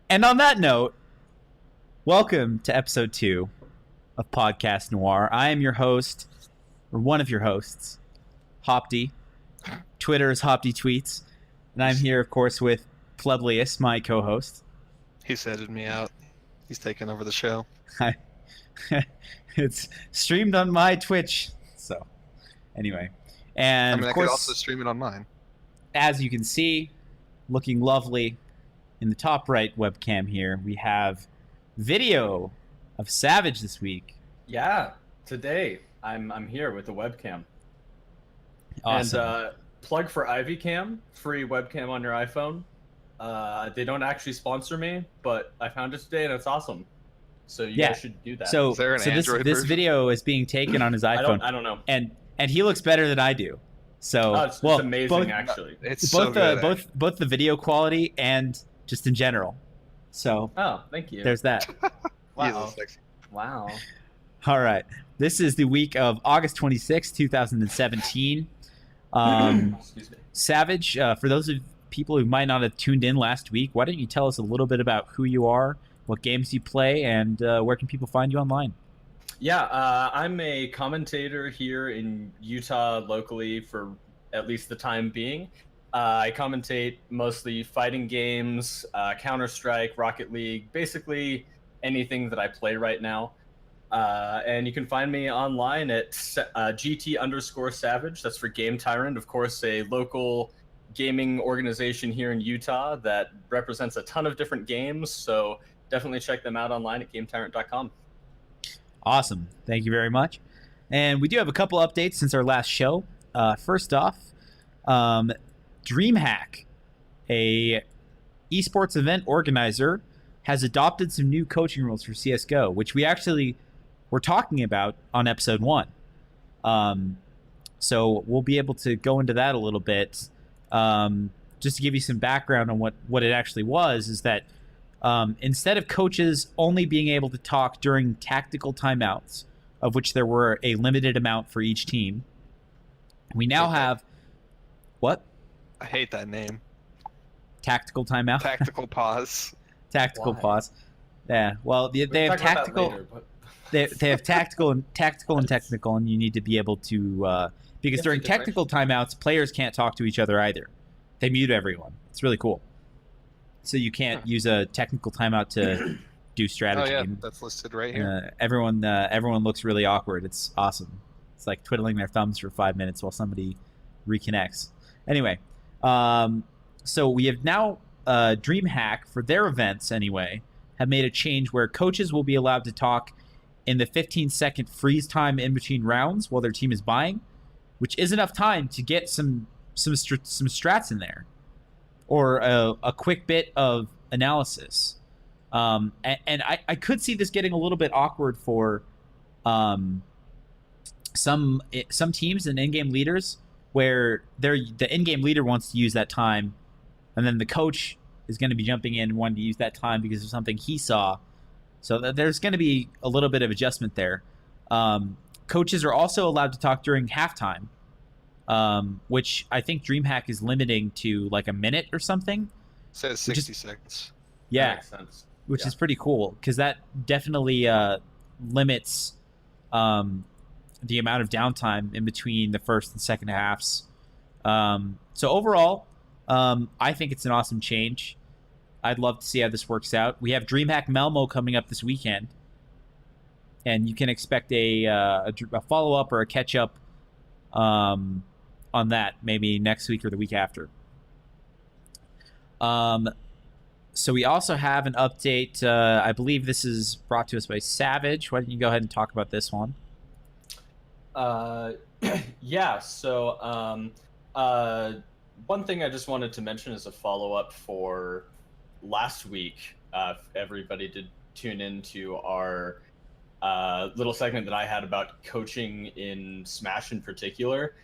And on that note, welcome to episode 2 of Podcast Noir. I am your host, or one of your hosts, HawpT. Twitter is HawpT Tweets. And I'm here, of course, with Pleblius, my co-host. He's headed me out. He's taking over the show. It's streamed on my Twitch. So, anyway. And I of course, could also stream it on mine. as you can see, looking lovely in the top right webcam here, we have video of Savage this week. Yeah, today I'm here with the webcam. Awesome. And plug for Ivy Cam, free webcam on your iPhone. They don't actually sponsor me, but I found it today and it's awesome. So you guys should do that. So, Is there an this Android this version? video is being taken on his iPhone, I don't know. and he looks better than I do. So, It's amazing, actually. It's so good. both the video quality and just in general. So Oh, thank you. there's that. Wow. Jesus. Wow. All right, this is the week of August 26, 2017. Excuse me. Savage, for those of people who might not have tuned in last week, why don't you tell us a little bit about who you are, what games you play, and where can people find you online? Yeah, I'm a commentator here in Utah locally for at least the time being. I commentate mostly fighting games, Counter-Strike, Rocket League, basically anything that I play right now. And you can find me online at GT_Savage. That's for Game Tyrant, of course, a local gaming organization here in Utah that represents a ton of different games. So definitely check them out online at GameTyrant.com. Awesome. Thank you very much. And we do have a couple updates since our last show. First off, DreamHack, a eSports event organizer, has adopted some new coaching rules for CSGO, which we actually were talking about on episode 1. So we'll be able to go into that a little bit. Just to give you some background on what it actually was, is that instead of coaches only being able to talk during tactical timeouts, of which there were a limited amount for each team, we now have... What? I hate that name. Tactical timeout? Tactical pause. Tactical Why? pause. Yeah, well, they have tactical... They have tactical and technical, and you need to be able to... because during technical timeouts, players can't talk to each other either. They mute everyone. It's really cool. So you can't use a technical timeout to do strategy. Oh yeah, that's listed right here. Everyone looks really awkward. It's awesome. It's like twiddling their thumbs for 5 minutes while somebody reconnects. Anyway, so we have now DreamHack, for their events anyway, have made a change where coaches will be allowed to talk in the 15-second freeze time in between rounds while their team is buying, which is enough time to get some strats in there, or a quick bit of analysis. And I could see this getting a little bit awkward for some teams and in-game leaders, where the in-game leader wants to use that time, and then the coach is going to be jumping in and wanting to use that time because of something he saw. So there's going to be a little bit of adjustment there. Coaches are also allowed to talk during halftime, which I think DreamHack is limiting to like a minute or something. It says 60 seconds. Yeah, That makes sense. which is pretty cool, because that definitely limits the amount of downtime in between the first and second halves. So overall, I think it's an awesome change. I'd love to see how this works out. We have DreamHack Melmo coming up this weekend, and you can expect a follow-up or a catch-up on that maybe next week or the week after. So we also have an update. I believe this is brought to us by Savage. Why don't you go ahead and talk about this one? Yeah, so one thing I just wanted to mention as a follow-up for last week, if everybody did tune into our little segment that I had about coaching in Smash in particular.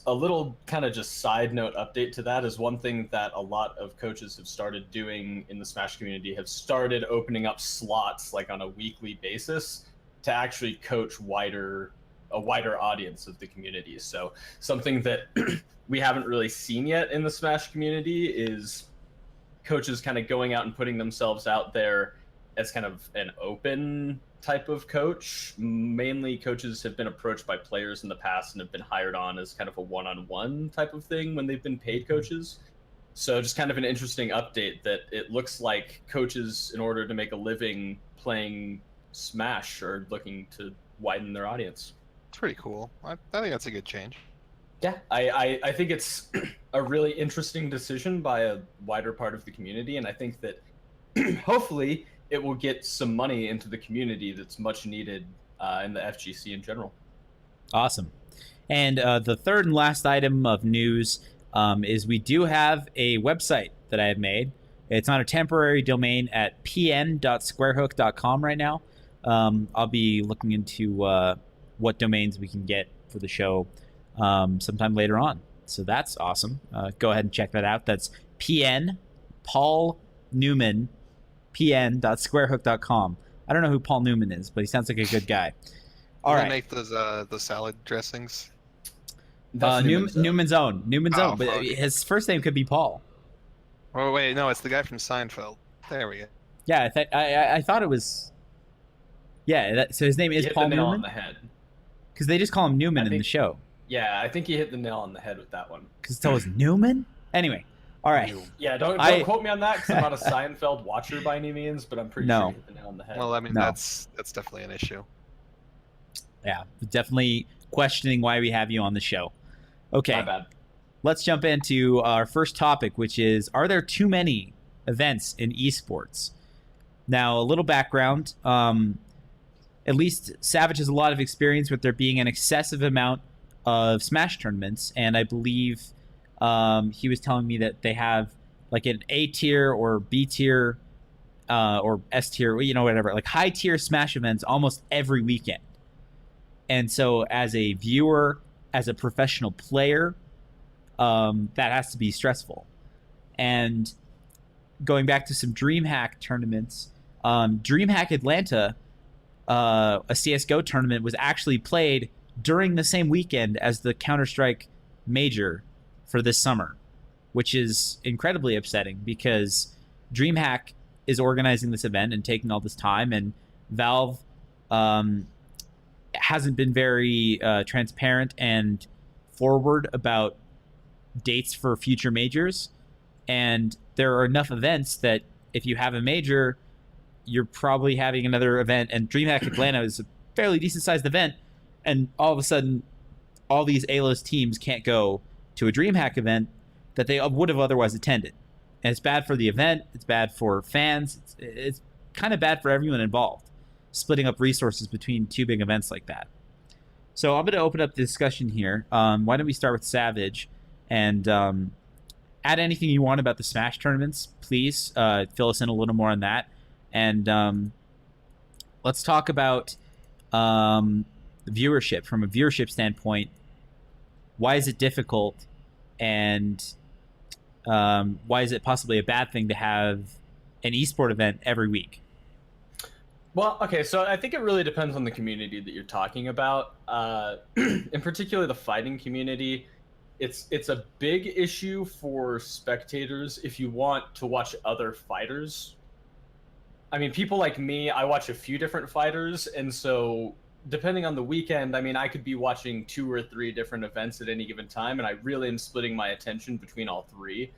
A little kind of just side note update to that is one thing that a lot of coaches have started doing in the Smash community, have started opening up slots like on a weekly basis to actually coach a wider audience of the community. So something that we haven't really seen yet in the Smash community is coaches kind of going out and putting themselves out there as kind of an open type of coach. Mainly coaches have been approached by players in the past and have been hired on as kind of a one-on-one type of thing when they've been paid coaches. So just kind of an interesting update that it looks like coaches, in order to make a living playing Smash, are looking to widen their audience. It's pretty cool. I think that's a good change. Yeah, I think it's a really interesting decision by a wider part of the community, and I think that hopefully it will get some money into the community that's much needed in the FGC in general. Awesome. And the third and last item of news is we do have a website that I have made. It's on a temporary domain at pn.squarehook.com right now. I'll be looking into what domains we can get for the show sometime later on. So that's awesome. Go ahead and check that out. That's PN, Paul Newman, pn.squarehook.com. I don't know who Paul Newman is, but he sounds like a good guy. All right. Make those the salad dressings. Newman's Own. But fuck. His first name could be Paul. Oh wait, no, it's the guy from Seinfeld. There we go. Yeah, I thought it was. Yeah, so his name is Paul Newman. On Newman. the head. Because they just call him Newman in the show. Yeah, I think he hit the nail on the head with that one. Because it's always Newman. Anyway, all right. Yeah, don't quote me on that, because I'm not a Seinfeld watcher by any means, but I'm pretty sure he hit the nail on the head. Well, I mean, that's definitely an issue. Yeah, definitely questioning why we have you on the show. Okay. My bad. Let's jump into our first topic, which is, are there too many events in esports? Now, a little background. At least Savage has a lot of experience with there being an excessive amount of Smash tournaments, and I believe he was telling me that they have like an A tier or B tier or S tier, whatever, like high tier Smash events almost every weekend. And so as a viewer, as a professional player, that has to be stressful. And going back to some DreamHack tournaments, DreamHack Atlanta, a CSGO tournament, was actually played during the same weekend as the Counter-Strike major for this summer, which is incredibly upsetting because DreamHack is organizing this event and taking all this time, and Valve hasn't been very transparent and forward about dates for future majors. And there are enough events that if you have a major, you're probably having another event, and DreamHack Atlanta is a fairly decent sized event, and all of a sudden all these A-list teams can't go to a DreamHack event that they would have otherwise attended. And it's bad for the event, it's bad for fans, it's kind of bad for everyone involved, splitting up resources between two big events like that. So I'm going to open up the discussion here. Why don't we start with Savage, and add anything you want about the Smash tournaments, please. Fill us in a little more on that. And let's talk about viewership. From a viewership standpoint, why is it difficult, and why is it possibly a bad thing to have an esport event every week? Well, okay, so I think it really depends on the community that you're talking about. In particular, the fighting community. It's a big issue for spectators if you want to watch other fighters. I mean, people like me, I watch a few different fighters, and so depending on the weekend, I mean, I could be watching 2 or 3 different events at any given time, and I really am splitting my attention between all 3.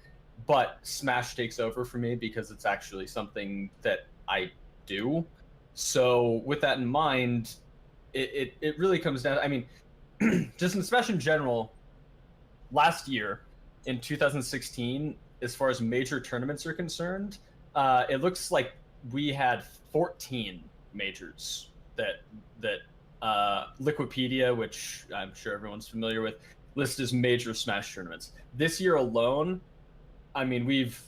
But Smash takes over for me because it's actually something that I do. So with that in mind, it really comes down, I mean, just in Smash in general, last year, in 2016, as far as major tournaments are concerned, it looks like we had 14 majors that Liquipedia, which I'm sure everyone's familiar with, lists as major Smash tournaments. This year alone, I mean, we've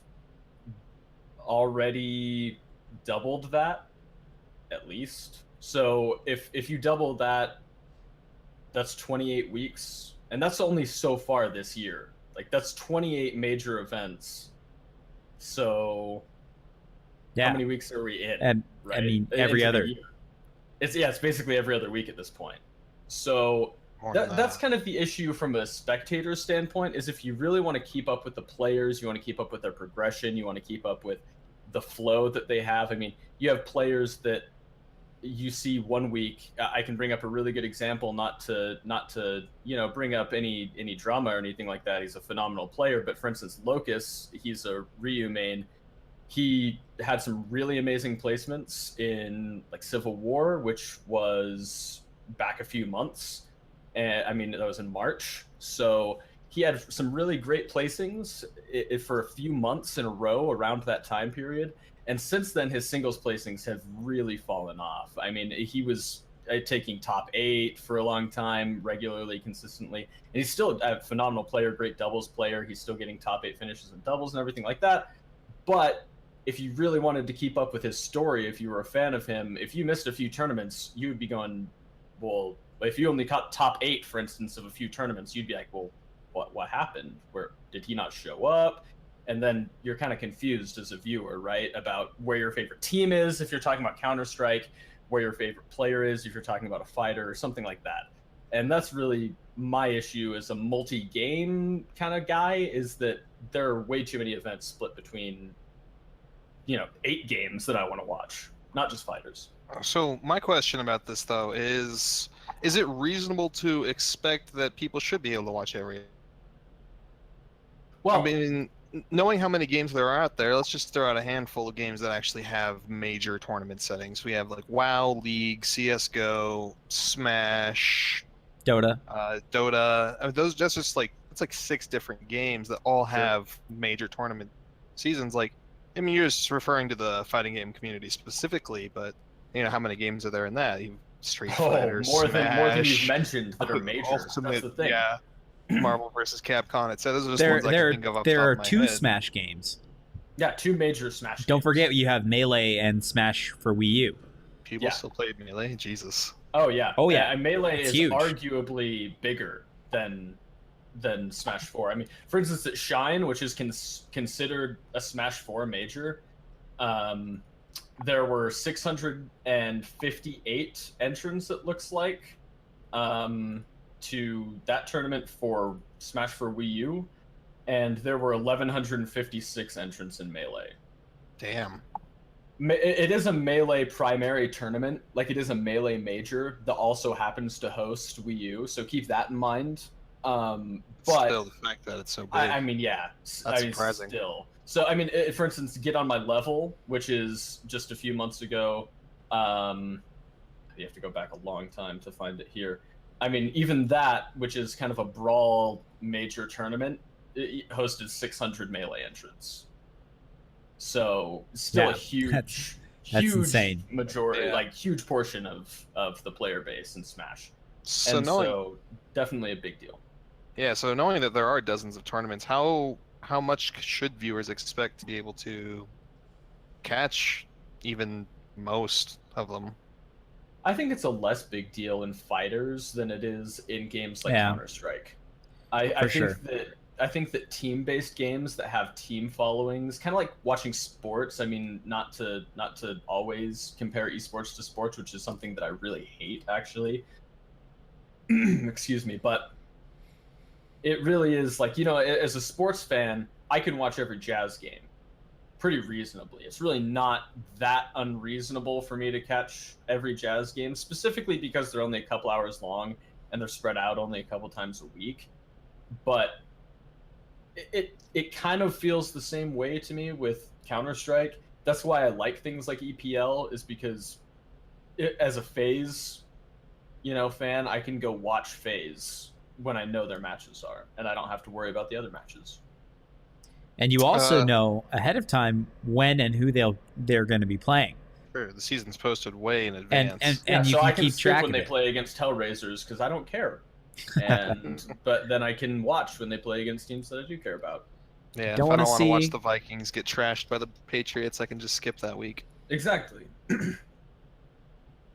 already doubled that, at least. So if you double that, that's 28 weeks. And that's only so far this year. Like, that's 28 major events. So Yeah. how many weeks are we in? And right? I mean, every Into the other. year. It's basically every other week at this point. So More than That's that. kind of the issue from a spectator standpoint, is if you really want to keep up with the players, you want to keep up with their progression, you want to keep up with the flow that they have. I mean, you have players that you see one week. I can bring up a really good example, not to bring up any drama or anything like that. He's a phenomenal player, but for instance, Locus, he's a Ryu main. He had some really amazing placements in like Civil War, which was back a few months, and I mean that was in March. So he had some really great placings for a few months in a row around that time period. And since then, his singles placings have really fallen off. I mean, he was taking top 8 for a long time, regularly, consistently. And he's still a phenomenal player, great doubles player. He's still getting top 8 finishes in doubles and everything like that. But if you really wanted to keep up with his story, if you were a fan of him, if you missed a few tournaments, you would be going, well, if you only caught top 8, for instance, of a few tournaments, you'd be like, well, what happened? Where did he not show up? And then you're kind of confused as a viewer, right, about where your favorite team is if you're talking about Counter-Strike, where your favorite player is if you're talking about a fighter or something like that. And that's really my issue as a multi-game kind of guy, is that there are way too many events split between, 8 games that I want to watch, not just fighters. So my question about this though is it reasonable to expect that people should be able to watch every? Well, I mean, knowing how many games there are out there, let's just throw out a handful of games that actually have major tournament settings. We have like WoW, League, CSGO, Smash, Dota. Dota. I mean, that's just like, it's like 6 different games that all have major tournament seasons. Like, I mean, you're just referring to the fighting game community specifically, but how many games are there in that? Street Fighter, more than you've Smash, mentioned that are major. Ultimate, That's the thing. yeah. Marvel versus Capcom. It said those are just ones I can think of off the there top are of my 2 head. Smash games. Yeah, 2 major Smash Don't games. forget you have Melee and Smash for Wii U. People still played Melee. Jesus. Oh yeah. Oh yeah. And Melee It's is huge. arguably bigger than Smash 4. I mean, for instance, at Shine, which is considered a Smash 4 major, there were 658 entrants, it looks like, to that tournament for Smash for Wii U, and there were 1,156 entrants in Melee. Damn. It is a Melee primary tournament, like it is a Melee major that also happens to host Wii U, so keep that in mind. But still, the fact that it's so big. I mean, yeah, That's surprising. Still, so I mean, for instance, Get on My Level, which is just a few months ago. You have to go back a long time to find it here. I mean, even that, which is kind of a brawl major tournament, it hosted 600 Melee entrants. So still a huge, that's huge insane. majority, like huge portion of the player base in Smash. So And knowing, so definitely a big deal. yeah, so knowing that there are dozens of tournaments, how much should viewers expect to be able to catch even most of them? I think it's a less big deal in fighters than it is in games like Counter-Strike. I think that team-based games that have team followings, kind of like watching sports. I mean, not to always compare esports to sports, which is something that I really hate, actually. Excuse me, but it really is like, as a sports fan, I can watch every Jazz game pretty reasonably. It's really not that unreasonable for me to catch every Jazz game, specifically because they're only a couple hours long and they're spread out only a couple times a week. But it kind of feels the same way to me with Counter-Strike. That's why I like things like EPL, is because as a FaZe, fan, I can go watch FaZe when I know their matches are, and I don't have to worry about the other matches. And you also know ahead of time when and who they're going to be playing. Sure, the season's posted way in advance. And you so can I can keep skip track when of they it. play against Hellraisers because I don't care. But then I can watch when they play against teams that I do care about. Yeah, Don't if I don't wanna want to watch see- the Vikings get trashed by the Patriots, I can just skip that week. Exactly.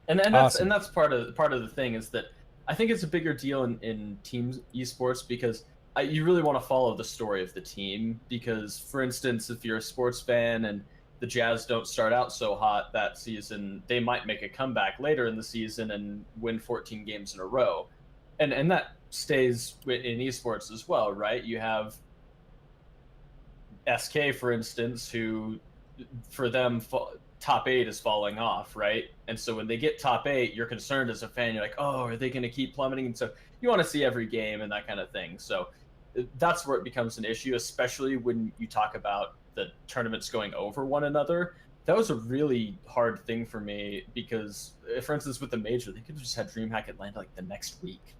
and Awesome. that's part of the thing, is that I think it's a bigger deal in team esports because you really want to follow the story of the team. Because, for instance, if you're a sports fan and the Jazz don't start out so hot that season, they might make a comeback later in the season and win 14 games in a row. and that stays in esports as well, right? You have SK, for instance, who for them top 8 is falling off, right? And so when they get top 8, you're concerned as a fan. You're like, oh, are they going to keep plummeting? And so you want to see every game and that kind of thing. So that's where it becomes an issue, especially when you talk about the tournaments going over one another. That was a really hard thing for me because, for instance, with the major, they could have just had DreamHack Atlanta like the next week.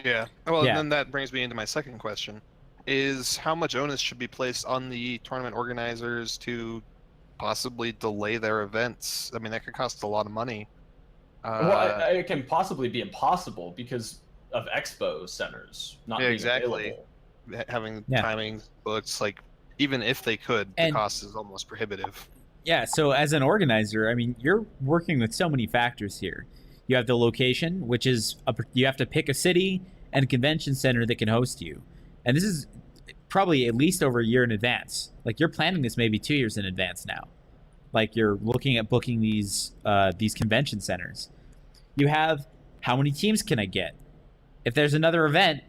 Yeah. Well, Yeah. and then that brings me into my second question: is how much onus should be placed on the tournament organizers to possibly delay their events? I mean, that could cost a lot of money. Well, it can possibly be impossible because of expo centers not being exactly. available. Having Yeah. timings booked, like even if they could, the And- cost is almost prohibitive. Yeah, so as an organizer, I mean, you're working with so many factors here. You have the location, which is you have to pick a city and a convention center that can host you. And this is probably at least over a year in advance. Like you're planning this maybe 2 years in advance now. Like you're looking at booking these convention centers. You have how many teams can I get? If there's another event,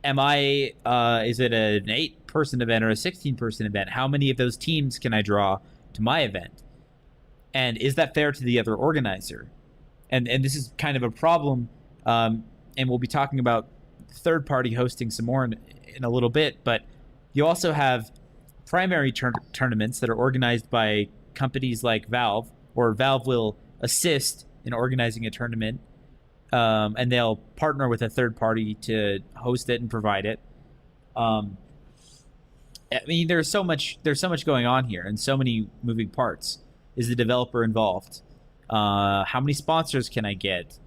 is it an 8-person event or a 16-person event? How many of those teams can I draw to my event? And is that fair to the other organizer? And this is kind of a problem, and we'll be talking about third-party hosting some more in a little bit, but you also have primary tournaments that are organized by companies like Valve, or Valve will assist in organizing a tournament, and they'll partner with a third party to host it and provide it. I mean, there's so much going on here, and so many moving parts. Is the developer involved? How many sponsors can I get?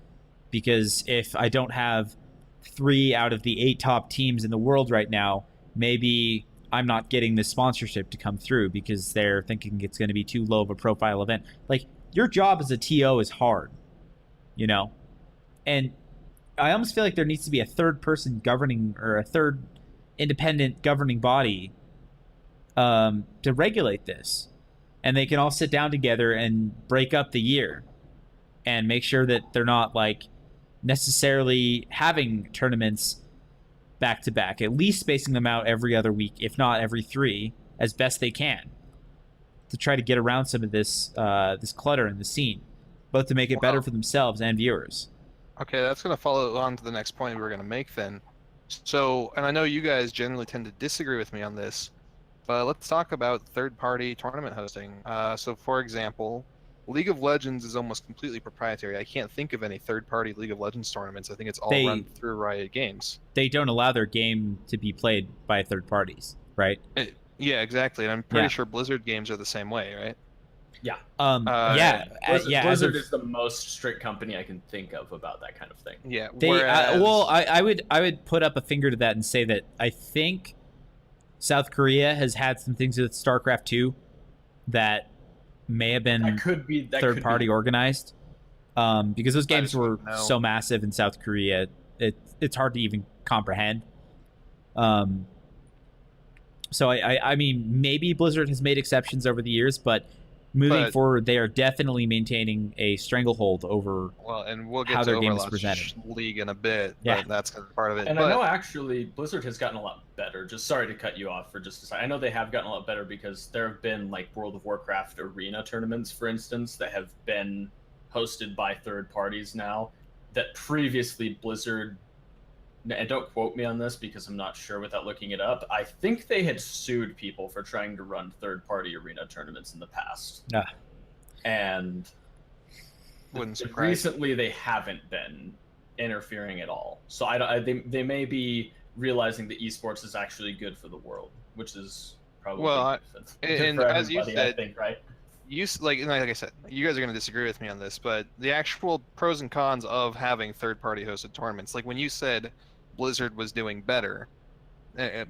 Because if I don't have 3 out of the 8 top teams in the world right now, maybe I'm not getting this sponsorship to come through because they're thinking it's going to be too low of a profile event. Like, your job as a TO is hard, you know? And I almost feel like there needs to be a third person governing, or a third independent governing body to regulate this. And they can all sit down together and break up the year and make sure that they're not like necessarily having tournaments back to back, at least spacing them out every other week, if not every 3, as best they can, to try to get around some of this this clutter in the scene, both to make it better for themselves and viewers. Okay, that's going to follow on to the next point we were going to make then. So, and I know you guys generally tend to disagree with me on this, but let's talk about third-party tournament hosting. So, for example, League of Legends is almost completely proprietary. I can't think of any third-party League of Legends tournaments. I think it's all run through Riot Games. They don't allow their game to be played by third parties, right? Yeah, exactly. And I'm pretty sure Blizzard games are the same way, right? Yeah. Blizzard is the most strict company I can think of about that kind of thing. Yeah. I would put up a finger to that and say that I think South Korea has had some things with StarCraft 2 that may have been third party organized, because those games were so massive in South Korea, it's hard to even comprehend. So I mean, maybe Blizzard has made exceptions over the years, but moving forward, they are definitely maintaining a stranglehold over and we'll get how to their game is Overwatch presented. League in a bit, Yeah. but that's part of it. And I know actually Blizzard has gotten a lot better. Just sorry to cut you off for just a second. I know they have gotten a lot better because there have been like World of Warcraft arena tournaments, for instance, that have been hosted by third parties now that previously Blizzard, and don't quote me on this because I'm not sure without looking it up, I think they had sued people for trying to run third-party arena tournaments in the past. Yeah. And recently they haven't been interfering at all. So they may be realizing that esports is actually good for the world, which is probably and for as you everybody, said, I think, right? Like I said, you guys are going to disagree with me on this, but the actual pros and cons of having third-party hosted tournaments, like when you said Blizzard was doing better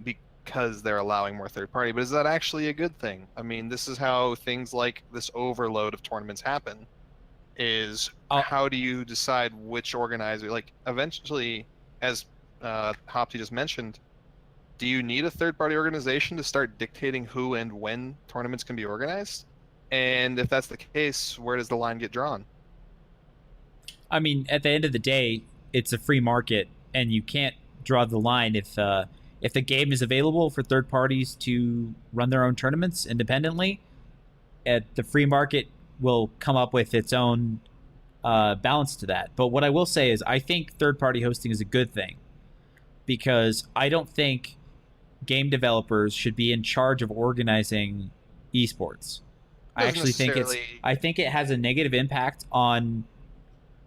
because they're allowing more third party, but is that actually a good thing? I mean, this is how things like this overload of tournaments happen, is how do you decide which organizer, like eventually, as HawpT just mentioned, do you need a third party organization to start dictating who and when tournaments can be organized? And if that's the case, where does the line get drawn? I mean, at the end of the day, it's a free market and you can't draw the line if the game is available for third parties to run their own tournaments independently. The free market will come up with its own balance to that. But what I will say is I think third-party hosting is a good thing, because I don't think game developers should be in charge of organizing esports. I actually think it has a negative impact on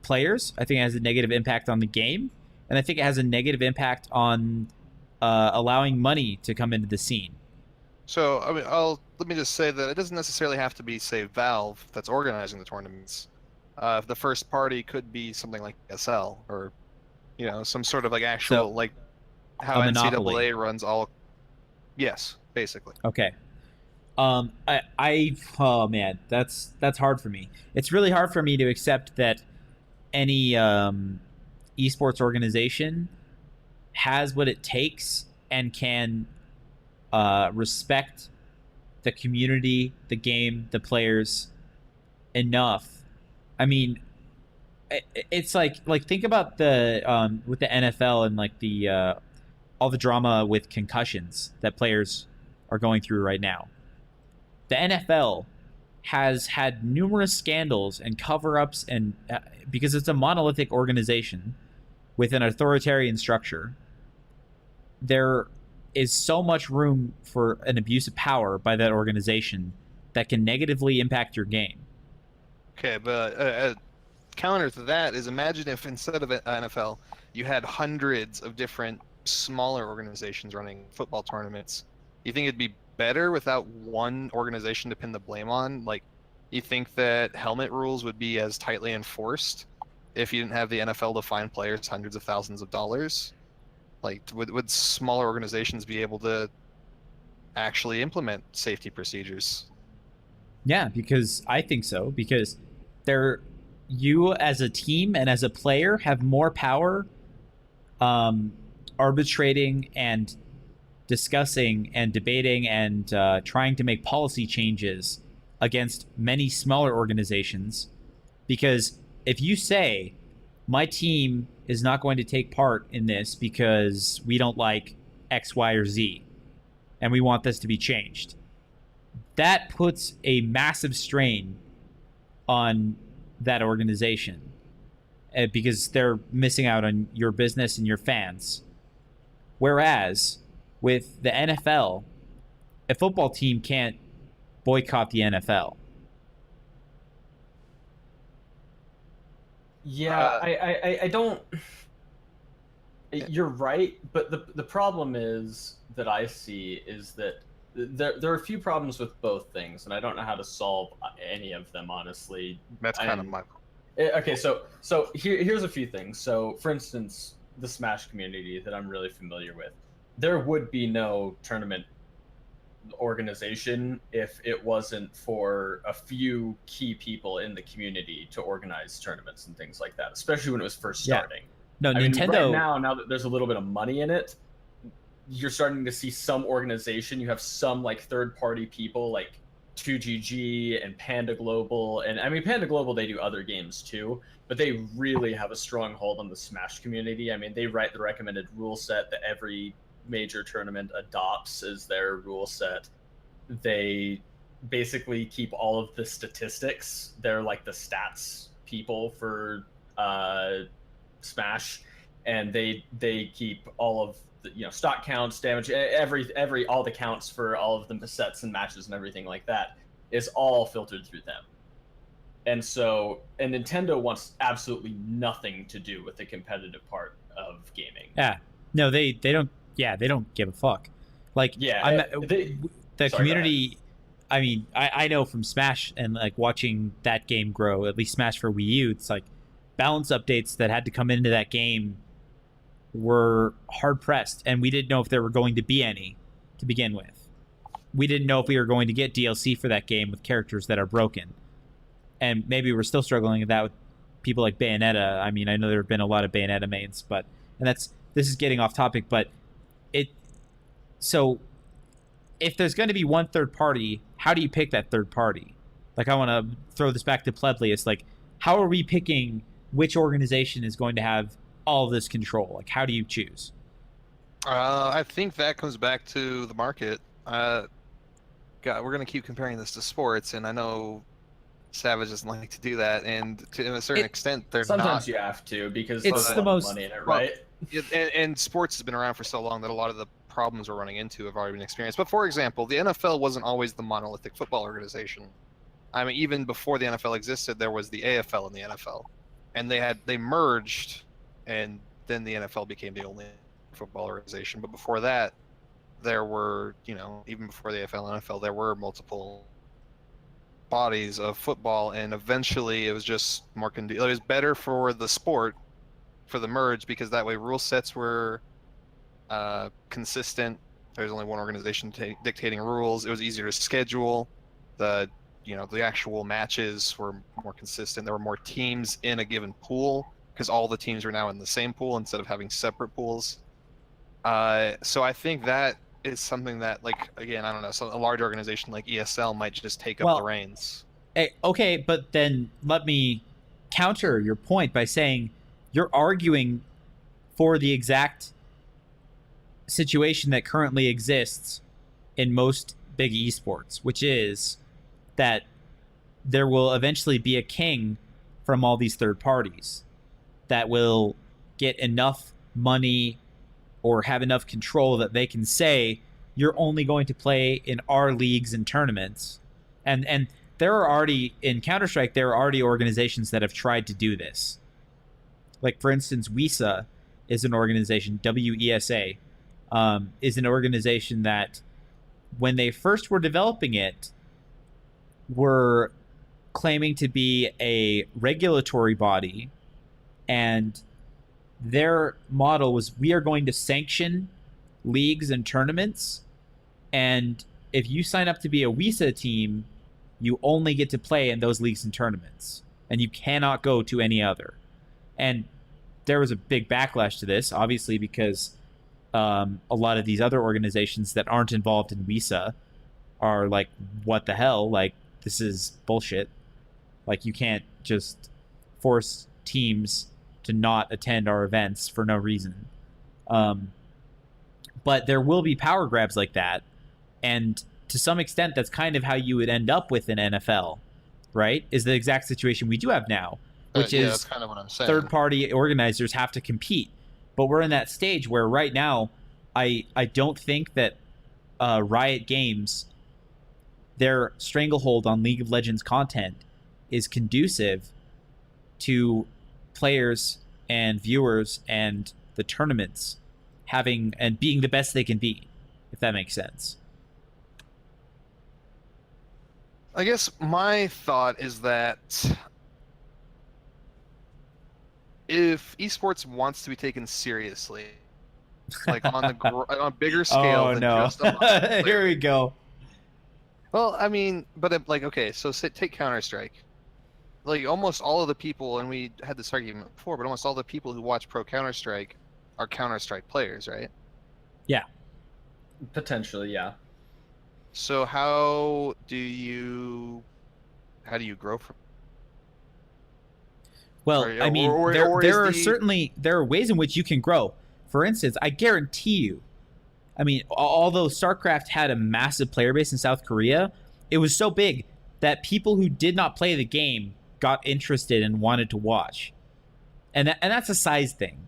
players. I think it has a negative impact on the game, and I think it has a negative impact on allowing money to come into the scene. So, I mean, let me just say that it doesn't necessarily have to be, say, Valve that's organizing the tournaments. The first party could be something like SL, or, some sort of like actual, like how NCAA runs all. Yes, basically. Okay. Oh man, that's hard for me. It's really hard for me to accept that any esports organization has what it takes and can respect the community, the game, the players enough. I mean, it's like think about the with the NFL and like the all the drama with concussions that players are going through right now. The NFL has had numerous scandals and cover-ups, and because it's a monolithic organization with an authoritarian structure, there is so much room for an abuse of power by that organization that can negatively impact your game. Okay, but counter to that is, imagine if instead of NFL, you had hundreds of different smaller organizations running football tournaments. You think it'd be better without one organization to pin the blame on? Like, you think that helmet rules would be as tightly enforced if you didn't have the NFL to fine players hundreds of thousands of dollars? Like, would smaller organizations be able to actually implement safety procedures? Yeah, because I think so. Because you as a team and as a player have more power arbitrating and discussing and debating and trying to make policy changes against many smaller organizations. Because if you say, my team is not going to take part in this because we don't like X, Y, or Z, and we want this to be changed, that puts a massive strain on that organization because they're missing out on your business and your fans. Whereas with the NFL, a football team can't boycott the NFL. Yeah, I don't. You're right, but the problem is that I see is that there are a few problems with both things, and I don't know how to solve any of them, honestly. That's kind of my. Okay, so here's a few things. So, for instance, the Smash community that I'm really familiar with, there would be no tournament organization if it wasn't for a few key people in the community to organize tournaments and things like that, especially when it was first starting. No, Nintendo. Mean, right now that there's a little bit of money in it, you're starting to see some organization. You have some like third-party people like 2GG and Panda Global, and I mean Panda Global, they do other games too, but they really have a strong hold on the Smash community. I mean, they write the recommended rule set that every major tournament adopts as their rule set. They basically keep all of the statistics. They're like the stats people for Smash, and they keep all of the, stock counts, damage, all the counts for all of the sets and matches and everything like that is all filtered through them. And so, and Nintendo wants absolutely nothing to do with the competitive part of gaming. Yeah, no, they don't. Yeah, they don't give a fuck. Like, yeah, the community. I mean, I know from Smash and like watching that game grow, at least Smash for Wii U, it's like balance updates that had to come into that game were hard pressed, and we didn't know if there were going to be any to begin with. We didn't know if we were going to get DLC for that game with characters that are broken, and maybe we're still struggling with that with people like Bayonetta. I mean, I know there have been a lot of Bayonetta mains, but this is getting off topic, but so if there's going to be one third party, how do you pick that third party? Like, I want to throw this back to Pleblius. Like, how are we picking which organization is going to have all this control? Like, how do you choose? I think that comes back to the market. God, we're gonna keep comparing this to sports, and I know Savage doesn't like to do that, and to a certain extent, they're Sometimes not. you have to because It's there's a the lot of most- money in it, well, right? And sports has been around for so long that a lot of the problems we're running into have already been experienced. But for example, the NFL wasn't always the monolithic football organization. I mean, even before the NFL existed, there was the AFL and the NFL, and they merged, and then the NFL became the only football organization. But before that, there were, even before the AFL and NFL, there were multiple bodies of football, and eventually it was just more it was better for the sport for the merge, because that way rule sets were consistent. There's only one organization dictating rules. It was easier to schedule. The actual matches were more consistent. There were more teams in a given pool because all the teams are now in the same pool instead of having separate pools. So I think that is something that, like, again, I don't know, so a large organization like ESL might just take up the reins. Okay, but then let me counter your point by saying you're arguing for the exact situation that currently exists in most big esports, which is that there will eventually be a king from all these third parties that will get enough money or have enough control that they can say you're only going to play in our leagues and tournaments. And there are already, in Counter-Strike, there are already organizations that have tried to do this. Like, for instance, WESA is an organization, WESA, is an organization that, when they first were developing it, were claiming to be a regulatory body, and their model was, we are going to sanction leagues and tournaments, and if you sign up to be a WESA team, you only get to play in those leagues and tournaments, and you cannot go to any other. And there was a big backlash to this, obviously, because a lot of these other organizations that aren't involved in WESA are like, what the hell? Like, this is bullshit. Like, you can't just force teams to not attend our events for no reason. But there will be power grabs like that, and to some extent, that's kind of how you would end up with an NFL, right? Is the exact situation we do have now, which is that's kind of what I'm saying. Third-party organizers have to compete. But we're in that stage where right now, I don't think that Riot Games, their stranglehold on League of Legends content, is conducive to players and viewers and the tournaments having and being the best they can be, if that makes sense. I guess my thought is that if esports wants to be taken seriously, like on a bigger scale than just a Here we go. Well, I mean, but okay, so take Counter-Strike. Like, almost all of the people, and we had this argument before, but almost all the people who watch pro Counter-Strike are Counter-Strike players, right? Yeah. Potentially, yeah. So how do you grow from? Well, I mean, there are ways in which you can grow. For instance, I guarantee you, I mean, although StarCraft had a massive player base in South Korea, it was so big that people who did not play the game got interested and wanted to watch. And that's a size thing.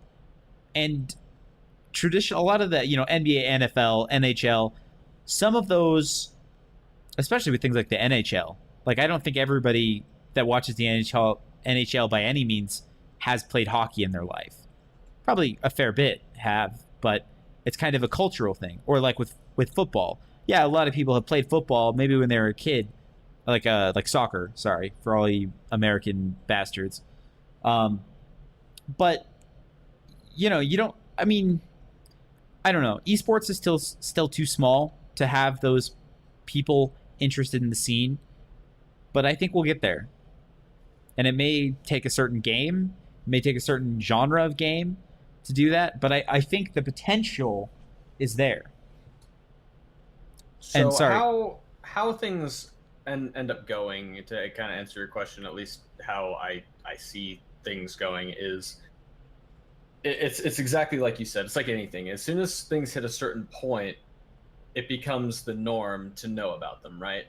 And a lot of the, NBA, NFL, NHL, some of those, especially with things like the NHL, like, I don't think everybody that watches the NHL by any means has played hockey in their life. Probably a fair bit have, but it's kind of a cultural thing. Or like with football. Yeah, a lot of people have played football maybe when they were a kid, like soccer, sorry, for all you American bastards. But you don't, I mean, I don't know. Esports is still too small to have those people interested in the scene, but I think we'll get there. And it may take a certain game, it may take a certain genre of game to do that, but I think the potential is there. So and sorry, how things end up going, to kind of answer your question, at least how I see things going, is It's exactly like you said. It's like anything. As soon as things hit a certain point, it becomes the norm to know about them, right?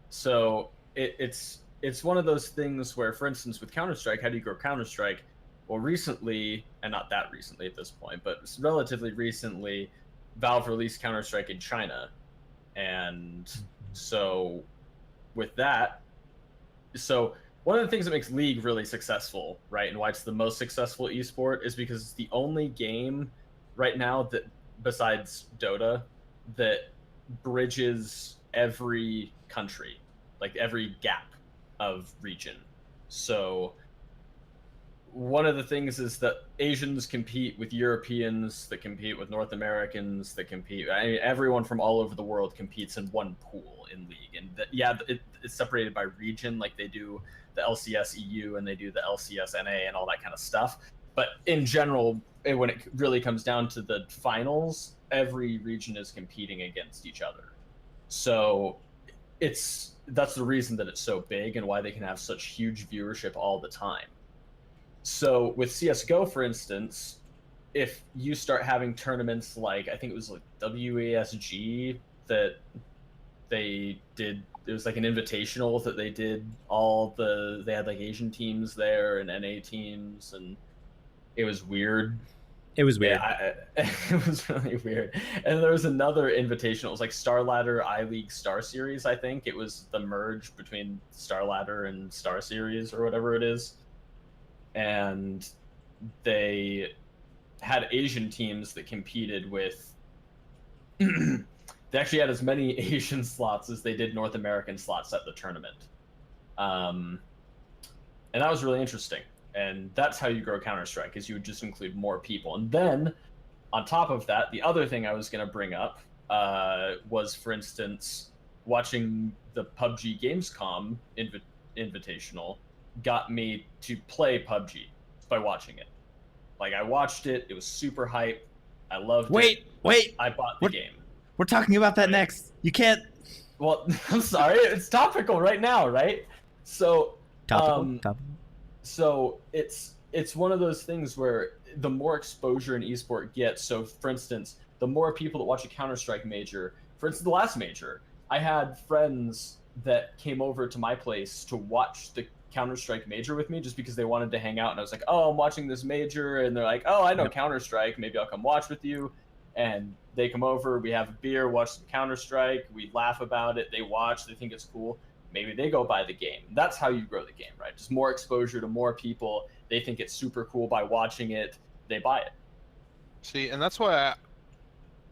So it's one of those things where, for instance, with Counter Strike, how do you grow Counter Strike? Well, recently, and not that recently at this point, but relatively recently, Valve released Counter Strike in China, and so with that, so one of the things that makes League really successful, right, and why it's the most successful esport is because it's the only game right now that, besides Dota, that bridges every country, like every gap of region. So one of the things is that Asians compete with Europeans, that compete with North Americans, that compete. I mean, everyone from all over the world competes in one pool in League, and it's separated by region, like they do the LCS EU and they do the LCS NA and all that kind of stuff. But in general, when it really comes down to the finals, every region is competing against each other. So that's the reason that it's so big and why they can have such huge viewership all the time. So with CSGO, for instance, if you start having tournaments like, I think it was like WASG that they did, it was like an invitational that they did they had like Asian teams there and NA teams, and it was weird. It was weird. Yeah, it was really weird. And there was another invitational. It was like Star Ladder iLeague Star Series, I think. It was the merge between Star Ladder and Star Series or whatever it is. And they had Asian teams that competed with they actually had as many Asian slots as they did North American slots at the tournament. And that was really interesting. And that's how you grow Counter-Strike, is you would just include more people. And then on top of that, the other thing I was going to bring up was, for instance, watching the PUBG Gamescom Invitational got me to play PUBG by watching it. Like, I watched it. It was super hype. I loved it. Wait. I bought the game. We're talking about that next. You can't. Well, I'm sorry. It's topical right now, right? So, Topical. So it's one of those things where the more exposure an esport gets. So, for instance, the more people that watch a Counter-Strike major, for instance, the last major, I had friends that came over to my place to watch the Counter-Strike major with me just because they wanted to hang out. And I was like, oh, I'm watching this major. And they're like, oh, I know Counter-Strike. Maybe I'll come watch with you. And they come over, we have a beer, watch some Counter-Strike, we laugh about it, they watch, they think it's cool. Maybe they go buy the game. That's how you grow the game, right? Just more exposure to more people. They think it's super cool by watching it. They buy it. See, and that's why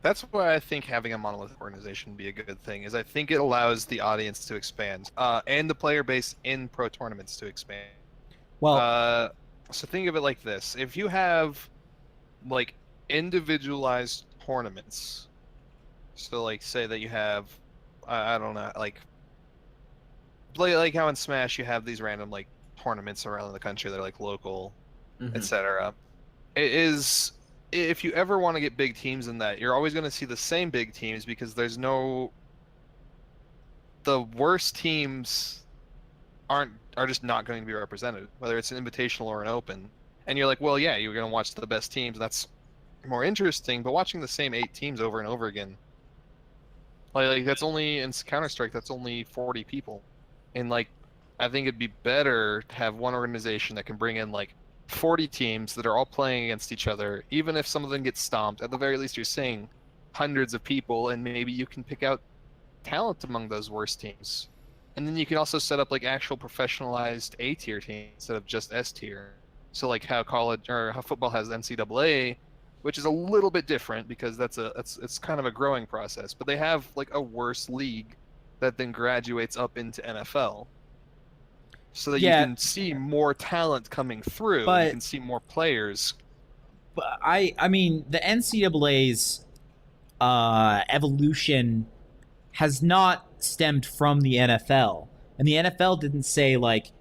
I think having a monolithic organization would be a good thing. Is I think it allows the audience to expand, and the player base in pro tournaments to expand. Well, so think of it like this: if you have like individualized tournaments, so like say that you have, I don't know, like how in Smash you have these random like tournaments around the country that are like local, etc. It is, if you ever want to get big teams in that, you're always going to see the same big teams because the worst teams are just not going to be represented, whether it's an invitational or an open. And you're like, well, yeah, you're going to watch the best teams. That's more interesting, but watching the same 8 teams over and over again, like that's only in Counter-Strike, that's only 40 people. And like, I think it'd be better to have one organization that can bring in like 40 teams that are all playing against each other. Even if some of them get stomped, at the very least you're seeing hundreds of people, and maybe you can pick out talent among those worst teams. And then you can also set up like actual professionalized A-tier teams instead of just S-tier. So like how college or how football has NCAA, which is a little bit different because it's kind of a growing process. But they have like a worse league that then graduates up into NFL, so that you can see more talent coming through. And you can see more players. But I mean, the NCAA's evolution has not stemmed from the NFL, and the NFL didn't say like,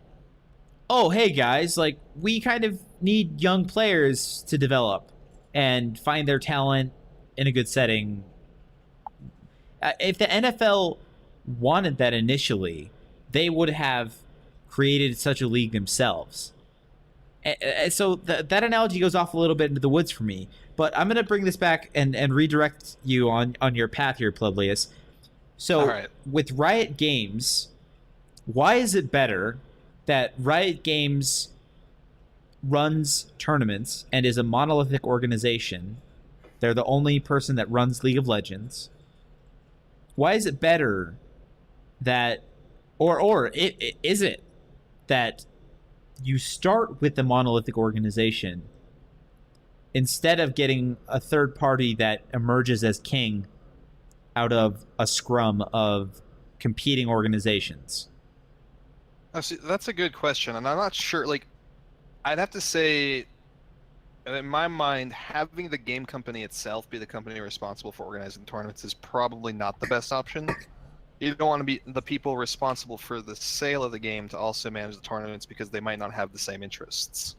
oh, hey guys, like we kind of need young players to develop and find their talent in a good setting. If the NFL wanted that initially, they would have created such a league themselves. So that analogy goes off a little bit into the woods for me, but I'm going to bring this back and redirect you on your path here, Publius. So All right. with Riot Games, why is it better that Riot Games runs tournaments and is a monolithic organization? They're the only person that runs League of Legends. Why is it better that, or is it that you start with the monolithic organization instead of getting a third party that emerges as king out of a scrum of competing organizations? That's a good question, and I'm not sure. Like, I'd have to say, in my mind, having the game company itself be the company responsible for organizing tournaments is probably not the best option. You don't want to be the people responsible for the sale of the game to also manage the tournaments, because they might not have the same interests.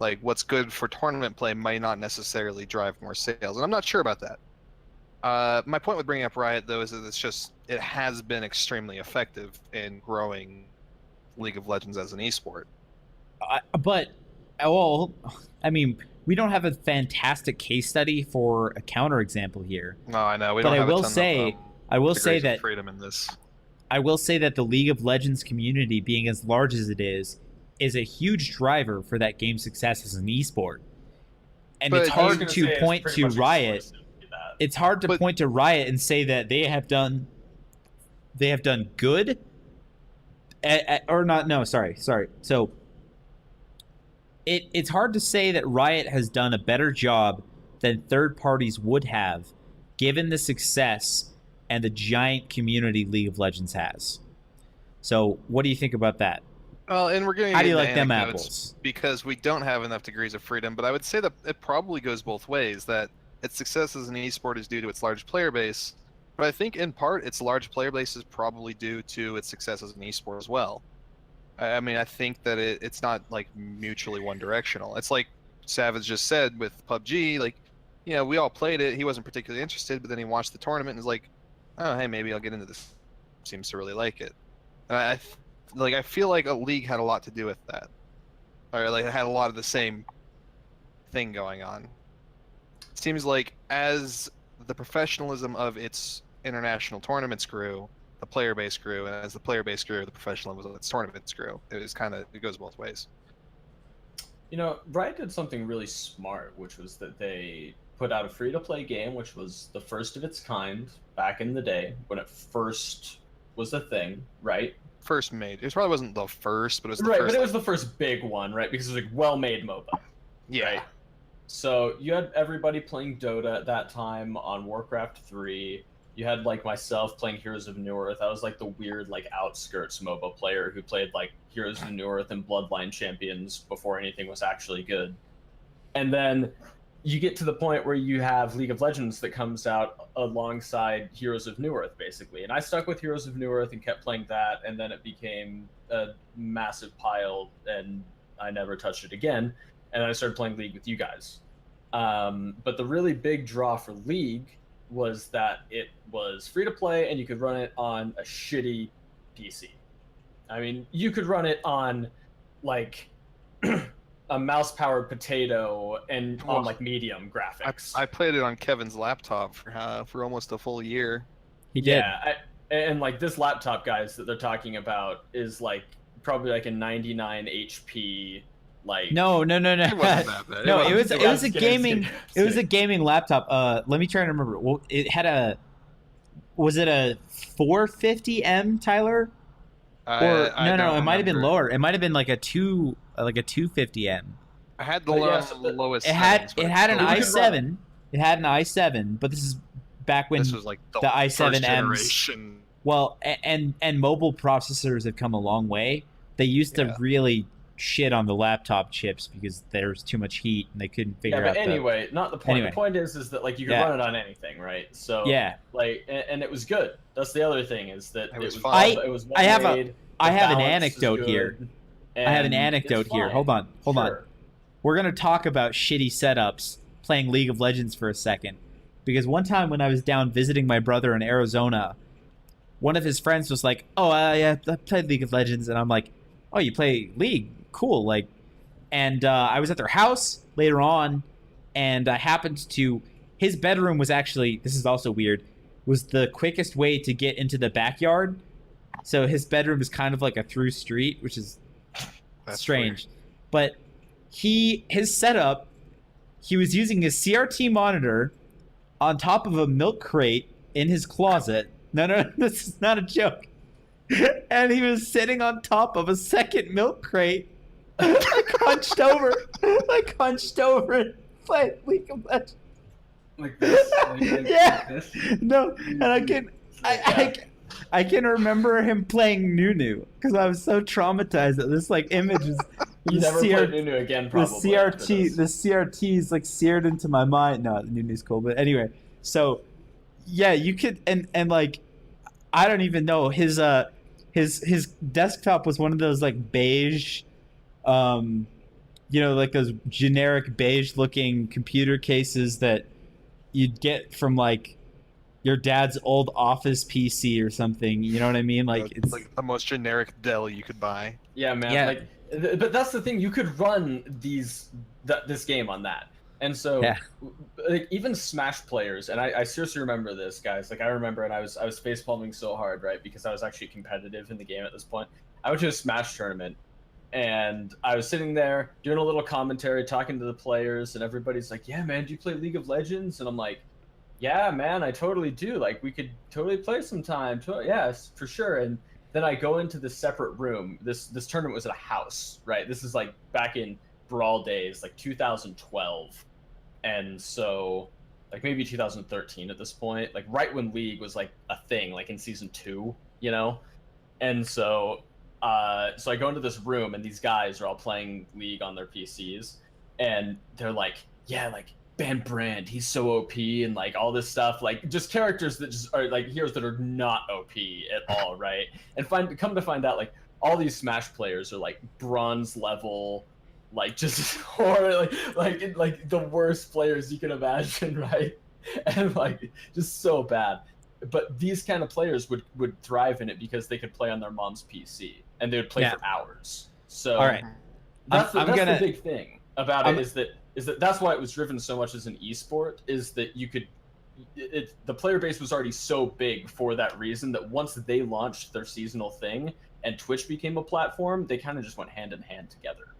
Like, what's good for tournament play might not necessarily drive more sales, and I'm not sure about that. My point with bringing up Riot, though, is that it has been extremely effective in growing League of Legends as an esport. But, well, I mean, we don't have a fantastic case study for a counterexample here. No, I know. But I will say that freedom in this. I will say that the League of Legends community, being as large as it is a huge driver for that game's success as an esport. And it's hard to point to Riot. It's hard to point to Riot and say that they have done good. Or not? No, sorry. So it's hard to say that Riot has done a better job than third parties would have, given the success and the giant community League of Legends has. So what do you think about that? Well, and we're getting how do you like them apples? Because we don't have enough degrees of freedom, but I would say that it probably goes both ways, that its success as an esport is due to its large player base, but I think in part its large player base is probably due to its success as an esport as well. I mean, I think that it's not like mutually one directional. It's like Savage just said with PUBG, like, you know, we all played it, he wasn't particularly interested, but then he watched the tournament and was like, oh, hey, maybe I'll get into this. Seems to really like it. And I feel like a league had a lot to do with that, or like it had a lot of the same thing going on. It seems like as the professionalism of its international tournaments grew, the player base grew, and as the player base grew, the professionalism of its tournaments grew. It goes both ways. You know, Riot did something really smart, which was that they put out a free-to-play game, which was the first of its kind back in the day when it first was a thing, right? First made. It probably wasn't the first, but it was the right, first. But it was the first big one, right? Because it was like well-made MOBA. Yeah. Right? So you had everybody playing Dota at that time on Warcraft 3. You had like myself playing Heroes of Newerth. I was like the weird like outskirts MOBA player who played like Heroes of Newerth and Bloodline Champions before anything was actually good. And then you get to the point where you have League of Legends that comes out alongside Heroes of Newerth, basically. And I stuck with Heroes of Newerth and kept playing that, and then it became a massive pile, and I never touched it again. And then I started playing League with you guys. But the really big draw for League was that it was free to play, and you could run it on a shitty PC. I mean, you could run it on, like... a mouse-powered potato and on like medium graphics. I played it on Kevin's laptop for almost a full year. He did. Yeah, and like this laptop, guys, that they're talking about is like probably like a 99 HP. Like no. It wasn't that bad. No, it was a gaming laptop. Let me try to remember. Well, it had was it a 450M, Tyler? Or no, it might have been lower. It might have been like a 250M. I had the lowest. It had an i7. It had an i7, but this is back when this was like the i7Ms. Well, and mobile processors have come a long way. They used to really shit on the laptop chips because there was too much heat and they couldn't figure out. Yeah, but anyway, not the point. Anyway. The point is that like you could run it on anything, right? So like, and it was good. That's the other thing is that it was fun. It was I have an anecdote here. I have an anecdote here. Hold on. We're going to talk about shitty setups playing League of Legends for a second. Because one time when I was down visiting my brother in Arizona, one of his friends was like, oh, yeah, I played League of Legends. And I'm like, oh, you play League? Cool. Like, And I was at their house later on, and I happened to. His bedroom was actually, this is also weird, was the quickest way to get into the backyard. So his bedroom is kind of like a through street, which is strange. Weird. But his setup, he was using his CRT monitor on top of a milk crate in his closet. No, this is not a joke. And he was sitting on top of a second milk crate, like hunched over and playing League of Legends. Like this? Yeah. Like this? No, and I can remember him playing Nunu because I was so traumatized that this like image is You never play Nunu again, probably. the CRT is like seared into my mind. No, Nunu's cool, but anyway. So yeah, you could and like I don't even know his desktop was one of those like beige, like those generic beige looking computer cases that you'd get from like your dad's old office PC or something. You know what I mean? Like it's like the most generic Dell you could buy. Yeah, man. Yeah. But that's the thing. You could run this game on that, and so like even Smash players. And I seriously remember this, guys. Like I remember, and I was facepalming so hard, right? Because I was actually competitive in the game at this point. I went to a Smash tournament, and I was sitting there doing a little commentary, talking to the players, and everybody's like, "Yeah, man, do you play League of Legends?" And I'm like, "Yeah, man, I totally do. Like, we could totally play sometime. Yes, for sure." And then I go into this separate room. This tournament was at a house, right? This is like back in Brawl days, like 2012, and so like maybe 2013 at this point, like right when League was like a thing, like in season 2, and so. So I go into this room and these guys are all playing League on their PCs, and they're like, "Yeah, like ban Brand, he's so OP," and like all this stuff, like just characters that just are like heroes that are not OP at all, right? And come to find out, like all these Smash players are like bronze level, like just or like the worst players you can imagine, right? And like just so bad. But these kind of players would thrive in it because they could play on their mom's PC and they would play for hours. So all right, that's the big thing about it is that that's why it was driven so much as an esport, is that you could the player base was already so big for that reason that once they launched their seasonal thing and Twitch became a platform, they kind of just went hand in hand together.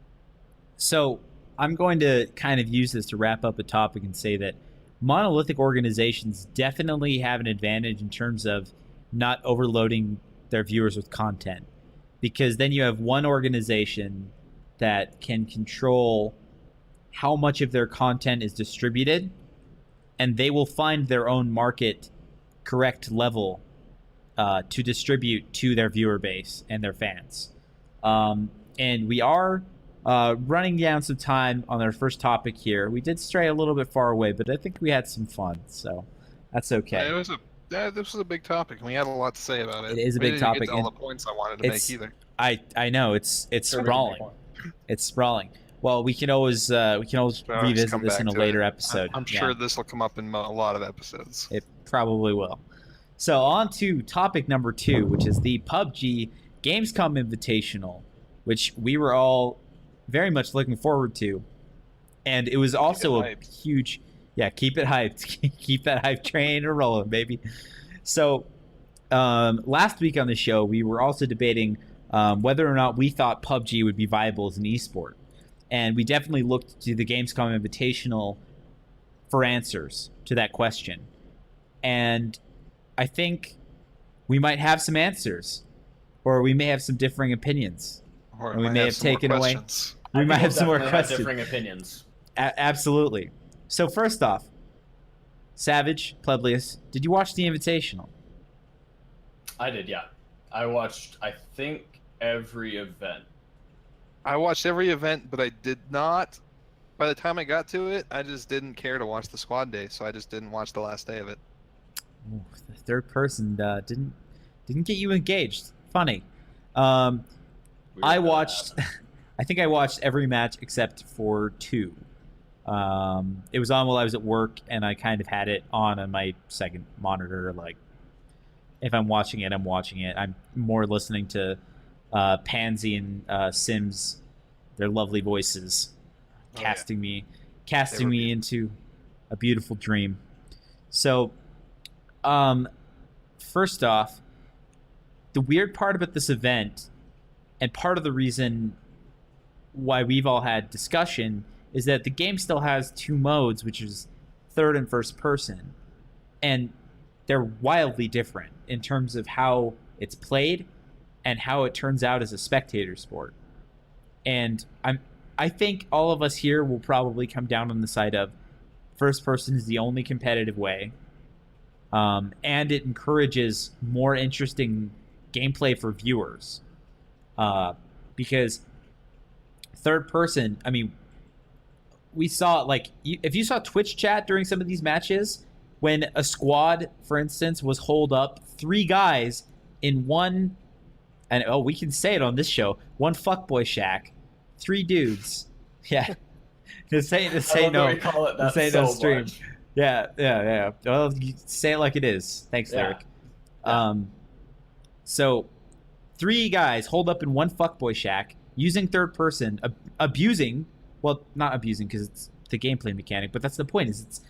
So I'm going to kind of use this to wrap up a topic and say that monolithic organizations definitely have an advantage in terms of not overloading their viewers with content, because then you have one organization that can control how much of their content is distributed, and they will find their own market correct level to distribute to their viewer base and their fans. And we are running down some time on our first topic here. We did stray a little bit far away, but I think we had some fun, so that's okay. This was a big topic, and we had a lot to say about it. It is a big topic. Get to all the points I wanted to make either. I know it's sprawling. It's sprawling. Well, we can always revisit this in a later episode. I'm sure this will come up in a lot of episodes. It probably will. So on to topic number 2, which is the PUBG Gamescom Invitational, which we were all very much looking forward to, and it was also a huge keep it hyped. Keep that hype train rolling, baby. So last week on the show we were also debating whether or not we thought PUBG would be viable as an esport, and we definitely looked to the Gamescom Invitational for answers to that question, and I think we might have some answers, or we may have some differing opinions. Or we may have taken away. We might have some more questions. Differing opinions. Absolutely. So first off, Savage, Pleblius, did you watch the Invitational? I did, yeah. I watched, I think, every event. I watched every event, but I did not. By the time I got to it, I just didn't care to watch the squad day, so I just didn't watch the last day of it. Ooh, the third person didn't get you engaged. Funny. I watched. I think I watched every match except for 2. It was on while I was at work, and I kind of had it on my second monitor. Like, if I'm watching it, I'm watching it. I'm more listening to Pansy and Sims their lovely voices, Oh, casting me beautiful. into a beautiful dream. So, first off, the weird part about this event, and part of the reason why we've all had discussion, is that the game still has two modes, which is third and first person, and they're wildly different in terms of how it's played and how it turns out as a spectator sport. And I think all of us here will probably come down on the side of first person is the only competitive way, and it encourages more interesting gameplay for viewers, because third person, I mean, we saw, like, if you saw Twitch chat during some of these matches, when a squad, for instance, was holed up 3 guys in one, and we can say it on this show, one fuckboy shack, 3 dudes. Yeah. to say no. We call it that to say so no stream. much. Yeah. Well, you say it like it is. Thanks, Lyric. Yeah. So 3 guys holed up in one fuckboy shack using third person, abusing, well, not abusing because it's the gameplay mechanic, but that's the point, is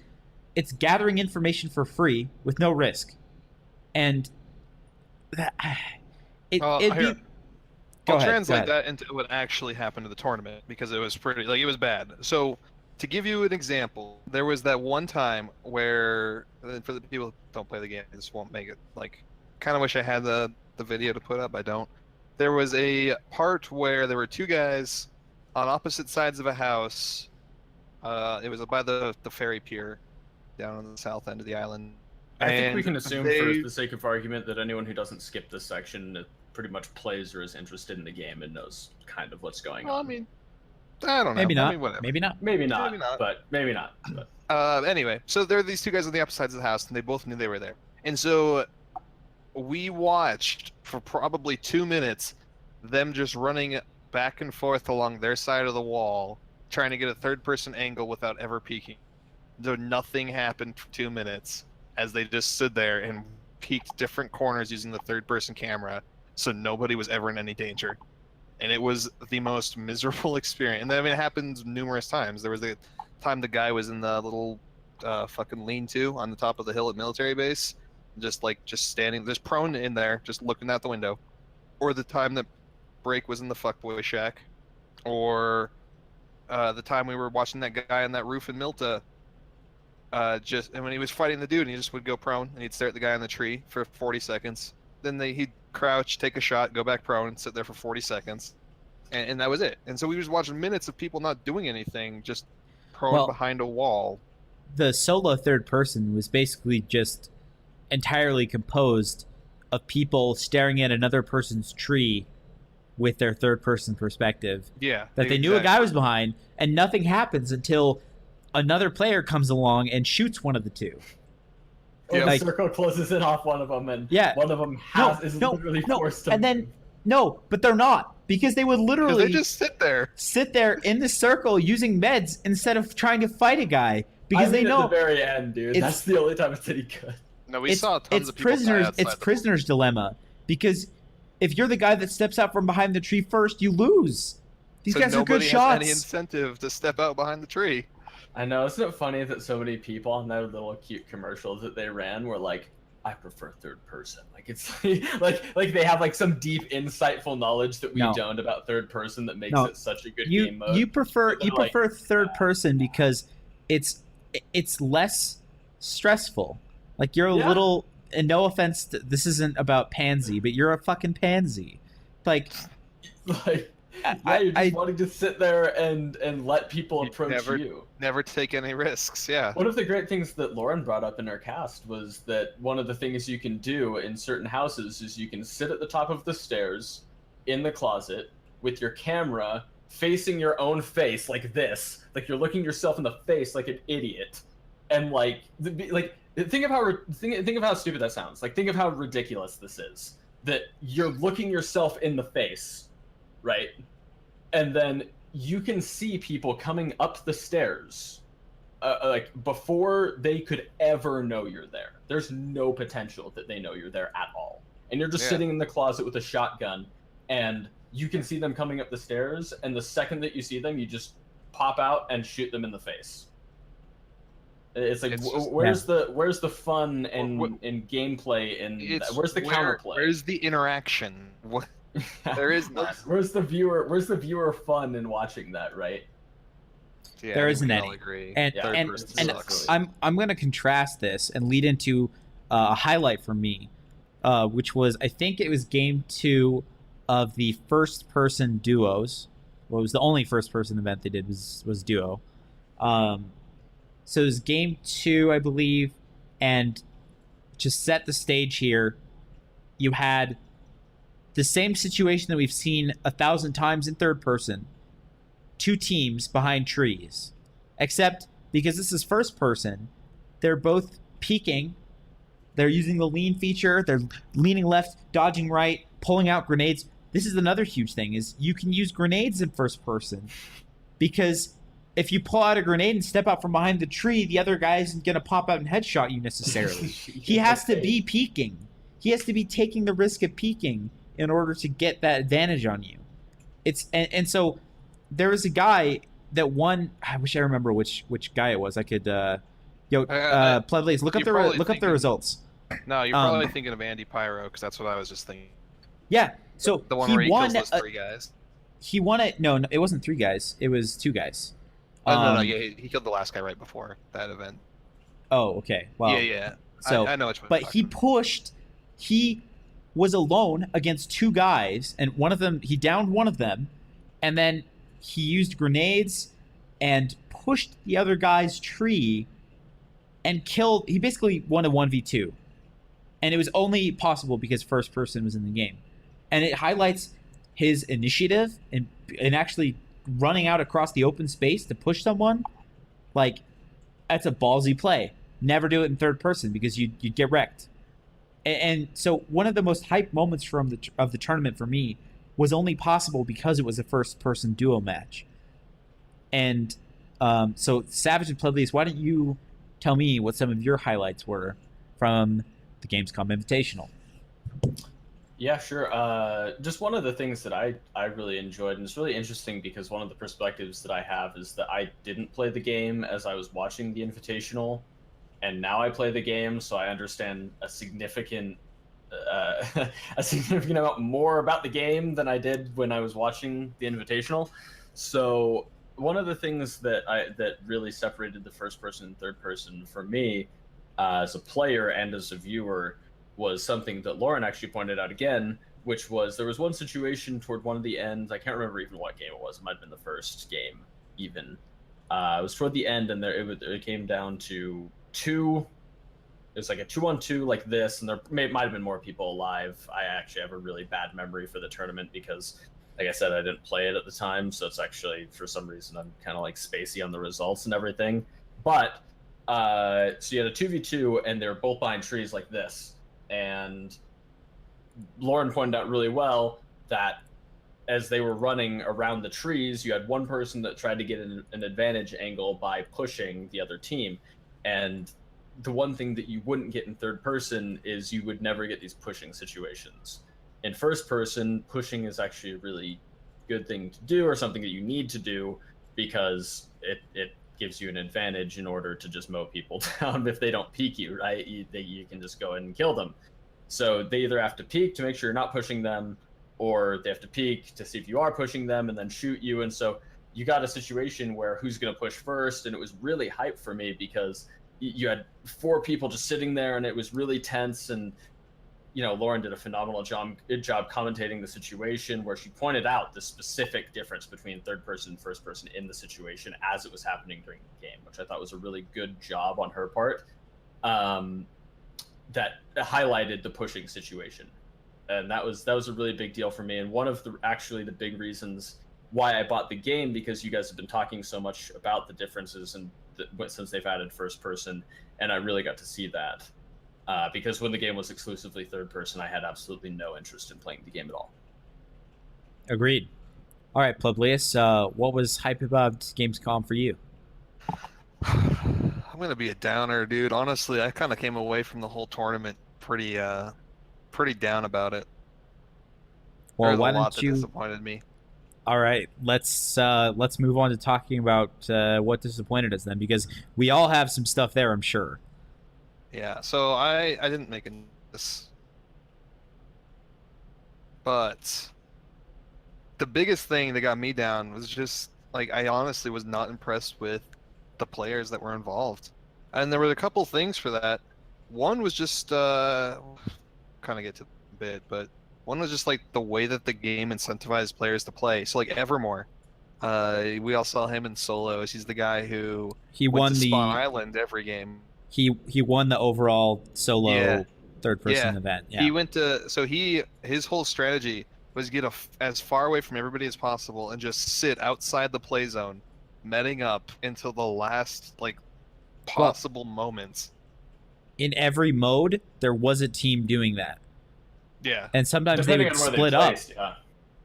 it's gathering information for free with no risk. And that I'll translate that into what actually happened to the tournament, because it was pretty, like, it was bad. So, to give you an example, there was that one time where, for the people who don't play the game, I just won't make it, like, kind of wish I had the video to put up, I don't. There was a part where there were 2 guys on opposite sides of a house. It was by the ferry pier down on the south end of the island. I think we can assume, for the sake of argument, that anyone who doesn't skip this section pretty much plays or is interested in the game and knows kind of what's going on. I mean, I don't know. Maybe not. Whatever. Maybe not. But maybe not. But. Anyway, so there are these 2 guys on the opposite sides of the house, and they both knew they were there. And so we watched for probably 2 minutes them just running back and forth along their side of the wall, trying to get a third-person angle without ever peeking. So nothing happened for 2 minutes as they just stood there and peeked different corners using the third-person camera, so nobody was ever in any danger. And it was the most miserable experience. And I mean, it happens numerous times. There was a time the guy was in the little fucking lean-to on the top of the hill at military base, just standing, just prone in there, just looking out the window. Or the time that Break was in the fuckboy shack. Or the time we were watching that guy on that roof in Milta, and when he was fighting the dude, he just would go prone, and he'd stare at the guy on the tree for 40 seconds. Then he'd crouch, take a shot, go back prone, and sit there for 40 seconds. And that was it. And so we was watching minutes of people not doing anything, just prone behind a wall. The solo third person was basically just entirely composed of people staring at another person's tree with their third person perspective. Yeah. That they knew a guy was behind, and nothing happens until another player comes along and shoots one of the 2. Or the circle closes in off one of them, and one of them is literally forced to and then but they're not, because they would literally they just sit there in the circle using meds instead of trying to fight a guy, because they know at the very end, dude. That's the only time it's any good. No, we saw tons of people die outside. It's prisoner's dilemma, because if you're the guy that steps out from behind the tree first, you lose. These guys are good shots. Nobody has any incentive to step out behind the tree. I know, isn't it funny that so many people on their little cute commercials that they ran were like, I prefer third person. Like, it's like they have like some deep, insightful knowledge that we don't about third person that makes it such a good game mode. You prefer third person because it's less stressful. Like, you're a little, and no offense, this isn't about pansy, but you're a fucking pansy. Like you're just wanting to sit there and let people approach you. Never take any risks, yeah. One of the great things that Lauren brought up in her cast was that one of the things you can do in certain houses is you can sit at the top of the stairs in the closet with your camera facing your own face like this. Like, you're looking yourself in the face like an idiot. And think of how stupid that sounds. Like, think of how ridiculous this is. That you're looking yourself in the face, right? And then you can see people coming up the stairs, like, before they could ever know you're there. There's no potential that they know you're there at all. And you're just sitting in the closet with a shotgun, and you can see them coming up the stairs, and the second that you see them, you just pop out and shoot them in the face. It's like, where's the fun and gameplay and where's the counterplay? Where's the interaction? What? There is none. Where's the viewer fun in watching that, right? Yeah, there isn't any. Agree. And I'm going to contrast this and lead into a highlight for me, which was, I think it was game 2 of the first-person duos. Well, it was the only first-person event they did was duo. So it was game 2, I believe, and to set the stage here, you had the same situation that we've seen 1,000 times in third person. 2 teams behind trees. Except because this is first person, they're both peeking. They're using the lean feature. They're leaning left, dodging right, pulling out grenades. This is another huge thing, is you can use grenades in first person. Because if you pull out a grenade and step out from behind the tree, the other guy isn't going to pop out and headshot you necessarily. He has to be peeking. He has to be taking the risk of peeking in order to get that advantage on you. And so there was a guy that won. I wish I remember which guy it was. I could Pleblius, look up the results. No, you're probably thinking of Andy Pyro, because that's what I was just thinking. Yeah, so the one where he kills those 3 guys. He won it. No, it wasn't 3 guys. It was 2 guys. No, yeah, he killed the last guy right before that event. Oh, okay. Well, yeah. So I know which one. But he pushed. He was alone against 2 guys, and one of them, he downed one of them, and then he used grenades and pushed the other guy's tree and killed. He basically won a 1v2, and it was only possible because first person was in the game, and it highlights his initiative and actually running out across the open space to push someone. Like, that's a ballsy play. Never do it in third person because you'd get wrecked. And so one of the most hyped moments of the tournament for me was only possible because it was a first-person duo match. And so Savage and Pleblius, why don't you tell me what some of your highlights were from the Gamescom Invitational? Yeah, sure. Just one of the things that I really enjoyed, and it's really interesting because one of the perspectives that I have is that I didn't play the game as I was watching the Invitational, and now I play the game, so I understand a significant amount more about the game than I did when I was watching the Invitational. So one of the things that really separated the first person and third person for me as a player and as a viewer was something that Lauren actually pointed out again, which was there was one situation toward one of the ends. I can't remember even what game it was. It might have been the first game even. It was toward the end, and it came down to 2. It was like a 2-on-2 like this, and there might have been more people alive. I actually have a really bad memory for the tournament because, like I said, I didn't play it at the time, so it's actually, for some reason, I'm kind of like spacey on the results and everything. But, so you had a 2v2, and they were both behind trees like this. And Lauren pointed out really well that as they were running around the trees, you had one person that tried to get an advantage angle by pushing the other team. And the one thing that you wouldn't get in third person is you would never get these pushing situations. In first person, pushing is actually a really good thing to do, or something that you need to do, because it gives you an advantage in order to just mow people down if they don't peek you, right? You can just go in and kill them. So they either have to peek to make sure you're not pushing them, or they have to peek to see if you are pushing them and then shoot you. And so you got a situation where who's going to push first, and it was really hype for me because you had 4 people just sitting there, and it was really tense. And Lauren did a phenomenal job commentating the situation, where she pointed out the specific difference between third person and first person in the situation as it was happening during the game, which I thought was a really good job on her part. That highlighted the pushing situation, and that was a really big deal for me. And one of the big reasons why I bought the game, because you guys have been talking so much about the differences and since they've added first person, and I really got to see that. Because when the game was exclusively third person, I had absolutely no interest in playing the game at all. Agreed. All right, Publius, what was hype about Gamescom for you? I'm gonna be a downer, dude. Honestly, I kind of came away from the whole tournament pretty down about it. Well, There's why a lot don't that you? disappointed me. All right, let's move on to talking about what disappointed us then, because we all have some stuff there, I'm sure. Yeah, so I didn't make this, but the biggest thing that got me down was just like I honestly was not impressed with the players that were involved, and there were a couple things for that. One was just kind of get to the bit, but one was just like the way that the game incentivized players to play. So like Evermore, we all saw him in solos. He's the guy who He went won to Spawn the Island every game. he won the overall solo Yeah. third person Yeah. event. Yeah. He went to his whole strategy was get as far away from everybody as possible and just sit outside the play zone, metting up until the last like possible moments. In every mode, there was a team doing that. Yeah. And sometimes Depending they would on where they split up. placed, yeah.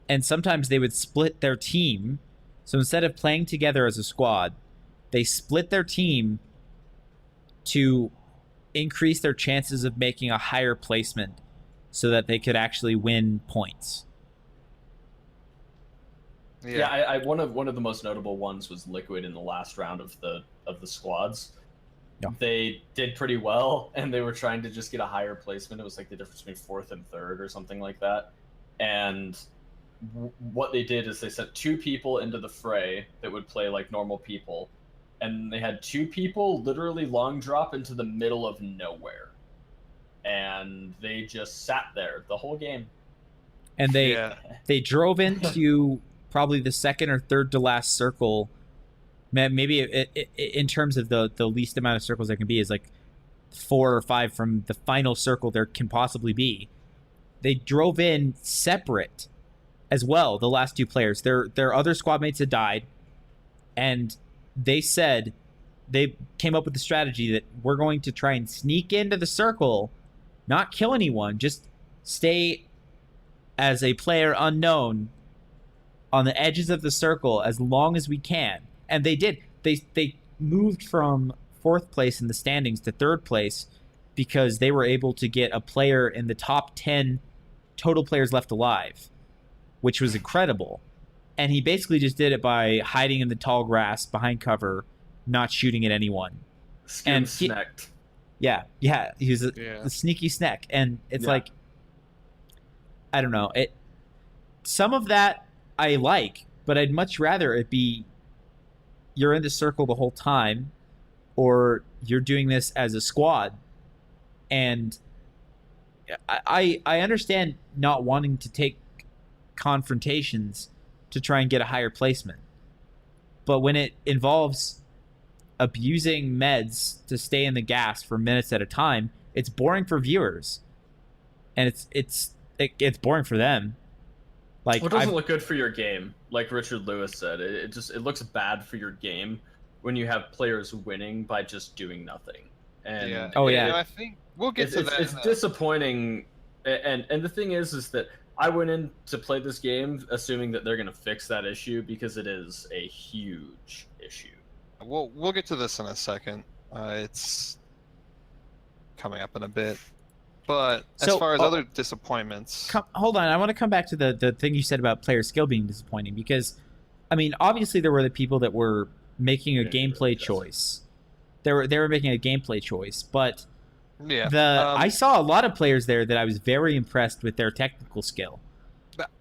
And sometimes they would split their team. So instead of playing together as a squad, they split their team to increase their chances of making a higher placement so that they could actually win points. Yeah, I one of the most notable ones was Liquid in the last round of the squads. Yeah. They did pretty well, and they were trying to just get a higher placement. It was like the difference between fourth and third or something like that. And what they did is they sent 2 people into the fray that would play like normal people, and they had 2 people literally long drop into the middle of nowhere, and they just sat there the whole game. And they drove into probably the second or third to last circle. Maybe in terms of the least amount of circles there can be is like 4 or 5 from the final circle there can possibly be. They drove in separate as well, the last 2 players. Their other squad mates had died, and they said they came up with the strategy that we're going to try and sneak into the circle, not kill anyone, just stay as a player unknown on the edges of the circle as long as we can. And they did. They moved from 4th place in the standings to 3rd place because they were able to get a player in the top 10 total players left alive, which was incredible. And he basically just did it by hiding in the tall grass behind cover, not shooting at anyone. Snacked. Yeah, he was a sneaky snack. And it's like, I don't know. Some of that I like, but I'd much rather it be you're in the circle the whole time, or you're doing this as a squad. And I understand not wanting to take confrontations to try and get a higher placement, but when it involves abusing meds to stay in the gas for minutes at a time, it's boring for viewers, and it's boring for them. Like, it doesn't look good for your game. Like Richard Lewis said, it looks bad for your game when you have players winning by just doing nothing. And and I think we'll get to that. It's disappointing, and the thing is that I went in to play this game assuming that they're going to fix that issue, because it is a huge issue. We'll get to this in a second. It's coming up in a bit. But as far as other disappointments... Hold on, I want to come back to the thing you said about player skill being disappointing, because, I mean, obviously there were the people that were making a gameplay choice. They were making a gameplay choice, but I saw a lot of players there that I was very impressed with their technical skill.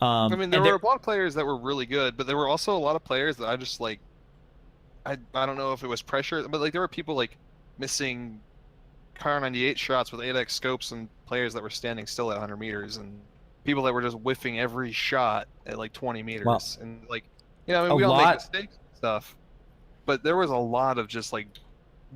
I mean, there were a lot of players that were really good, but there were also a lot of players that I just, like... I don't know if it was pressure, but like there were people like missing Car 98 shots with 8x scopes, and players that were standing still at 100 meters, and people that were just whiffing every shot at like 20 meters. And like, I mean, we all make mistakes and stuff, but there was a lot of just like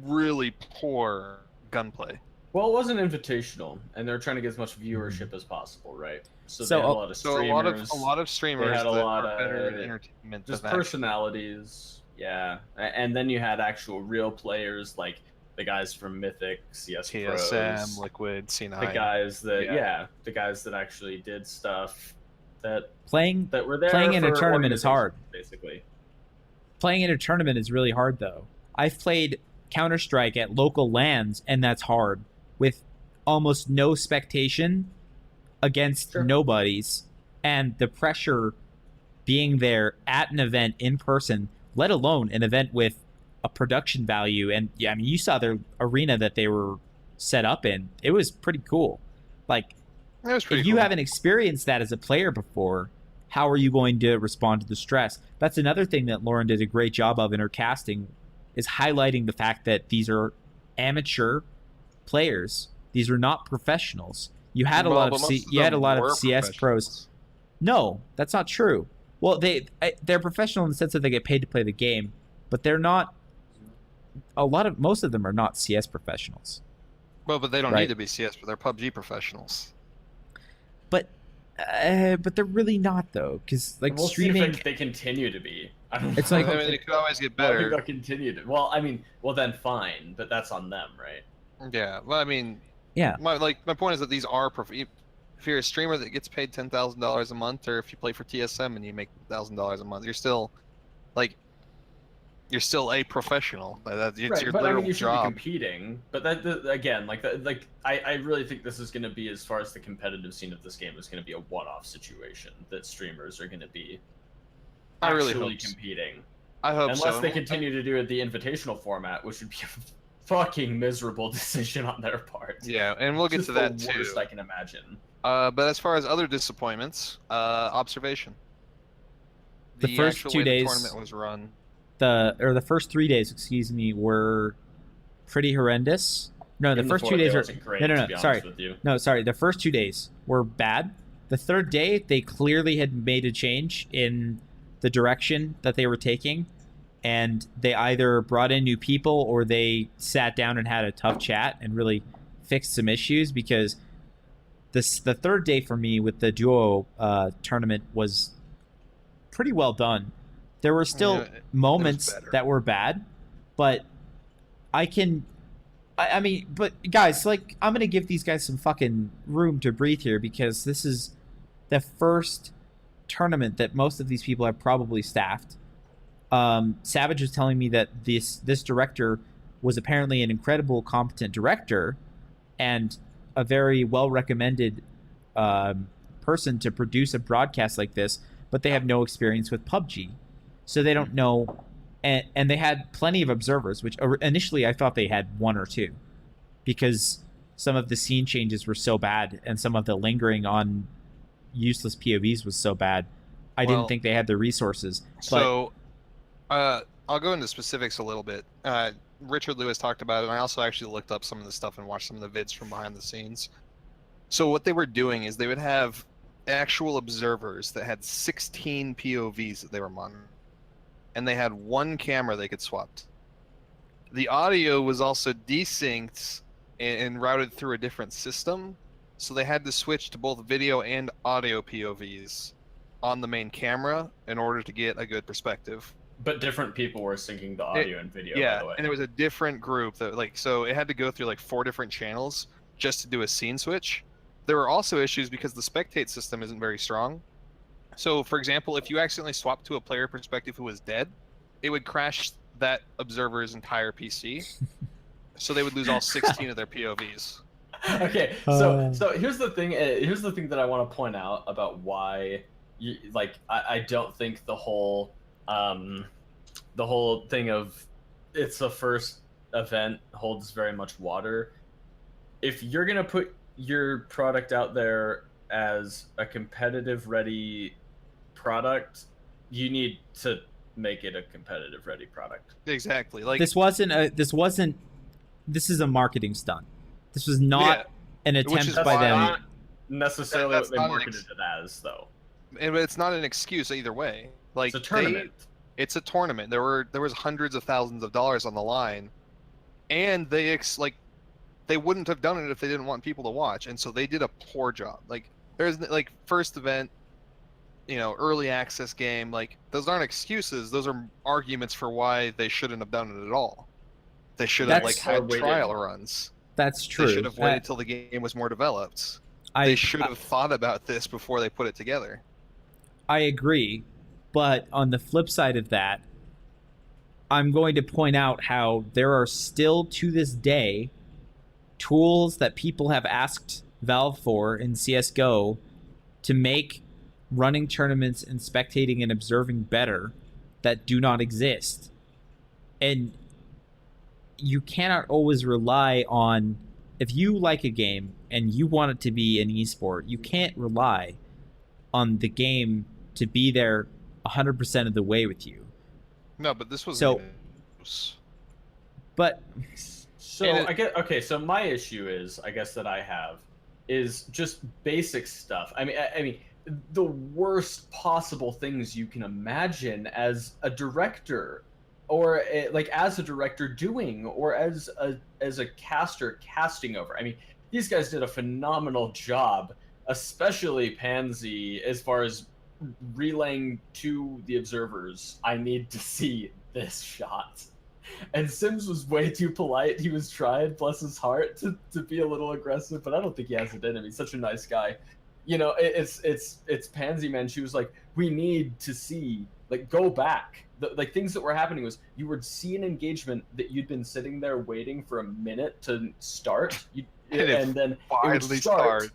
really poor gunplay. Well, it wasn't invitational, and they're trying to get as much viewership as possible, right? So they had a lot of streamers. a lot of streamers. They had a lot of better of entertainment. Just personalities. Yeah, and then you had actual real players like the guys from Mythic, CS Pros, TSM, Liquid, C9. The guys that the guys that actually did stuff that were there. Playing in a tournament is hard. Basically, playing in a tournament is really hard, though. I've played Counter-Strike at local LANs, and that's hard with almost no spectation against nobodies. And the pressure being there at an event in person, let alone an event with a production value. And yeah, I mean, you saw their arena that they were set up in. It was pretty cool. Like, That was pretty if you cool. haven't experienced that as a player before, how are you going to respond to the stress? That's another thing that Lauren did a great job of in her casting, is highlighting the fact that these are amateur players. These are not professionals. You had a Well, lot but of most you had a them lot of were CS pros. professionals. No, that's not true. Well, they're professional in the sense that they get paid to play the game, but they're not. Most of them are not CS professionals. Well, but they don't Right. need to be CS, but they're PUBG professionals. But they're really not though, because like We'll streaming. see if they continue to be. I don't It's know. like- I mean, it could always get I think better. they'll continue to. Well, I mean, well then fine, but that's on them, right? Yeah, well, I mean, Yeah, my point is that these are if you're a streamer that gets paid $10,000 a month, or if you play for TSM and you make $1,000 a month, you're still a professional. It's Right, your but I literal mean, you should be job. competing. But again, I really think this is going to be, as far as the competitive scene of this game, is going to be a one-off situation that streamers are going to be I really actually hope so. competing, I hope unless so. they continue to do it the invitational format, which would be a fucking miserable decision on their part. Yeah, and we'll get Just to that the too. worst I can imagine. But as far as other disappointments, observation. The first actual 2 way days- the tournament was run. the first 3 days, excuse me, were pretty horrendous. No, the Even first 2 fourth day days are wasn't great, no, to be sorry. honest with you. No, sorry. The first 2 days were bad. The third day, they clearly had made a change in the direction that they were taking, and they either brought in new people or they sat down and had a tough chat and really fixed some issues. Because the third day for me with the duo tournament was pretty well done. There were still Yeah, moments better. that were bad, but I mean, but guys, like, I'm gonna give these guys some fucking room to breathe here, because this is the first tournament that most of these people have probably staffed. Savage was telling me that this director was apparently an incredible, competent director and a very well recommended person to produce a broadcast like this, but they have no experience with PUBG, so they don't know. And they had plenty of observers, which initially I thought they had one or two, because some of the scene changes were so bad and some of the lingering on useless POVs was so bad. I didn't Well, think they had the resources. But So, I'll go into specifics a little bit. Richard Lewis talked about it, and I also actually looked up some of the stuff and watched some of the vids from behind the scenes. So what they were doing is they would have actual observers that had 16 POVs that they were monitoring, and they had one camera they could swap to. The audio was also desynced and routed through a different system, so they had to switch to both video and audio POVs on the main camera in order to get a good perspective. But different people were syncing the audio and video, by Yeah, the way. and it was a different group that, like, so it had to go through like 4 different channels just to do a scene switch. There were also issues because the spectate system isn't very strong. So, for example, if you accidentally swapped to a player perspective who was dead, it would crash that observer's entire PC. So they would lose all 16 of their POVs. Okay, so here's the thing. Here's the thing that I want to point out about why, I don't think the whole thing of it's the first event holds very much water. If you're gonna put your product out there as a competitive ready product, you need to make it a competitive ready product. Exactly. Like, this is a marketing stunt. This was not an which attempt is by why them. Not necessarily That's what they not an marketed it as, though. and it's not an excuse either way. Like, It's a tournament. It's a tournament. There was hundreds of thousands of dollars on the line, and they wouldn't have done it if they didn't want people to watch, and so they did a poor job. Like, there's like first event, early access game. Like, those aren't excuses. Those are arguments for why they shouldn't have done it at all. They should have That's- had waited. trial runs. That's true. They should have waited till the game was more developed. They should have thought about this before they put it together. I agree, but on the flip side of that, I'm going to point out how there are still to this day tools that people have asked Valve for in CSGO to make running tournaments and spectating and observing better that do not exist. And you cannot always rely on, if you like a game and you want it to be an esport, you can't rely on the game to be there 100% of the way with you. No, but this was But so I get okay. So my issue is, I guess that I have, is just basic stuff. I mean, the worst possible things you can imagine as a director, or like as a director doing, or as a caster casting over. I mean, these guys did a phenomenal job, especially Pansy, as far as relaying to the observers, I need to see this shot. And Sims was way too polite. He was trying, bless his heart, to be a little aggressive, but I don't think he has it in him. He's such a nice guy. You know, it's Pansy, man. She was like, we need to see, like, go back. Like, things that were happening was, you would see an engagement that you'd been sitting there waiting for a minute to start, and then it would start,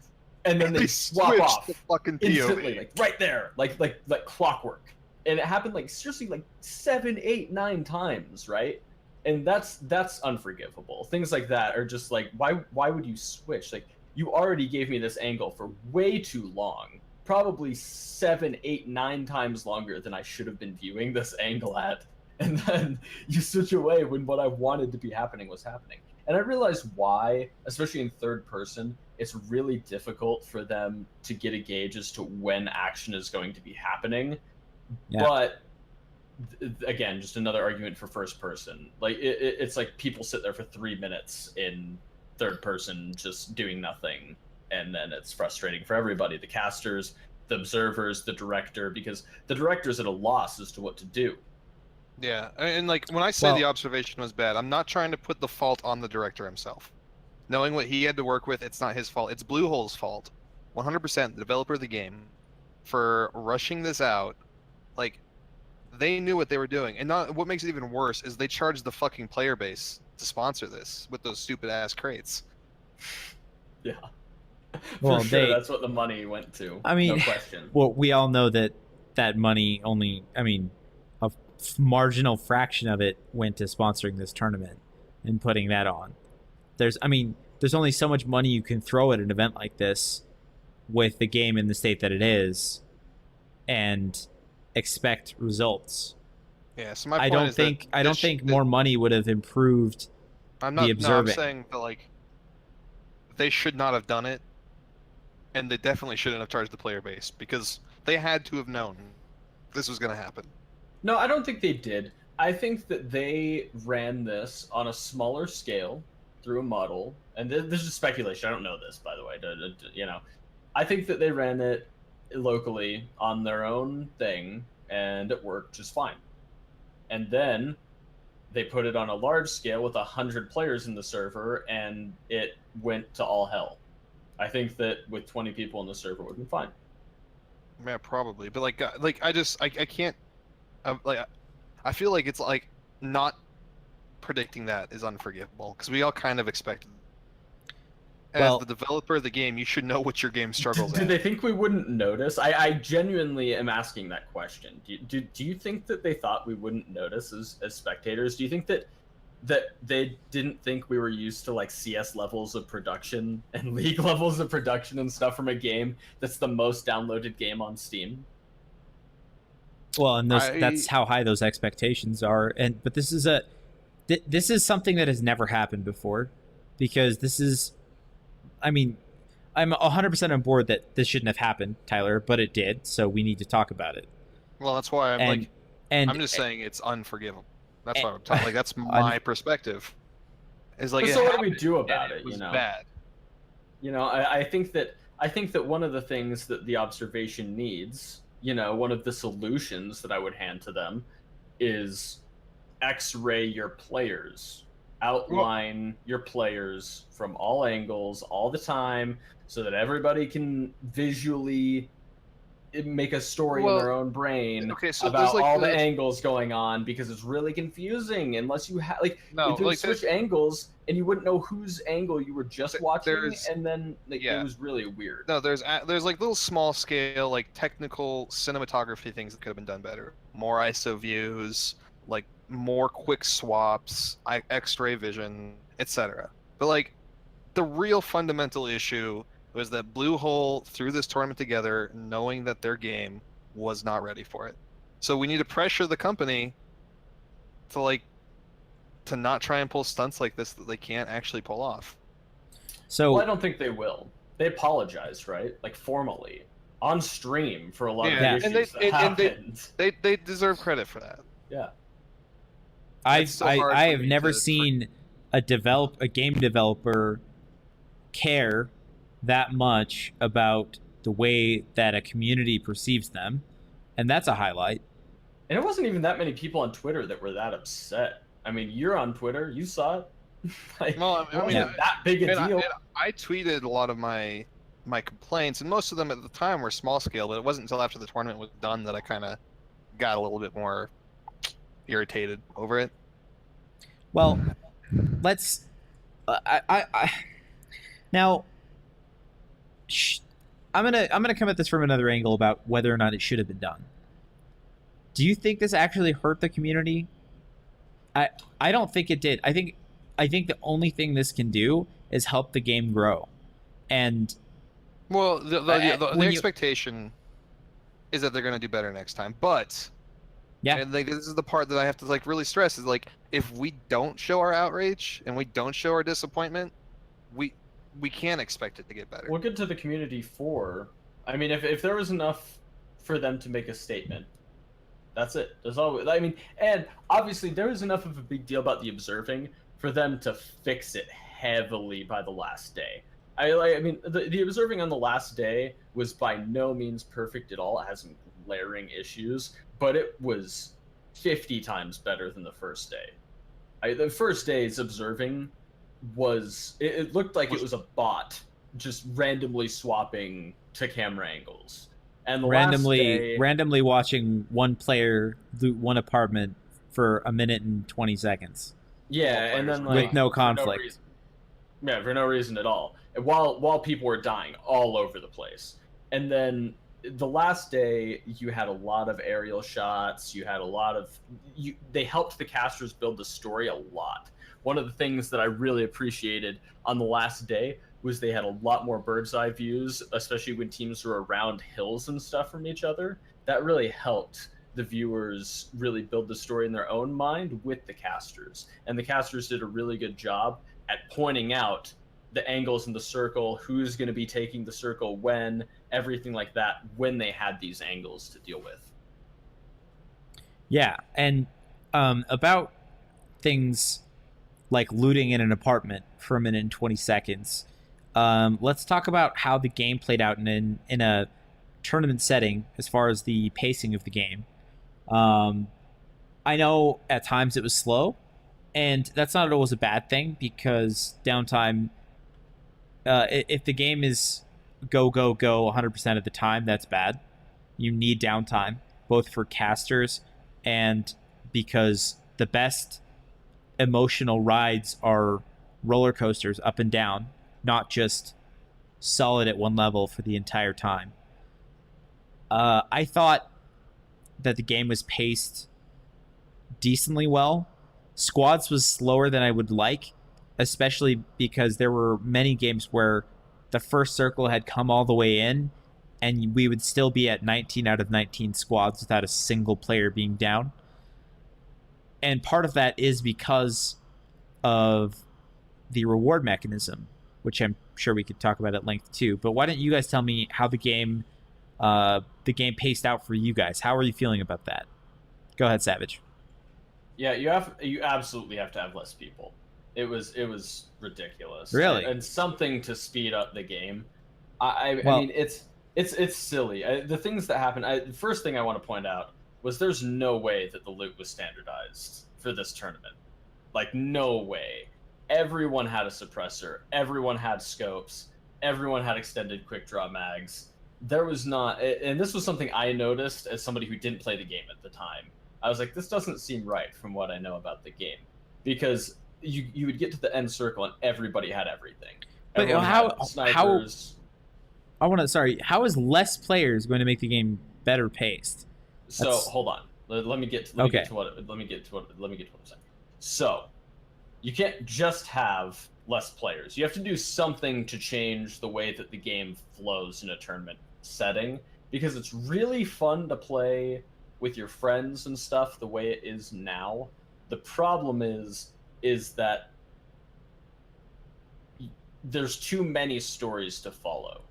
and then they swap off the fucking instantly, POV. like right there, like clockwork. And it happened like seriously like 7, 8, 9 times, right? And that's unforgivable. Things like that are just like, why would you switch? Like, you already gave me this angle for way too long, probably 7, 8, 9 times longer than I should have been viewing this angle at, and then you switch away when what I wanted to be happening was happening. And I realized why, especially in third person, it's really difficult for them to get a gauge as to when action is going to be happening. Yeah. But again, just another argument for first person. Like it's like people sit there for 3 minutes in third person just doing nothing, and then it's frustrating for everybody, the casters, the observers, the director, because the director's at a loss as to what to do. Yeah, and like when I say the observation was bad, I'm not trying to put the fault on the director himself. Knowing what he had to work with, it's not his fault. It's Bluehole's fault, 100%, the developer of the game, for rushing this out. Like, they knew what they were doing, and not what makes it even worse is they charged the fucking player base to sponsor this with those stupid ass crates. Yeah, well, for sure, that's what the money went to. I mean, no question. Well, we all know that money only, I mean, a marginal fraction of it went to sponsoring this tournament and putting that on. There's only so much money you can throw at an event like this with the game in the state that it is and expect results. Yeah, so my point I don't think more money would have improved the observing. No, I'm saying that, like, they should not have done it, and they definitely shouldn't have charged the player base, because they had to have known this was going to happen. No, I don't think they did. I think that they ran this on a smaller scale through a model, and this is speculation. I don't know this, by the way. You know, I think that they ran it locally on their own thing, and it worked just fine. And then they put it on a large scale with 100 players in the server, and it went to all hell. I think that with 20 people in the server, it would be fine. Yeah, probably. But like I can't. I feel like it's like not predicting that is unforgivable, because we all kind of expected. As the developer of the game, you should know what your game struggles at. Do they think we wouldn't notice? I genuinely am asking that question. Do you think that they thought we wouldn't notice as spectators? Do you think that they didn't think we were used to like CS levels of production and League levels of production and stuff from a game that's the most downloaded game on Steam? Well, and that's how high those expectations are. But this is something that has never happened before, because this is, I mean, I'm 100% on board that this shouldn't have happened, Tyler, but it did, so we need to talk about it. Well, that's why I'm just saying it's unforgivable. That's why I'm telling. Like, that's my perspective. Is like, so what do we do about it? It was you know, bad. You know, I think that one of the things that the observation needs, you know, one of the solutions that I would hand to them is X-ray your players. Outline your players from all angles all the time, so that everybody can visually make a story in their own brain okay, so about like all the angles going on, because it's really confusing unless you have if you switch angles and you wouldn't know whose angle you were just watching, and then it was really weird. No, there's like little small scale like technical cinematography things that could have been done better. More ISO views, like more quick swaps, X-ray vision, etc. But like the real fundamental issue was that Blue Hole threw this tournament together knowing that their game was not ready for it. So we need to pressure the company to not try and pull stunts like this that they can't actually pull off. So well, I don't think they will. They apologized, right? Like formally on stream for a lot of the issues that happened. They deserve credit for that. Yeah. I have never seen a game developer care that much about the way that a community perceives them, and that's a highlight. And it wasn't even that many people on Twitter that were that upset. I mean, you're on Twitter, you saw it. Like, well, I mean, that big a deal. I tweeted a lot of my complaints, and most of them at the time were small scale, but it wasn't until after the tournament was done that I kind of got a little bit more irritated over it. Well, let's now I'm gonna come at this from another angle about whether or not it should have been done. Do you think this actually hurt the community? I don't think it did. I think the only thing this can do is help the game grow. And well, the expectation is that they're going to do better next time. But yeah, and like this is the part that I have to like really stress is like if we don't show our outrage and we don't show our disappointment, we can't expect it to get better. We'll get to the community for. I mean, if there was enough for them to make a statement. That's it. There's always, I mean, and obviously there was enough of a big deal about the observing for them to fix it heavily by the last day. I mean, the observing on the last day was by no means perfect at all. It has some glaring issues, but it was 50 times better than the first day. The first day's observing it looked like it was a bot just randomly swapping to camera angles. And the randomly watching one player loot one apartment for a minute and 20 seconds. Yeah, and then like with no conflict. For no reason at all. While people were dying all over the place. And then the last day you had a lot of aerial shots, you had a lot of they helped the casters build the story a lot. One of the things that I really appreciated on the last day was they had a lot more bird's eye views, especially when teams were around hills and stuff from each other. That really helped the viewers really build the story in their own mind with the casters. And the casters did a really good job at pointing out the angles in the circle, who's going to be taking the circle when, everything like that, when they had these angles to deal with. Yeah, and about things like looting in an apartment for a minute and 20 seconds. Let's talk about how the game played out in a tournament setting as far as the pacing of the game. I know at times it was slow, and that's not always a bad thing because downtime, if the game is go 100% of the time, that's bad. You need downtime, both for casters and because the best emotional rides are roller coasters up and down, not just solid at one level for the entire time. I thought that the game was paced decently well. Squads was slower than I would like, especially because there were many games where the first circle had come all the way in and we would still be at 19 out of 19 squads without a single player being down. And part of that is because of the reward mechanism, which I'm sure we could talk about at length too. But why don't you guys tell me how the game paced out for you guys? How are you feeling about that? Go ahead, Savage. Yeah, you absolutely have to have less people. It was ridiculous. Really? And something to speed up the game. I mean, it's silly. The things that happen. The first thing I want to point out was there's no way that the loot was standardized for this tournament. Like, no way. Everyone had a suppressor. Everyone had scopes. Everyone had extended quick draw mags. there was not, and this was something I noticed as somebody who didn't play the game at the time. I was like, this doesn't seem right from what I know about the game, because you would get to the end circle and everybody had everything. But Everyone how had snipers. how is less players going to make the game better paced? So hold on. Let me get to what I'm saying. So you can't just have less players. You have to do something to change the way that the game flows in a tournament setting, because it's really fun to play with your friends and stuff the way it is now. The problem is that there's too many stories to follow.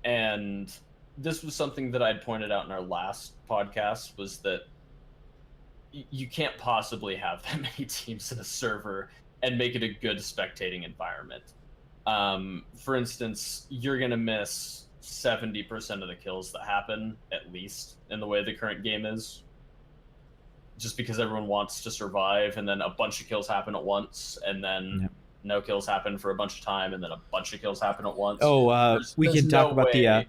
And this was something that I'd pointed out in our last podcast, was that you can't possibly have that many teams in a server and make it a good spectating environment. For instance, you're going to miss 70% of the kills that happen, at least, in the way the current game is. Just because everyone wants to survive, and then a bunch of kills happen at once, and then no kills happen for a bunch of time, and then a bunch of kills happen at once. We can talk about the...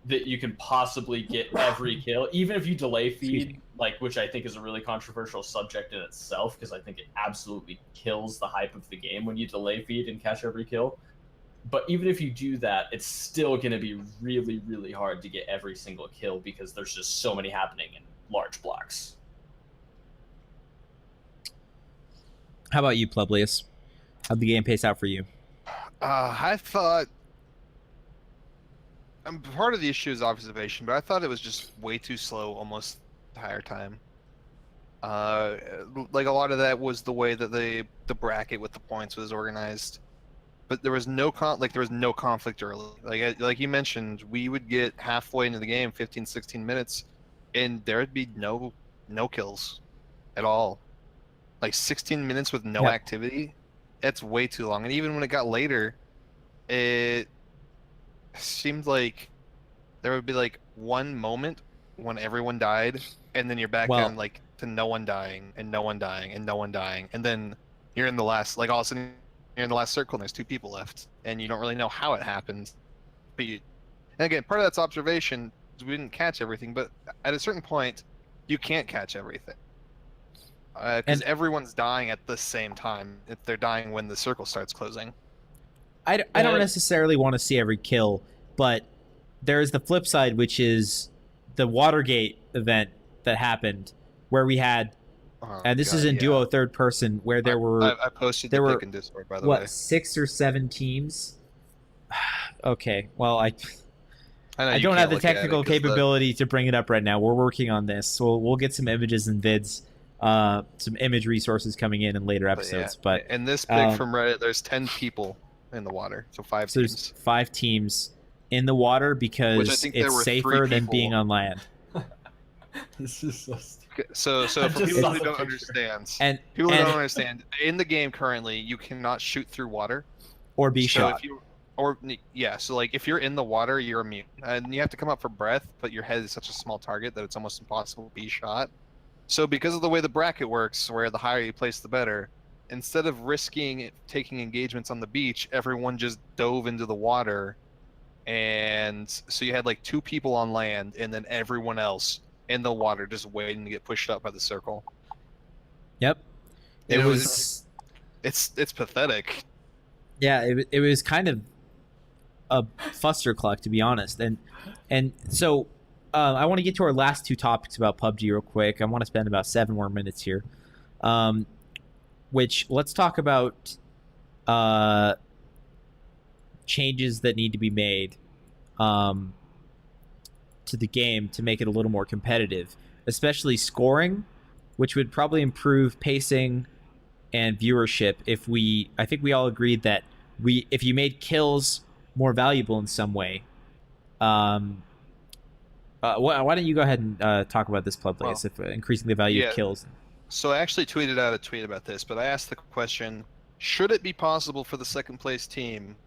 that you can possibly get every kill, even if you delay feed, which I think is a really controversial subject in itself, because I think it absolutely kills the hype of the game when you delay feed and catch every kill. But even if you do that, it's still going to be really, really hard to get every single kill, because there's just so many happening in large blocks. How about you, Pleblius? How'd the game pace out for you? I thought... part of the issue is observation, but I thought it was just way too slow almost the entire time. Like a lot of that was the way that the bracket with the points was organized, but there was no conflict early. Like you mentioned, we would get halfway into the game, 15, 16 minutes, and there'd be no kills at all. Like 16 minutes with no activity, that's way too long. And even when it got later, it seemed like there would be like one moment when everyone died, and then you're back down like to no one dying and no one dying and no one dying, and then you're in the last, like all of a sudden you're in the last circle and there's 2 people left, and you don't really know how it happened. But and again, part of that's observation. We didn't catch everything, but at a certain point, you can't catch everything. Because everyone's dying at the same time. If they're dying when the circle starts closing. I don't necessarily want to see every kill, but there's the flip side, which is the Watergate event that happened, where we had, and this is in duo third person, where there were... I posted the pic in Discord, by the way. 6 or 7 teams? Okay, well, I don't have the technical capability to bring it up right now. We're working on this, so we'll get some images and vids. Some image resources coming in later episodes, but in this pic from Reddit, there's 10 people in the water, so 5 so teams. There's 5 teams in the water because it's safer than being on land. This is so stupid. So for people who don't understand, in the game currently, you cannot shoot through water or be shot. So like if you're in the water, you're immune, and you have to come up for breath, but your head is such a small target that it's almost impossible to be shot. So because of the way the bracket works, where the higher you place, the better, instead of risking taking engagements on the beach, everyone just dove into the water. And so you had like 2 people on land, and then everyone else in the water just waiting to get pushed up by the circle. Yep. It's pathetic. Yeah, it was kind of a fustercluck, to be honest. And so... I want to get to our last 2 topics about PUBG real quick. I want to spend about 7 more minutes here. Which, let's talk about changes that need to be made to the game to make it a little more competitive. Especially scoring, which would probably improve pacing and viewership I think we all agreed that if you made kills more valuable in some way. Why don't you go ahead and talk about this, Pleblius, if increasing the value of kills? So I actually tweeted out a tweet about this, but I asked the question, should it be possible for the second place team,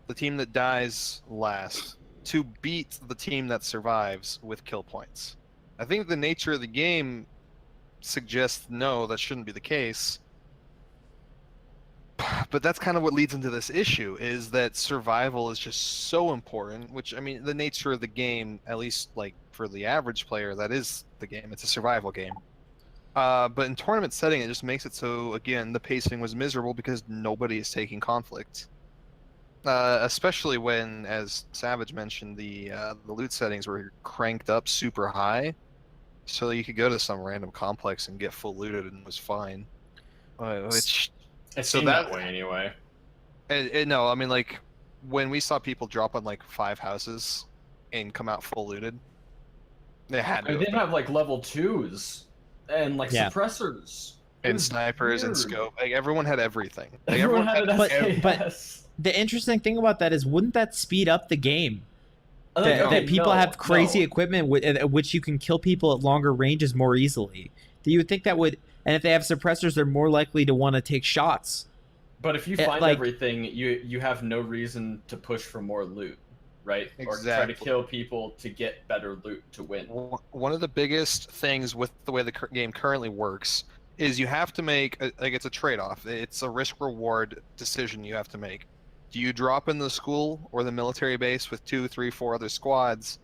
the team that dies last, to beat the team that survives with kill points? I think the nature of the game suggests no, that shouldn't be the case. But that's kind of what leads into this issue, is that survival is just so important, which, I mean, the nature of the game, at least like for the average player, that is the game. It's a survival game. But in tournament setting, it just makes it so, again, the pacing was miserable because nobody is taking conflict. Especially when, as Savage mentioned, the loot settings were cranked up super high, so you could go to some random complex and get full looted and it was fine. Which It so seemed that that way anyway. no, I mean, like, when we saw people drop on like 5 houses and come out full looted, they had They to didn't have like level 2s and like Yeah. suppressors. It and was snipers and weird. scope. Like, everyone had everything. Like, Everyone had an but- SAS. The interesting thing about that is, wouldn't that speed up the game? Like, That, okay, that people no, have crazy no. equipment at which you can kill people at longer ranges more easily. Do you would think that would, and if they have suppressors, they're more likely to want to take shots. But if you It, find like- everything, you have no reason to push for more loot, right? Or try to Exactly. kill people to get better loot to win. One of the biggest things with the way the game currently works is you have to make like, it's a trade-off. It's a risk-reward decision you have to make. Do you drop in the school or the military base with 2, 3, 4 other squads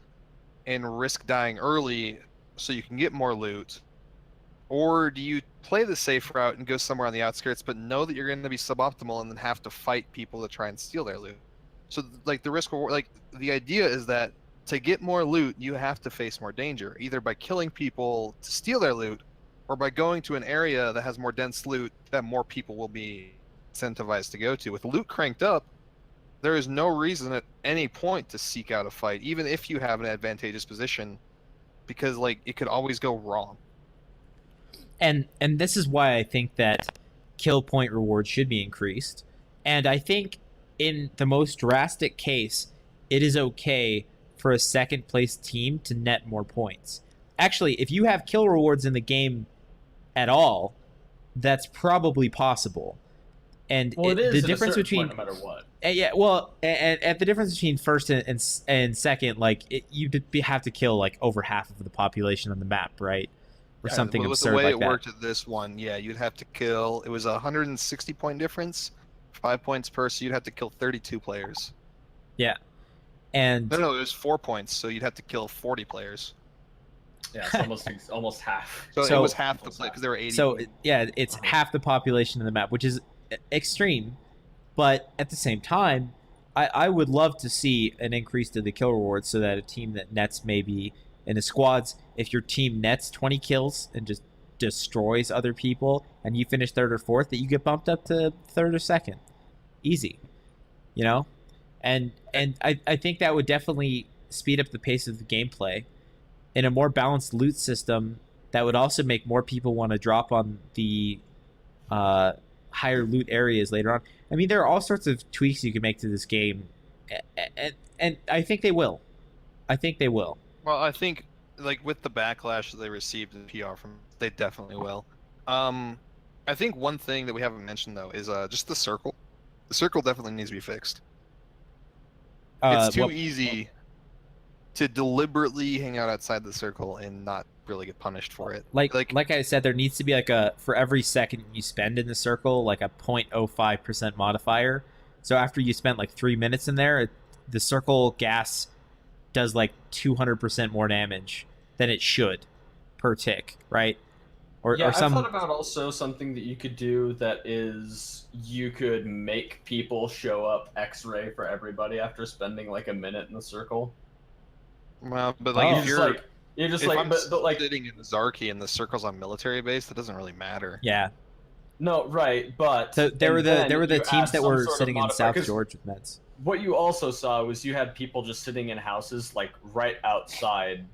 and risk dying early so you can get more loot? Or do you play the safe route and go somewhere on the outskirts but know that you're going to be suboptimal and then have to fight people to try and steal their loot? So, like, the risk reward, like, the idea is that to get more loot, you have to face more danger, either by killing people to steal their loot, or by going to an area that has more dense loot that more people will be incentivized to go to. With loot cranked up, there is no reason at any point to seek out a fight, even if you have an advantageous position, because, like, it could always go wrong. And this is why I think that kill point rewards should be increased. And I think in the most drastic case, it is okay for a second place team to net more points. Actually, if you have kill rewards in the game at all, that's probably possible. And Well, it is the at a difference certain between point, no matter what. yeah, well, and the difference between first and second, like, you have to kill like over half of the population on the map, right? Or Yeah, something with absurd the way like it that. worked at this one, yeah, you'd have to kill. It was a 160 point difference, 5 points per, so you'd have to kill 32 players. And No, it was 4 points, so you'd have to kill 40 players. Yeah, it's almost half. So, So- it was half the play because there were 80. so yeah, it's half the population of the map, which is extreme. But at the same time, I would love to see an increase to the kill rewards so that a team that nets maybe in the squads, if your team nets 20 kills and just destroys other people and you finish third or fourth, that you get bumped up to third or second. Easy. You know? And I think that would definitely speed up the pace of the gameplay. In a more balanced loot system, that would also make more people want to drop on the higher loot areas later on. I mean, there are all sorts of tweaks you can make to this game, and I think they will. I think they will. Well, I think, like, with the backlash that they received in PR from, they definitely will. I think one thing that we haven't mentioned, though, is just the circle. The circle definitely needs to be fixed. It's too easy to deliberately hang out outside the circle and not really get punished for it. Like I said, there needs to be like a, for every second you spend in the circle, like a 0.05% modifier. So after you spent like 3 minutes in there, the circle gas does like 200% more damage than it should per tick, right? Or some. I thought about also something that you could do that is you could make people show up X-ray for everybody after spending like a minute in the circle. Well, but like, Oh. if I'm but like sitting in Zarki and the circle's on military base, that doesn't really matter. Yeah. no, right, but So there were the you teams add that some were sort of sitting in modifier, South 'cause Georgia with meds. What you also saw was you had people just sitting in houses like right outside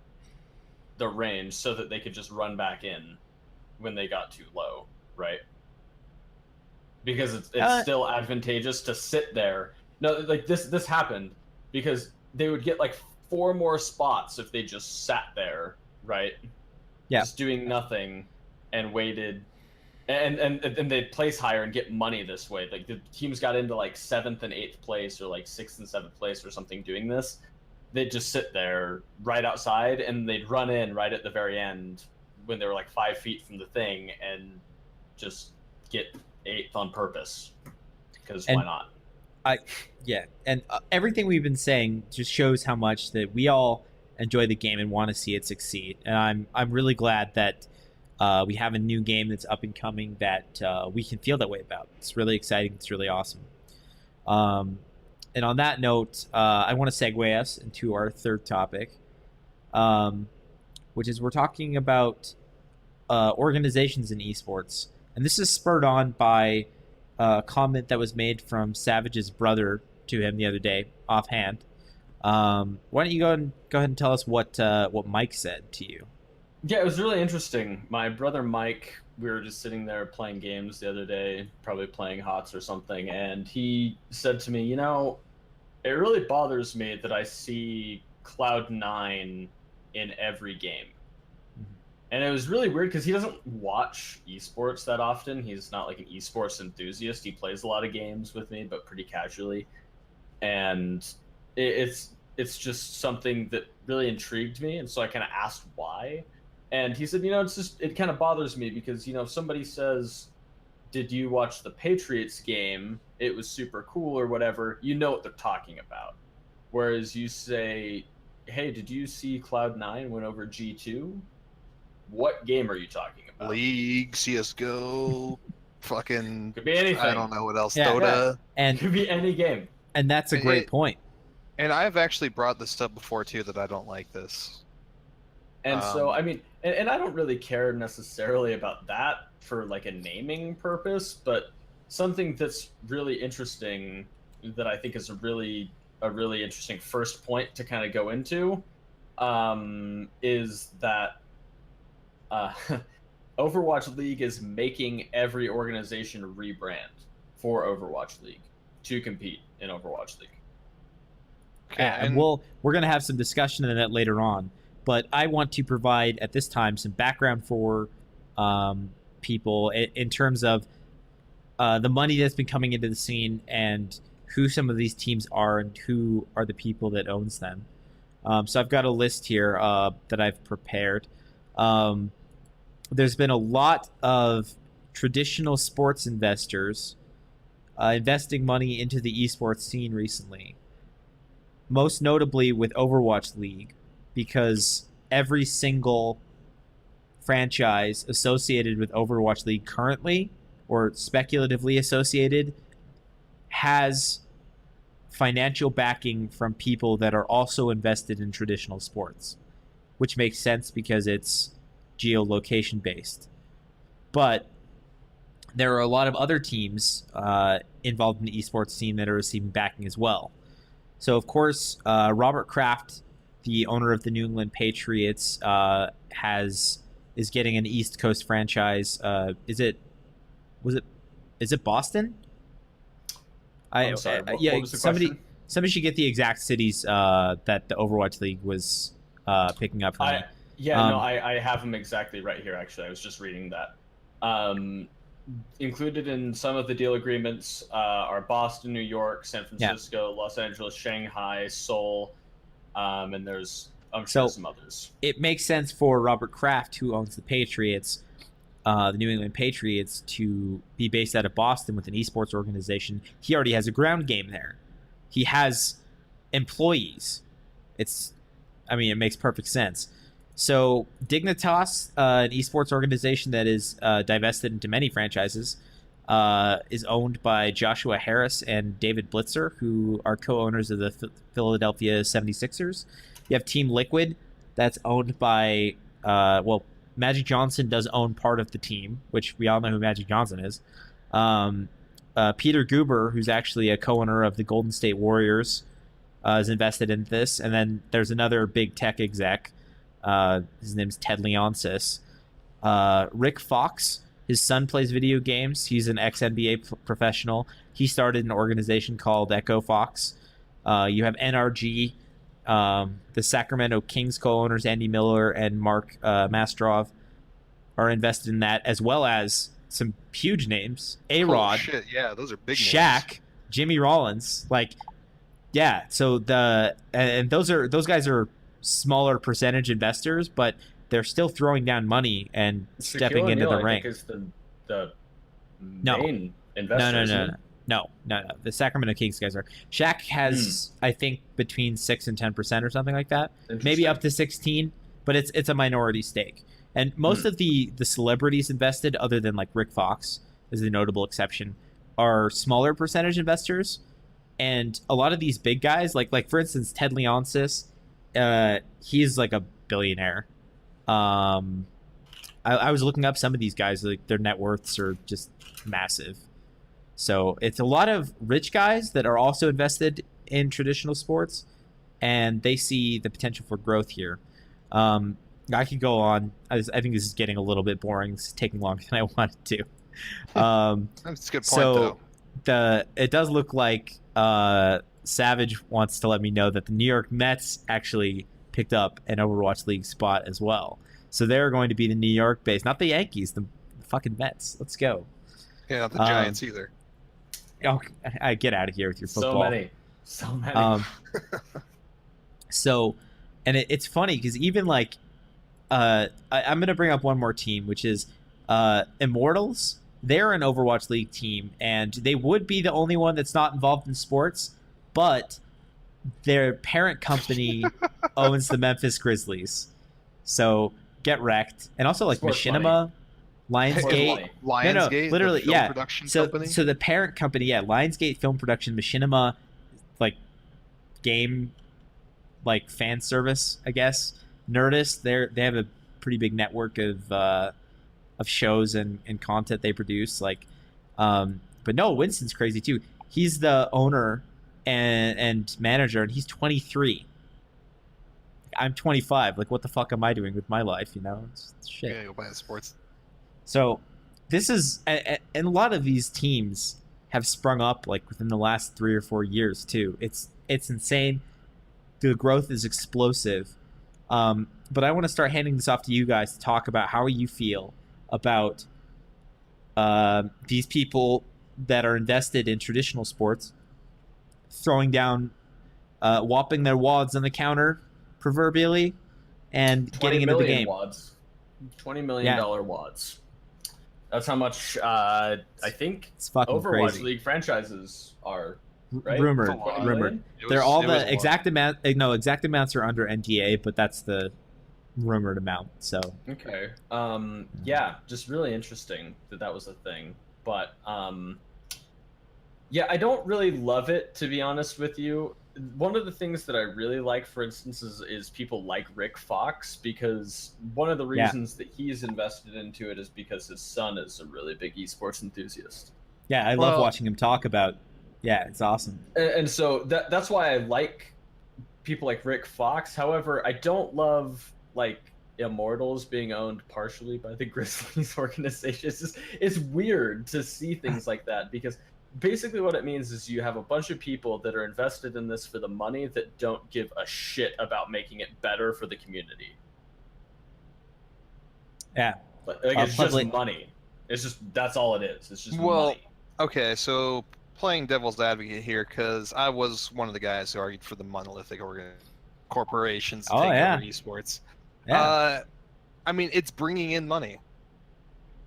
the range so that they could just run back in when they got too low, right? Because it's still advantageous to sit there. No, like this happened because they would get like 4 more spots if they just sat there, right? Yeah. Just doing nothing and waited. And they'd place higher and get money this way. Like the teams got into like 7th and 8th place or like 6th and 7th place or something doing this. They'd just sit there right outside and they'd run in right at the very end when they were like 5 feet from the thing and just get 8th on purpose. because And why not? And everything we've been saying just shows how much that we all enjoy the game and want to see it succeed. And I'm really glad that we have a new game that's up and coming that we can feel that way about. It's really exciting. It's really awesome. And on that note, I want to segue us into our third topic, which is we're talking about organizations in esports. And this is spurred on by a comment that was made from Savage's brother to him the other day, offhand. Why don't you go ahead and tell us what Mike said to you? Yeah, it was really interesting. My brother Mike, we were just sitting there playing games the other day, probably playing HOTS or something, and he said to me, you know, it really bothers me that I see Cloud9 in every game. And it was really weird because he doesn't watch esports that often. He's not like an esports enthusiast. He plays a lot of games with me, but pretty casually. And it's just something that really intrigued me. And so I kind of asked why. And he said, you know, it kind of bothers me because, you know, if somebody says, did you watch the Patriots game? It was super cool or whatever. You know what they're talking about. Whereas you say, hey, did you see Cloud9 went over G2? What game are you talking about? League, CSGO, fucking... Could be anything. I don't know what else. Yeah. Dota. And Could be any game. And that's a great point. And I've actually brought this up before, too, that I don't like this. And so, I mean, and I don't really care necessarily about that for like a naming purpose, but something that's really interesting that I think is a really interesting first point to kind of go into is that Overwatch League is making every organization rebrand for Overwatch League to compete in Overwatch League. And we're going to have some discussion on that later on. But I want to provide, at this time, some background for people in terms of the money that's been coming into the scene and who some of these teams are and who are the people that owns them. So I've got a list here that I've prepared. There's been a lot of traditional sports investors investing money into the esports scene recently. Most notably with Overwatch League, because every single franchise associated with Overwatch League currently, or speculatively associated, has financial backing from people that are also invested in traditional sports, which makes sense because it's geolocation based. But there are a lot of other teams involved in the esports scene that are receiving backing as well. So, of course, Robert Kraft, the owner of the New England Patriots, is getting an East Coast franchise. Is it Boston? I'm sorry. What was the question? Somebody should get the exact cities that the Overwatch League was picking up from me. I have them exactly right here. Actually, I was just reading that. Included in some of the deal agreements are Boston, New York, San Francisco, Los Angeles, Shanghai, Seoul, and there's I'm sure some others. It makes sense for Robert Kraft, who owns the Patriots, the New England Patriots, to be based out of Boston with an esports organization. He already has a ground game there. He has employees. It makes perfect sense. So Dignitas, an esports organization that is divested into many franchises, is owned by Joshua Harris and David Blitzer, who are co-owners of the Philadelphia 76ers. You have Team Liquid, that's owned by, Magic Johnson does own part of the team, which we all know who Magic Johnson is. Peter Guber, who's actually a co-owner of the Golden State Warriors, is invested in this. And then there's another big tech exec. His name's Ted Leonsis. Rick Fox, his son plays video games. He's an ex-NBA professional. He started an organization called Echo Fox. You have NRG, the Sacramento Kings co-owners Andy Miller and Mark Mastrov are invested in that, as well as some huge names. A-Rod, oh, shit. Yeah, those are big Shaq, names. Jimmy Rollins, so those guys are smaller percentage investors, but they're still throwing down money and stepping into the rank. Is the main investor. No. The Sacramento Kings guys are. Shaq has, I think, between 6 and 10% or something like that. Maybe up to 16, but it's a minority stake. And most of the celebrities invested, other than like Rick Fox, is a notable exception, are smaller percentage investors. And a lot of these big guys, like for instance, Ted Leonsis, he's like a billionaire. I was looking up some of these guys, like their net worths are just massive. So it's a lot of rich guys that are also invested in traditional sports, and they see the potential for growth here. I could go on. I think this is getting a little bit boring. It's taking longer than I wanted to. That's a good point, though. It does look like Savage wants to let me know that the New York Mets actually picked up an Overwatch League spot as well. So they're going to be the New York base, not the Yankees, the fucking Mets. Let's go. Yeah, not the Giants either. Oh, I get out of here with your football. So many. So, and it's funny because even like, I'm going to bring up one more team, which is Immortals. They're an Overwatch League team, and they would be the only one that's not involved in sports, but their parent company owns the Memphis Grizzlies. So get wrecked. And also like Sports Machinima, Lionsgate. Lionsgate, literally, the film production company. So the parent company, Lionsgate Film Production, Machinima, like game, like fan service, I guess. Nerdist, they have a pretty big network of shows and content they produce. Like, but no, Winston's crazy too. He's the owner and manager, and he's 23. I'm 25. Like, what the fuck am I doing with my life? You know, it's shit. Yeah, go buy the sports. So this is, and a lot of these teams have sprung up like within the last 3 or 4 years too. It's insane. The growth is explosive. But I want to start handing this off to you guys to talk about how you feel about these people that are invested in traditional sports throwing down, whopping their wads on the counter, proverbially, and getting into the game. $20 million wads. That's how much I think it's fucking Overwatch crazy. League franchises are. Right? Rumored. They're all the exact amount. No, exact amounts are under NDA, but that's the rumored amount. So okay. Yeah, just really interesting that was a thing. But yeah, I don't really love it, to be honest with you. One of the things that I really like, for instance, is people like Rick Fox, because one of the reasons that he's invested into it is because his son is a really big esports enthusiast. Yeah, I love watching him talk about. Yeah, it's awesome. And so that's why I like people like Rick Fox. However, I don't love like Immortals being owned partially by the Grizzlies organization. It's weird to see things like that, because basically what it means is you have a bunch of people that are invested in this for the money that don't give a shit about making it better for the community. Yeah. Like it's just money. It's just, that's all it is. It's just money. Okay, so playing devil's advocate here, because I was one of the guys who argued for the monolithic corporations to take over esports. Yeah. I mean, it's bringing in money.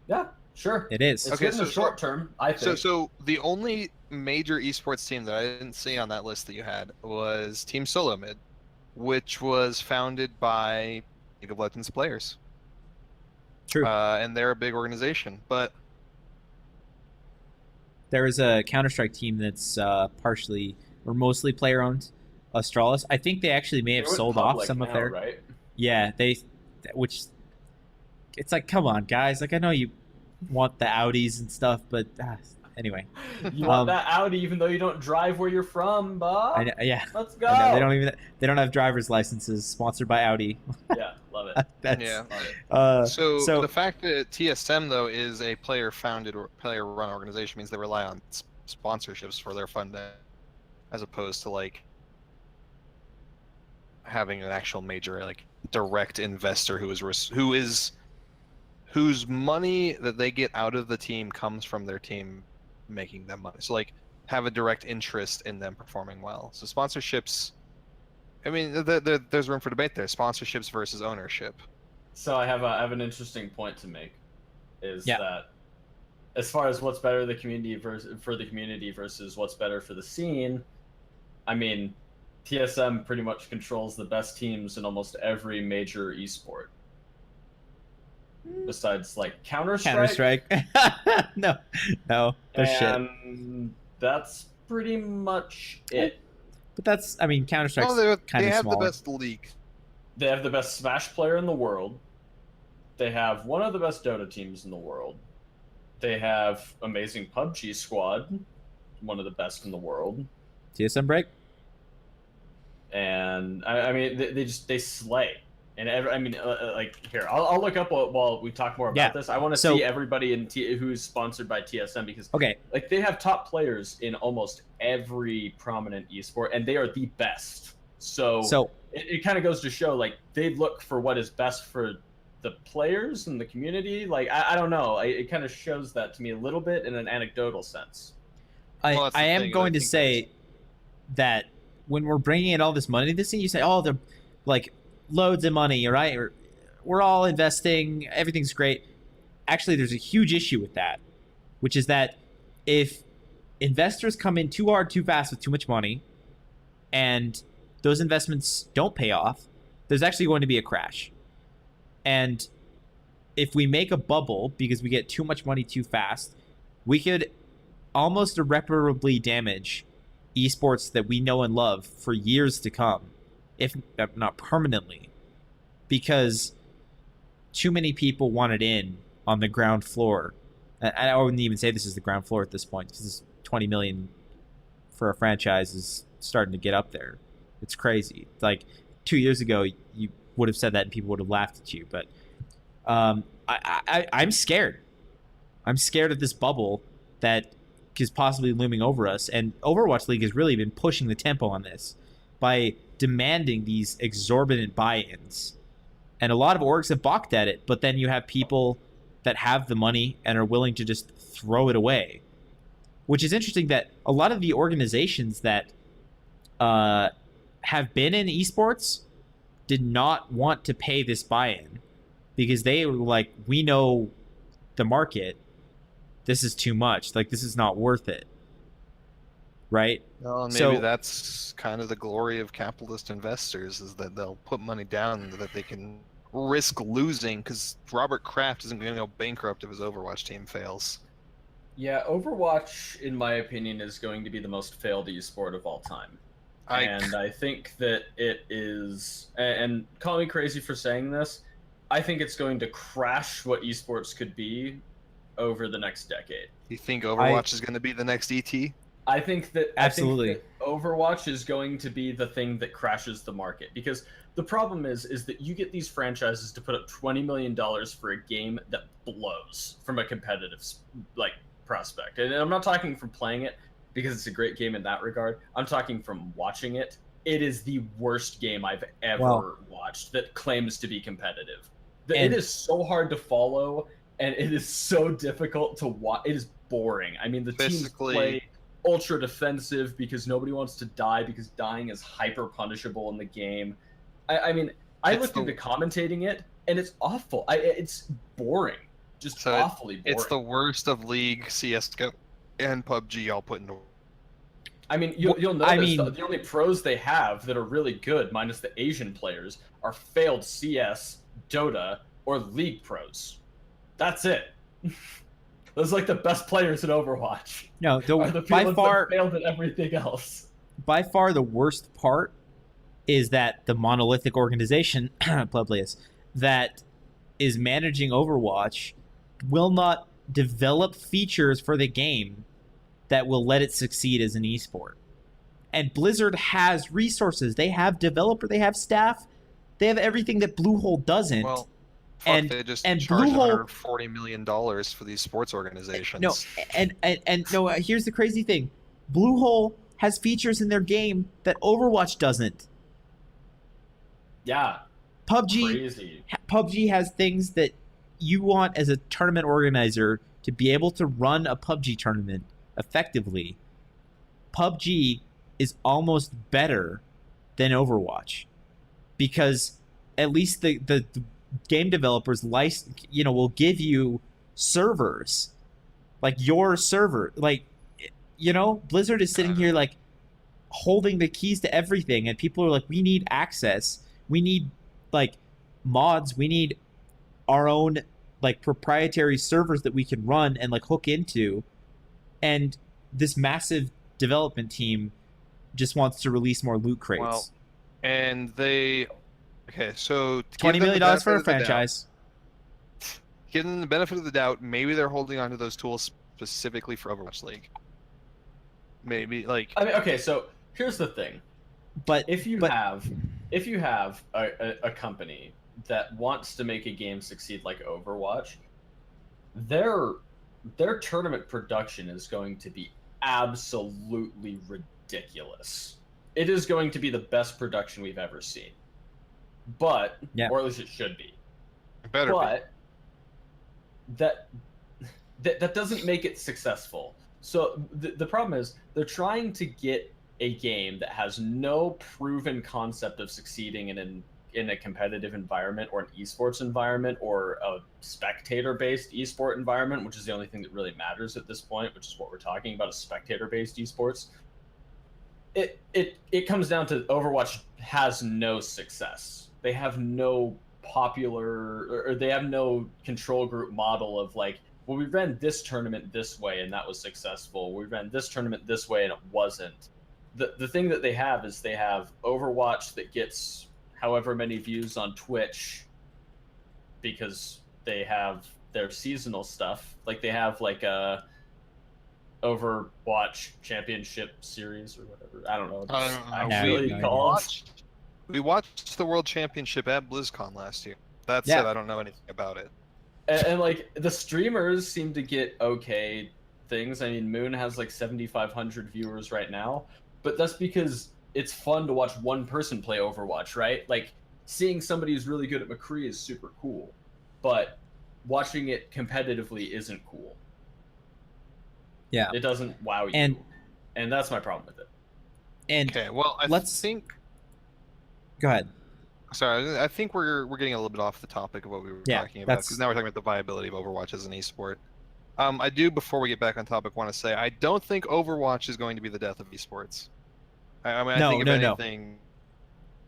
Yeah. Sure. It is. It's good in the short term, I think. So the only major esports team that I didn't see on that list that you had was Team Solo Mid, which was founded by League of Legends players. True. And they're a big organization, but there is a Counter-Strike team that's partially or mostly player-owned, Astralis. I think they actually may have sold off some of their. Right? Yeah, which it's like, come on, guys. Like, I know you want the Audis and stuff, but anyway, you want that Audi even though you don't drive where you're from, Bob. Yeah, let's go. They don't have driver's licenses. Sponsored by Audi. Yeah, love it. So the fact that TSM though is a player-founded or player-run organization means they rely on sponsorships for their funding, as opposed to like having an actual major like direct investor whose money that they get out of the team comes from their team making them money. So like have a direct interest in them performing well. So sponsorships, I mean, there's room for debate there. Sponsorships versus ownership. So I have an interesting point to make, is that as far as what's better for the community versus what's better for the scene, I mean, TSM pretty much controls the best teams in almost every major esport. Besides, like, Counter-Strike. no, they're shit. And that's pretty much it. But that's, I mean, Counter-Strike's Well, kind they of have small. the best league. They have the best Smash player in the world. They have one of the best Dota teams in the world. They have amazing PUBG squad, one of the best in the world. TSM break? And I mean, they slay. And like, here, I'll look up while we talk more about this. I want to see everybody who's sponsored by TSM, because like, they have top players in almost every prominent esport, and they are the best. So it kind of goes to show, like, they look for what is best for the players and the community. Like, I don't know. It kind of shows that to me a little bit in an anecdotal sense. I am going to say that when we're bringing in all this money to this thing, you say, oh, they're like loads of money, right? Or we're all investing, everything's great. Actually, there's a huge issue with that, which is that if investors come in too hard, too fast with too much money, and those investments don't pay off, there's actually going to be a crash. And if we make a bubble because we get too much money too fast, we could almost irreparably damage esports that we know and love for years to come, if not permanently, because too many people want it in on the ground floor. I wouldn't even say this is the ground floor at this point, because this 20 million for a franchise is starting to get up there. It's crazy. Like 2 years ago, you would have said that and people would have laughed at you. But I'm scared. I'm scared of this bubble that is possibly looming over us. And Overwatch League has really been pushing the tempo on this by demanding these exorbitant buy-ins. And a lot of orgs have balked at it, but then you have people that have the money and are willing to just throw it away. Which is interesting that a lot of the organizations that have been in esports did not want to pay this buy-in because they were like, we know the market. This is too much. Like, this is not worth it. Right? Well, and maybe that's kind of the glory of capitalist investors, is that they'll put money down that they can risk losing, because Robert Kraft isn't going to go bankrupt if his Overwatch team fails. Yeah, Overwatch, in my opinion, is going to be the most failed esport of all time. And I think that it is, and call me crazy for saying this, I think it's going to crash what esports could be over the next decade. You think Overwatch is going to be the next ET? I think that absolutely. I think that Overwatch is going to be the thing that crashes the market, because the problem is that you get these franchises to put up $20 million for a game that blows from a competitive prospect. And I'm not talking from playing it, because it's a great game in that regard. I'm talking from watching it. It is the worst game I've ever watched that claims to be competitive. It is so hard to follow, and it is so difficult to watch. It is boring. I mean, the teams play ultra defensive because nobody wants to die, because dying is hyper punishable in the game. I mean, I looked into commentating it, and it's awful. It's boring. Just awfully boring. It's the worst of League, CSGO, and PUBG all put into. I mean, you'll notice the only pros they have that are really good, minus the Asian players, are failed CS, Dota, or League pros. That's it. Those are like the best players in Overwatch. No, by far failed at everything else. By far, the worst part is that the monolithic organization, Pleblius, that is managing Overwatch will not develop features for the game that will let it succeed as an esport. And Blizzard has resources. They have developer, they have staff, they have everything that Bluehole doesn't. Well, they just charge $140 million for these sports organizations. No, no. Here's the crazy thing: Bluehole has features in their game that Overwatch doesn't. Yeah. PUBG has things that you want as a tournament organizer to be able to run a PUBG tournament effectively. PUBG is almost better than Overwatch because at least the game developers will give you servers like your server, like, you know, Blizzard is sitting here like holding the keys to everything, and people are like, we need access, we need like mods, we need our own like proprietary servers that we can run and like hook into, and this massive development team just wants to release more loot crates. Well, and so to $20 give them the million for a benefit of the doubt- franchise. give them the benefit of the doubt, maybe they're holding onto those tools specifically for Overwatch League. Maybe like I mean, okay, so here's the thing. But If you have a company that wants to make a game succeed like Overwatch, their tournament production is going to be absolutely ridiculous. It is going to be the best production we've ever seen. But or at least it should be. better. But that doesn't make it successful. So the problem is they're trying to get a game that has no proven concept of succeeding in a competitive environment or an esports environment or a spectator-based esport environment, which is the only thing that really matters at this point, which is what we're talking about, a spectator-based esports. It comes down to Overwatch has no success. They have no popular, or they have no control group model of like, well, we ran this tournament this way and that was successful. We ran this tournament this way and it wasn't. The thing that they have is they have Overwatch that gets however many views on Twitch because they have their seasonal stuff. Like they have like a Overwatch Championship Series or whatever. I don't know. We watched the World Championship at BlizzCon last year. That said, I don't know anything about it. And like the streamers seem to get okay things. I mean, Moon has like 7,500 viewers right now, but that's because it's fun to watch one person play Overwatch, right? Like seeing somebody who's really good at McCree is super cool, but watching it competitively isn't cool. Yeah, it doesn't wow you, and that's my problem with it. And okay, well, I think. Go ahead. Sorry, I think we're getting a little bit off the topic of what we were talking about, because now we're talking about the viability of Overwatch as an esport. I do, before we get back on topic, want to say I don't think Overwatch is going to be the death of esports. I mean, I think if anything,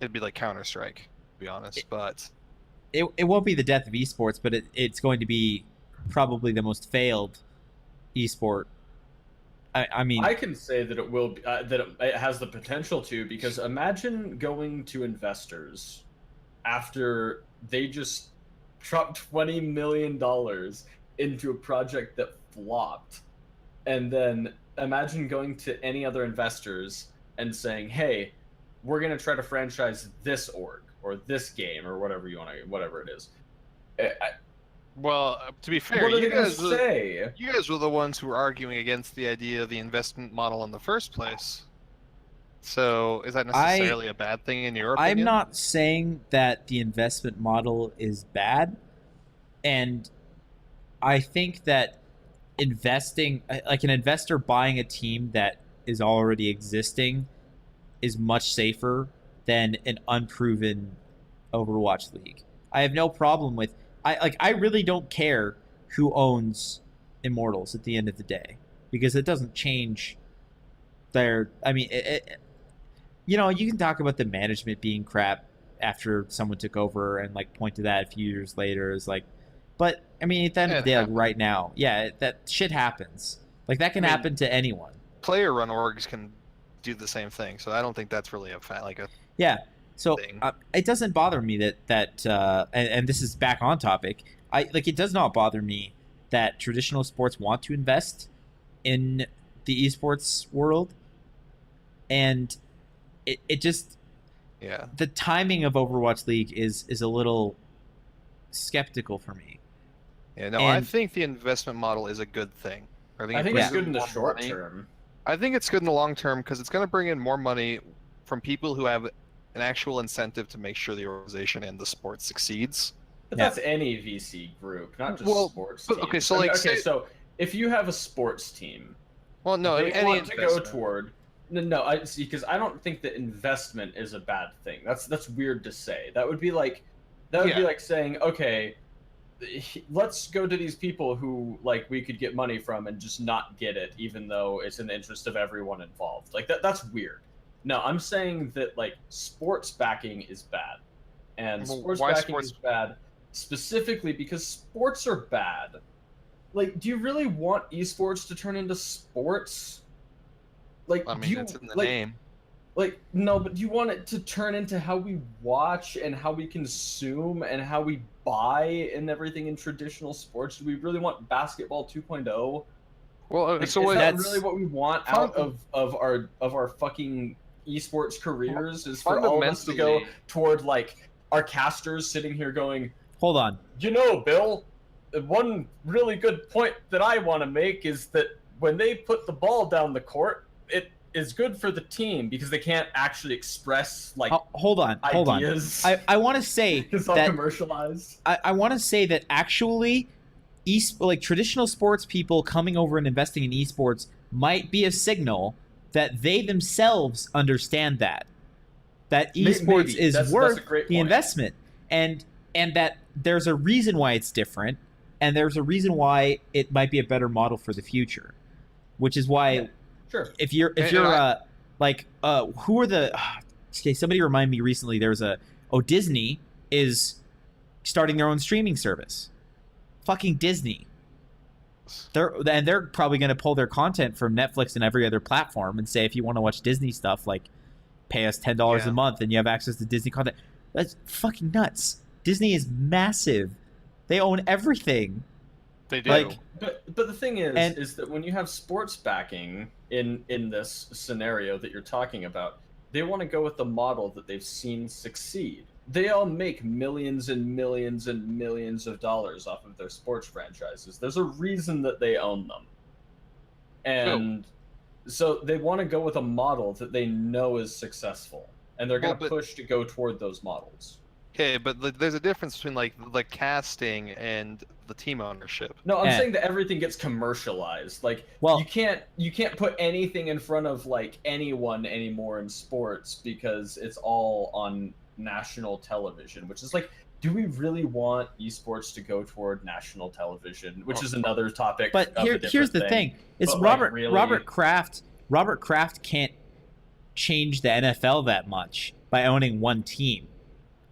it'd be like Counter-Strike, to be honest. But it won't be the death of esports, but it's going to be probably the most failed esport. I mean, I can say that it will be, that it has the potential to, because imagine going to investors after they just dropped $20 million into a project that flopped, and then imagine going to any other investors and saying, "Hey, we're gonna try to franchise this org or this game or whatever you want to, whatever it is." Well, to be fair, what you guys were the ones who were arguing against the idea of the investment model in the first place. So is that necessarily a bad thing in your opinion? I'm not saying that the investment model is bad, and I think that investing, like an investor buying a team that is already existing, is much safer than an unproven Overwatch League. I have no problem with. I really don't care who owns Immortals at the end of the day, because it doesn't change their. I mean, you know, you can talk about the management being crap after someone took over and like point to that a few years later is like, but I mean, at the end of the day, like right now, that shit happens. Like that can happen to anyone. Player-run orgs can do the same thing, so I don't think that's really a So it doesn't bother me that and this is back on topic. It does not bother me that traditional sports want to invest in the esports world, and it just the timing of Overwatch League is a little skeptical for me. Yeah, no, I think the investment model is a good thing. I think it's good in the short term. I think it's good in the long term because it's going to bring in more money from people who have an actual incentive to make sure the organization and the sport succeeds. But that's any VC group, not just sports teams. Okay, so so if you have a sports team, well, no, they want to go toward. No, I see, because I don't think that investment is a bad thing. That's weird to say. That would be like saying, okay, let's go to these people who like we could get money from and just not get it, even though it's in the interest of everyone involved. Like that's weird. No, I'm saying that like sports backing is bad, and sports backing is bad specifically because sports are bad. Like, do you really want esports to turn into sports? Like, I mean, it's in the name. Like, no, but do you want it to turn into how we watch and how we consume and how we buy and everything in traditional sports? Do we really want basketball 2.0? Well, like, so is that that's really what we want out of our fucking esports careers? Is for all of us to go toward like our casters sitting here going, hold on, you know, Bill, one really good point that I want to make is that when they put the ball down the court, it is good for the team because they can't actually express like hold on. I want to say it's all commercialized. I want to say that actually like traditional sports people coming over and investing in esports might be a signal that they themselves understand that esports is worth the investment, and that there's a reason why it's different, and there's a reason why it might be a better model for the future, which is why sure. If you're who are the okay, somebody reminded me recently there was Disney is starting their own streaming service. Fucking Disney. They're probably going to pull their content from Netflix and every other platform and say if you want to watch Disney stuff, like pay us $10 a month and you have access to Disney content. That's fucking nuts. Disney is massive. They own everything. They do. Like, but the thing is that when you have sports backing in this scenario that you're talking about, they want to go with the model that they've seen succeed. They all make millions and millions and millions of dollars off of their sports franchises. There's a reason that they own them. And so they want to go with a model that they know is successful. And they're going to push to go toward those models. Okay, but there's a difference between like the casting and the team ownership. No, I'm saying that everything gets commercialized. Like, you can't put anything in front of like anyone anymore in sports because it's all on national television, which is like, do we really want esports to go toward national television? Which is another topic. But here's the thing: is Robert Kraft can't change the NFL that much by owning one team.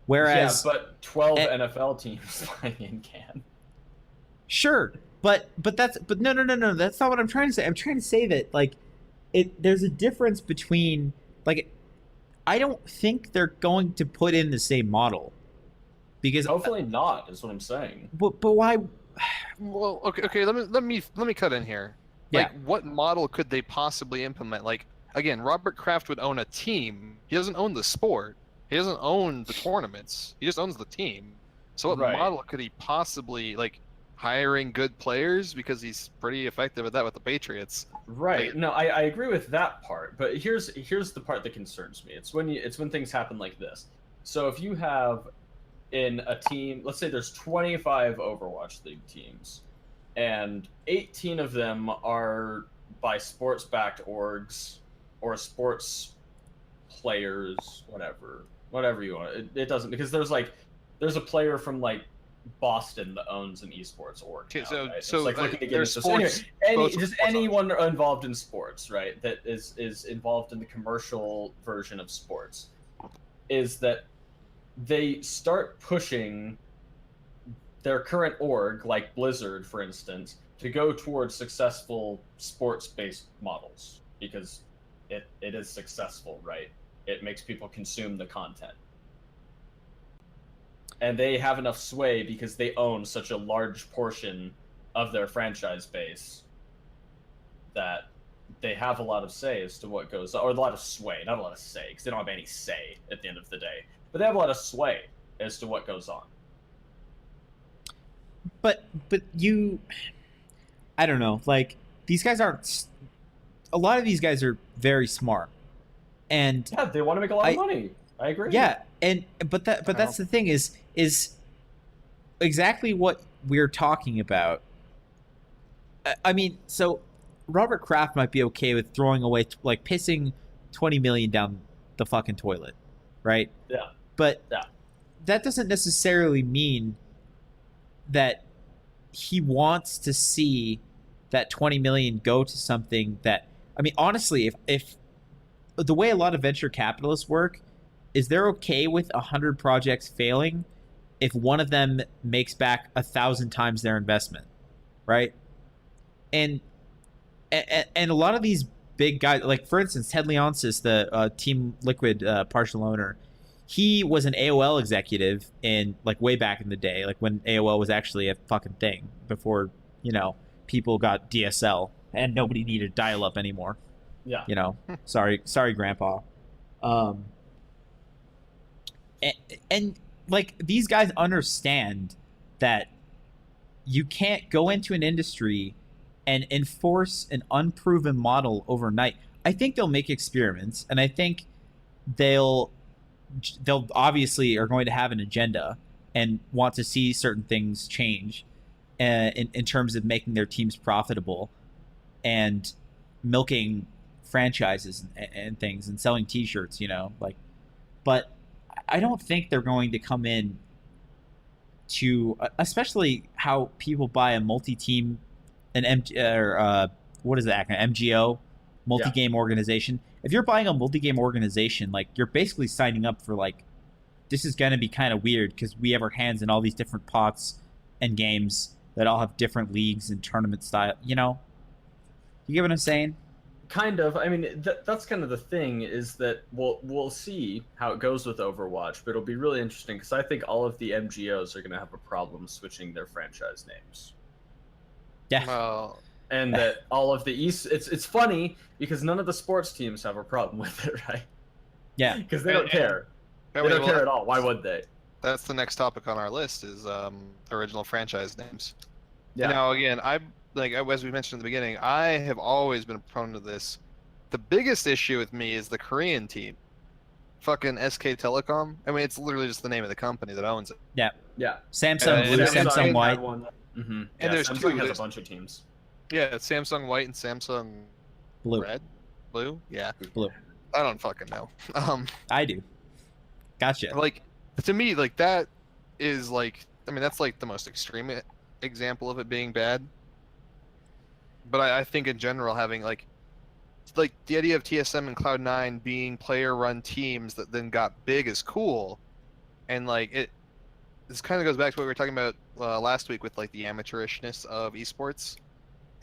Whereas, but 12 NFL teams playing can. Sure, but no. That's not what I'm trying to say. I'm trying to say that like, there's a difference between like, I don't think they're going to put in the same model, because hopefully not is what I'm saying. But why? Well, okay. Let me cut in here. Like, what model could they possibly implement? Like, again, Robert Kraft would own a team. He doesn't own the sport. He doesn't own the tournaments. He just owns the team. So what model could he possibly, like, hiring good players? Because he's pretty effective at that with the Patriots. Right. Like, no, I agree with that part. But here's the part that concerns me. It's when things happen like this. So if you have in a team, let's say there's 25 Overwatch League teams, and 18 of them are by sports-backed orgs or sports players, whatever you want. It doesn't, because there's a player from like Boston that owns an esports org. Okay, now, right? So like looking to get into sports. Anyway, just anyone involved in sports, right? That is involved in the commercial version of sports, is that they start pushing their current org, like Blizzard, for instance, to go towards successful sports-based models because it is successful, right? It makes people consume the content. And they have enough sway because they own such a large portion of their franchise base that they have a lot of say as to what goes on, or a lot of sway, not a lot of say, because they don't have any say at the end of the day. But they have a lot of sway as to what goes on. But I don't know, like, these guys aren't, a lot of these guys are very smart. And yeah, they want to make a lot of money. I agree. Yeah, but that's the thing is exactly what we're talking about. I mean, so Robert Kraft might be okay with throwing away, like, pissing $20 million down the fucking toilet, right? Yeah. But that doesn't necessarily mean that he wants to see that 20 million go to something that, I mean, honestly, if the way a lot of venture capitalists work is they're okay with 100 projects failing if one of them makes back 1,000 times their investment, right? And a lot of these big guys, like for instance, Ted Leonsis, the Team Liquid partial owner, he was an AOL executive in like way back in the day, like when AOL was actually a fucking thing before, you know, people got DSL and nobody needed dial-up anymore. Yeah. You know, sorry, Grandpa. And like these guys understand that you can't go into an industry and enforce an unproven model overnight. I think they'll make experiments, and I think they'll obviously are going to have an agenda and want to see certain things change in terms of making their teams profitable and milking franchises and things and selling t-shirts, you know, like, but I don't think they're going to come in to, especially how people buy a multi-team, what is that acronym? MGO, multi-game organization. If you're buying a multi-game organization, like you're basically signing up for like, this is going to be kind of weird because we have our hands in all these different pots and games that all have different leagues and tournament style, you know? You get what I'm saying? Kind of. I mean, that's kind of the thing, is that we'll see how it goes with Overwatch, but it'll be really interesting because I think all of the MGOs are going to have a problem switching their franchise names. Yeah. Well, and that all of the it's funny because none of the sports teams have a problem with it, right? Yeah. Because they don't care. They don't care at all. Why would they? That's the next topic on our list is original franchise names. Yeah. Now, again, like as we mentioned in the beginning, I have always been a proponent of this. The biggest issue with me is the Korean team, fucking SK Telecom. I mean, it's literally just the name of the company that owns it. Yeah. Yeah. Samsung Blue, Samsung White. Mm-hmm. And Yeah, there's Samsung two. has a bunch of teams. Yeah, it's Samsung White and Samsung Blue. Red, Blue. Yeah, Blue. I don't fucking know. I do. Gotcha. Like, to me, like that is like, I mean, that's like the most extreme example of it being bad. But I think in general, having like the idea of TSM and Cloud9 being player-run teams that then got big is cool, and like this kind of goes back to what we were talking about last week with like the amateurishness of esports.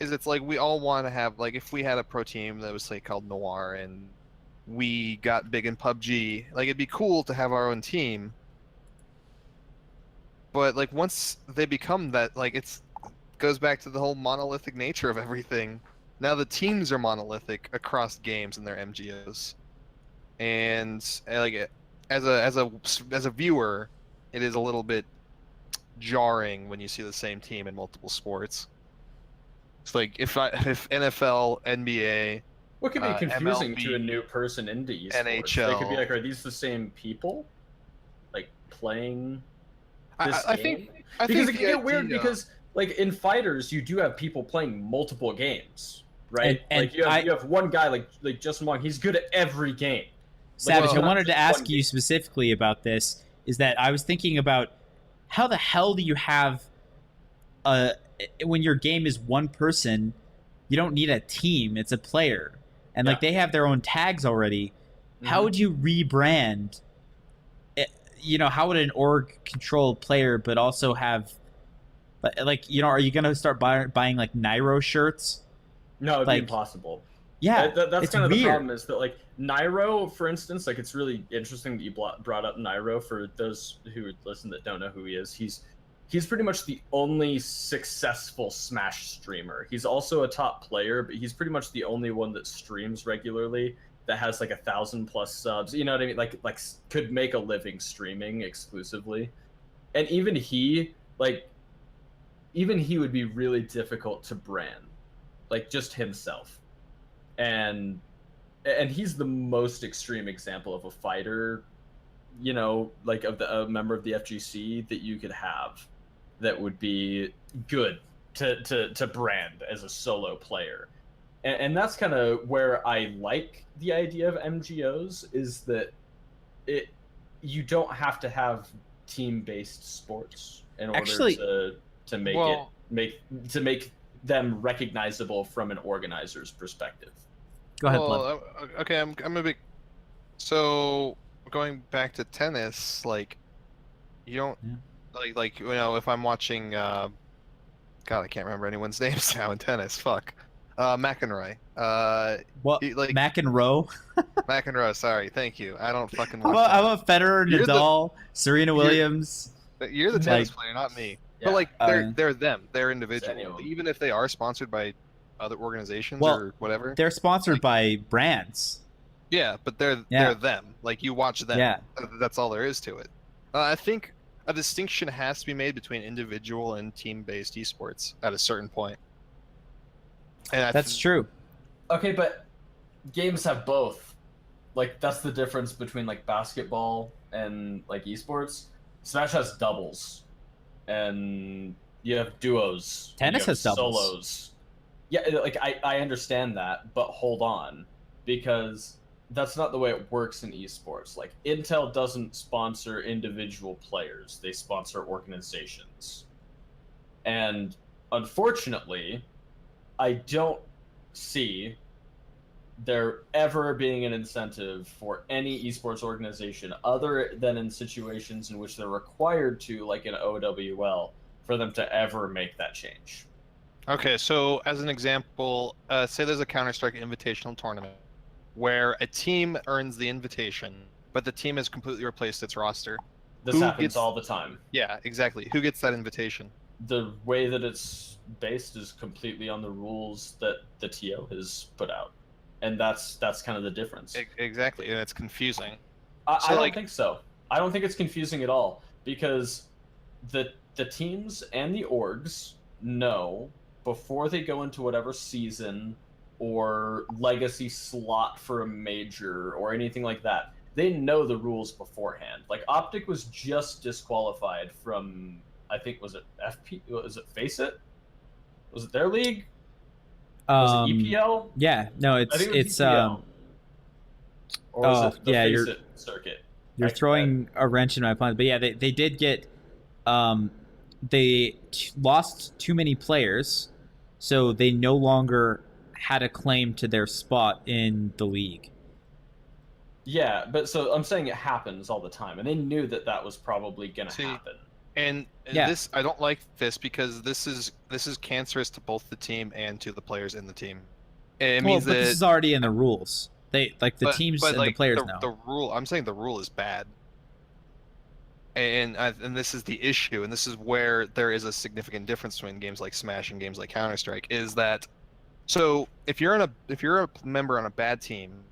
Is it's like we all want to have, like, if we had a pro team that was say called Noir and we got big in PUBG, like it'd be cool to have our own team. But like once they become that, like goes back to the whole monolithic nature of everything. Now the teams are monolithic across games and their MGOs, and like as a viewer, it is a little bit jarring when you see the same team in multiple sports. It's like if NFL, NBA, What could be confusing MLB, to a new person into esports? NHL. They could be like, are these the same people, like playing this I game? think Because it can the get weird idea- because like in fighters you do have people playing multiple games, right? And like you have one guy like Justin Wong, he's good at every game. Savage, well, I wanted to not ask just you one specifically about this, is that I was thinking about how the hell do you have when your game is one person, you don't need a team, it's a player. And like Yeah. they have their own tags already. How would you rebrand? You know, how would an org control player but also have, like, you know, are you going to start buying like Nairo shirts? No, it'd Like, be impossible. Yeah, That's it's kind of weird. the problem, is that like Nairo, for instance, like it's really interesting that you brought up Nairo. For those who listen that don't know who he is, he's pretty much the only successful Smash streamer. He's also a top player, but he's pretty much the only one that streams regularly that has like 1,000+ subs. You know what I mean? Like could make a living streaming exclusively. And even he would be really difficult to brand, like just himself. And he's the most extreme example of a fighter, you know, like of a member of the FGC that you could have that would be good to brand as a solo player. And that's kind of where I like the idea of MGOs, is that you don't have to have team-based sports in order to to make make them recognizable from an organizer's perspective. Go ahead, Well, okay, I'm a big. So going back to tennis, like you don't like if I'm watching God, I can't remember anyone's names now in tennis. Fuck, McEnroe. What? Like McEnroe? McEnroe. Sorry, thank you. I don't fucking How watch. about Federer, You're Nadal, Serena Williams? You're the tennis player, not me. Yeah. But like they're them. They're individual. Anyone. Even if they are sponsored by other organizations Well, or whatever. They're sponsored Like- by brands. Yeah, but they're them. Like you watch them. Yeah. That's all there is to it. I think a distinction has to be made between individual and team-based esports at a certain point. And That's true. Okay, but games have both. Like that's the difference between like basketball and like esports. Smash has doubles, and you have duos. Tennis you have has doubles. solos. Yeah, like I understand that, but hold on, because that's not the way it works in esports. Like Intel doesn't sponsor individual players; they sponsor organizations. And unfortunately, I don't see there ever being an incentive for any esports organization other than in situations in which they're required to, like in OWL, for them to ever make that change. Okay, so as an example, say there's a Counter-Strike Invitational tournament where a team earns the invitation, but the team has completely replaced its roster. This Who happens gets- all the time. Yeah, exactly. Who gets that invitation? The way that it's based is completely on the rules that the TO has put out. And that's kind of the difference. Exactly, and it's confusing. I So, don't like- think so. I don't think it's confusing at all, because the teams and the orgs know before they go into whatever season or legacy slot for a major or anything like that. They know the rules beforehand. Like Optic was just disqualified from, I think, was it FP? Was it Face It? Was it their league? Was it EPL? Yeah, no, I think it was it's EPL. Or was it the yeah, Face you're- It circuit? you're Like, throwing a wrench in my plans. But yeah, they did get lost too many players, so they no longer had a claim to their spot in the league. Yeah, but so I'm saying it happens all the time, and they knew that that was probably gonna See, happen. And Yeah. this, I don't like this because this is cancerous to both the team and to the players in the team. It Well, means but that this is already in the rules. They like the teams and the players know. the rule. I'm saying the rule is bad, and this is the issue, and this is where there is a significant difference between games like Smash and games like Counter Strike. Is that so? If you're a member on a bad team,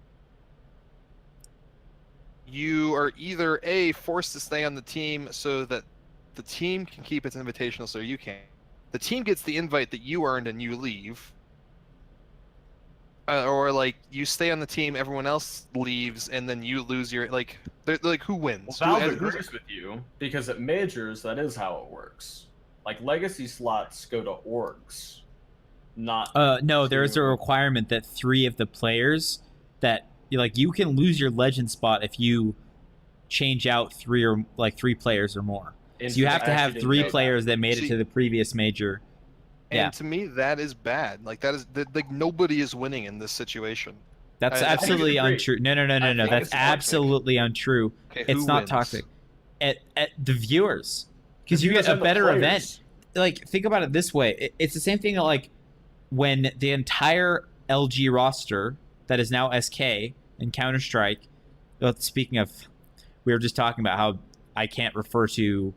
you are either forced to stay on the team so that the team can keep its invitational, so you can. The team gets the invite that you earned and you leave. Or like you stay on the team, everyone else leaves, and then you lose your like. Who wins? Well, Who- Valve agrees with you, because at majors that is how it works. Like legacy slots go to orgs, not. No, there is a requirement that 3 of the players that you can lose your legend spot if you change out 3 players or more. So you have to have 3 players that made it to the previous major. And Yeah. to me, that is bad. Like that is like nobody is winning in this situation. That's I absolutely disagree. untrue. No. I think That's it's toxic. absolutely untrue. Okay, It's who not wins? toxic. At the viewers, because The you get viewers a and the better players. event. Like think about it this way: it's the same thing like when the entire LG roster that is now SK in Counter Strike. Speaking of, we were just talking about how I can't refer to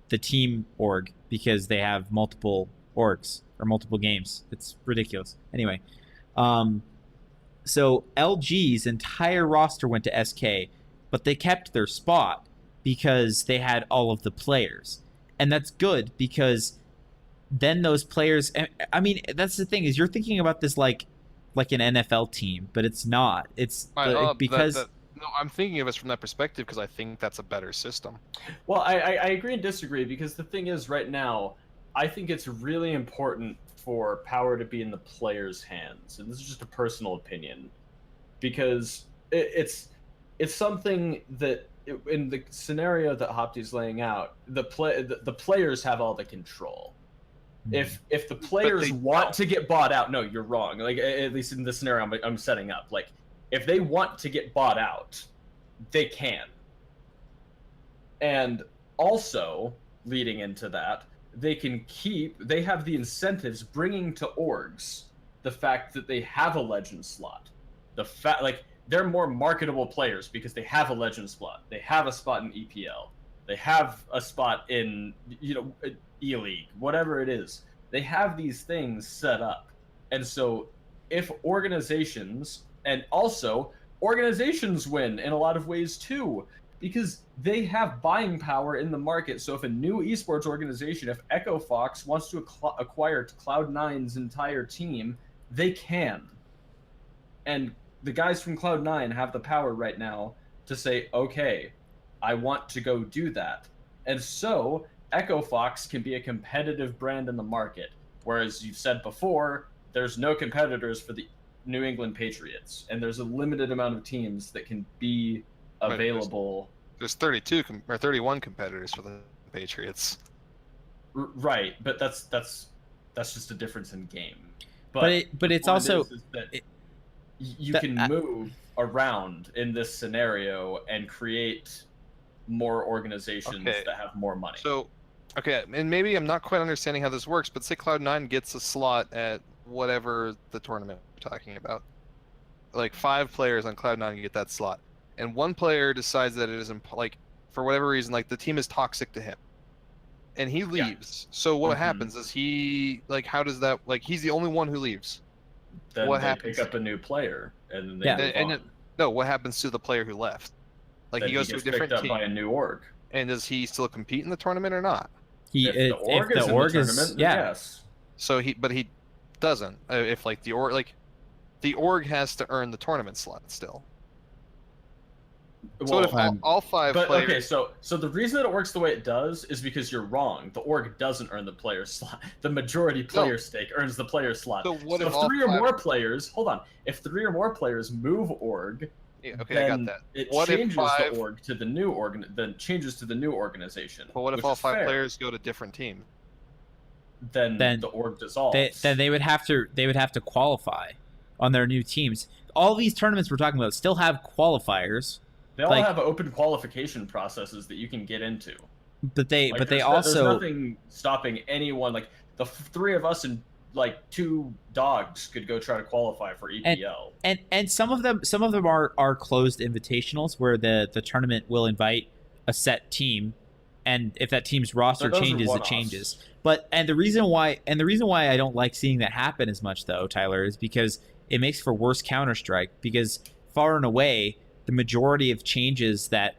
the team org because they have multiple orgs or multiple games. It's ridiculous. Anyway, so LG's entire roster went to SK, but they kept their spot because they had all of the players. And that's good because then those players, I mean, that's the thing is you're thinking about this like an NFL team, but it's not. It's because no, I'm thinking of it from that perspective because I think that's a better system. Well, I agree and disagree, because the thing is, right now, I think it's really important for power to be in the players' hands, and this is just a personal opinion, because it's something that in the scenario that HawpT's laying out, the players have all the control. If the players want to get bought out, no, you're wrong. Like, at least in the scenario I'm setting up, like, if they want to get bought out, they can. And also, leading into that, they have the incentives bringing to orgs the fact that they have a legend slot. Like, they're more marketable players because they have a legend slot. They have a spot in EPL. They have a spot in, E-League, whatever it is. They have these things set up. And so if organizations, and also organizations win in a lot of ways too, because they have buying power in the market. So if a new esports organization, if Echo Fox wants to acquire Cloud9's entire team, they can. And the guys from Cloud9 have the power right now to say, okay, I want to go do that. And so Echo Fox can be a competitive brand in the market. Whereas you've said before, there's no competitors for the New England Patriots. And there's a limited amount of teams that can be available. There's 32 or 31 competitors for the Patriots. Right, but that's just a difference in game. But it's also is that you can move around in this scenario and create more organizations that have more money. So, okay, and maybe I'm not quite understanding how this works, but say Cloud9 gets a slot at whatever the tournament we're talking about. Like 5 players on Cloud9 get that slot. And one player decides that it isn't, like, for whatever reason, like the team is toxic to him. And he leaves. Yeah. So what happens? Is he, like, how does that, like, he's the only one who leaves. Then what happens? Pick up a new player, and then they move on. No, what happens to the player who left? Like, then he goes to a different picked team. Up by a new org. And does he still compete in the tournament or not? If the org is in the tournament, yes. So he doesn't. If like the org has to earn the tournament slot still. So well, if all 5 players... Okay, so the reason that it works the way it does is because you're wrong. The org doesn't earn the player slot. The majority player stake earns the player slot. So what if 3 or more players... Hold on. If 3 or more players move org... Yeah, okay, I got that. It changes the org to the new then changes to the new organization. But what if all 5 players go to different teams? Then the org dissolves. Then they would have to qualify on their new teams. All these tournaments we're talking about still have qualifiers. They all have open qualification processes that you can get into. But they also there's nothing stopping anyone. Like the 3 of us and like 2 dogs could go try to qualify for EPL. And some of them are closed invitationals where the tournament will invite a set team, and if that team's roster changes, it changes. And the reason why I don't like seeing that happen as much though, Tyler, is because it makes for worse Counter-Strike, because far and away the majority of changes that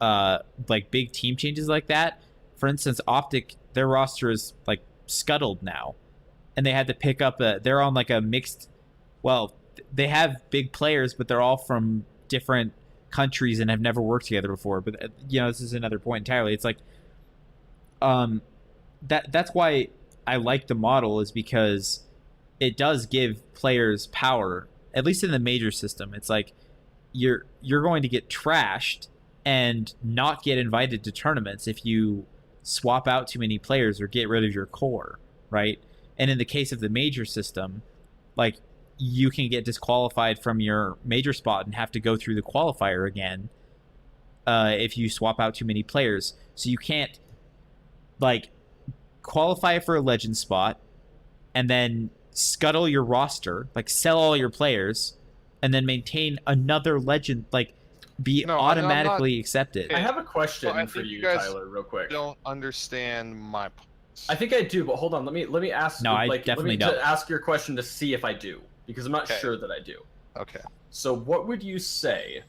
like big team changes like that, for instance, Optic, their roster is like scuttled now, and they had to pick up they're on like a mixed, well, they have big players, but they're all from different countries and have never worked together before. But this is another point entirely. It's like that's why I like the model, is because it does give players power, at least in the major system. It's like you're going to get trashed and not get invited to tournaments if you swap out too many players or get rid of your core, right? And in the case of the major system, like, you can get disqualified from your major spot and have to go through the qualifier again if you swap out too many players. So you can't like qualify for a legend spot and then scuttle your roster, like sell all your players, and then maintain another legend, like be automatically accepted. I have a question for you, Tyler, real quick. Don't understand my point. I think I do, but hold on. Let me ask. No, I definitely don't. Ask your question to see if I do, because I'm not sure that I do. Okay. So what would you say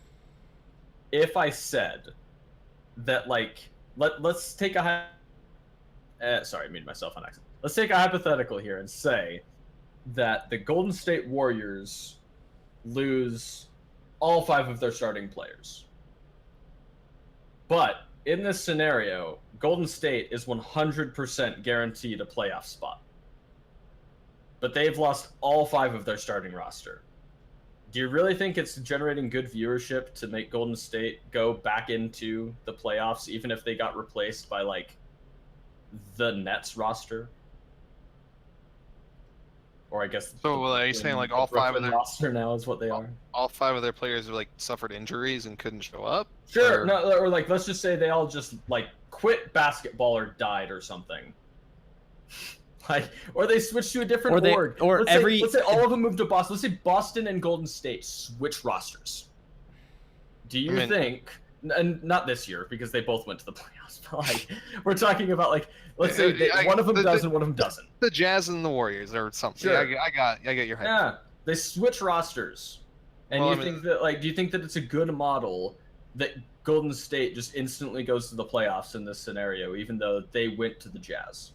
if I said that, like, let's take a sorry, I made myself on accident. Let's take a hypothetical here and say that the Golden State Warriors lose all 5 of their starting players. But in this scenario, Golden State is 100% guaranteed a playoff spot. But they've lost all 5 of their starting roster. Do you really think it's generating good viewership to make Golden State go back into the playoffs, even if they got replaced by, like, the Nets roster? or I guess. So are you saying like all five of their roster now is what they are? All five of their players are like suffered injuries and couldn't show up? Sure. No, or like let's just say they all just like quit basketball or died or something. Like, or they switched to a different org. Or let's say all of them moved to Boston. Let's say Boston and Golden State switch rosters. Do you think? And not this year because they both went to the playoffs. But like, we're talking about like, let's say one of them does and one of them doesn't. The Jazz and the Warriors or something. Sure. I get your head. Yeah, they switch rosters, and do you think that it's a good model that Golden State just instantly goes to the playoffs in this scenario, even though they went to the Jazz?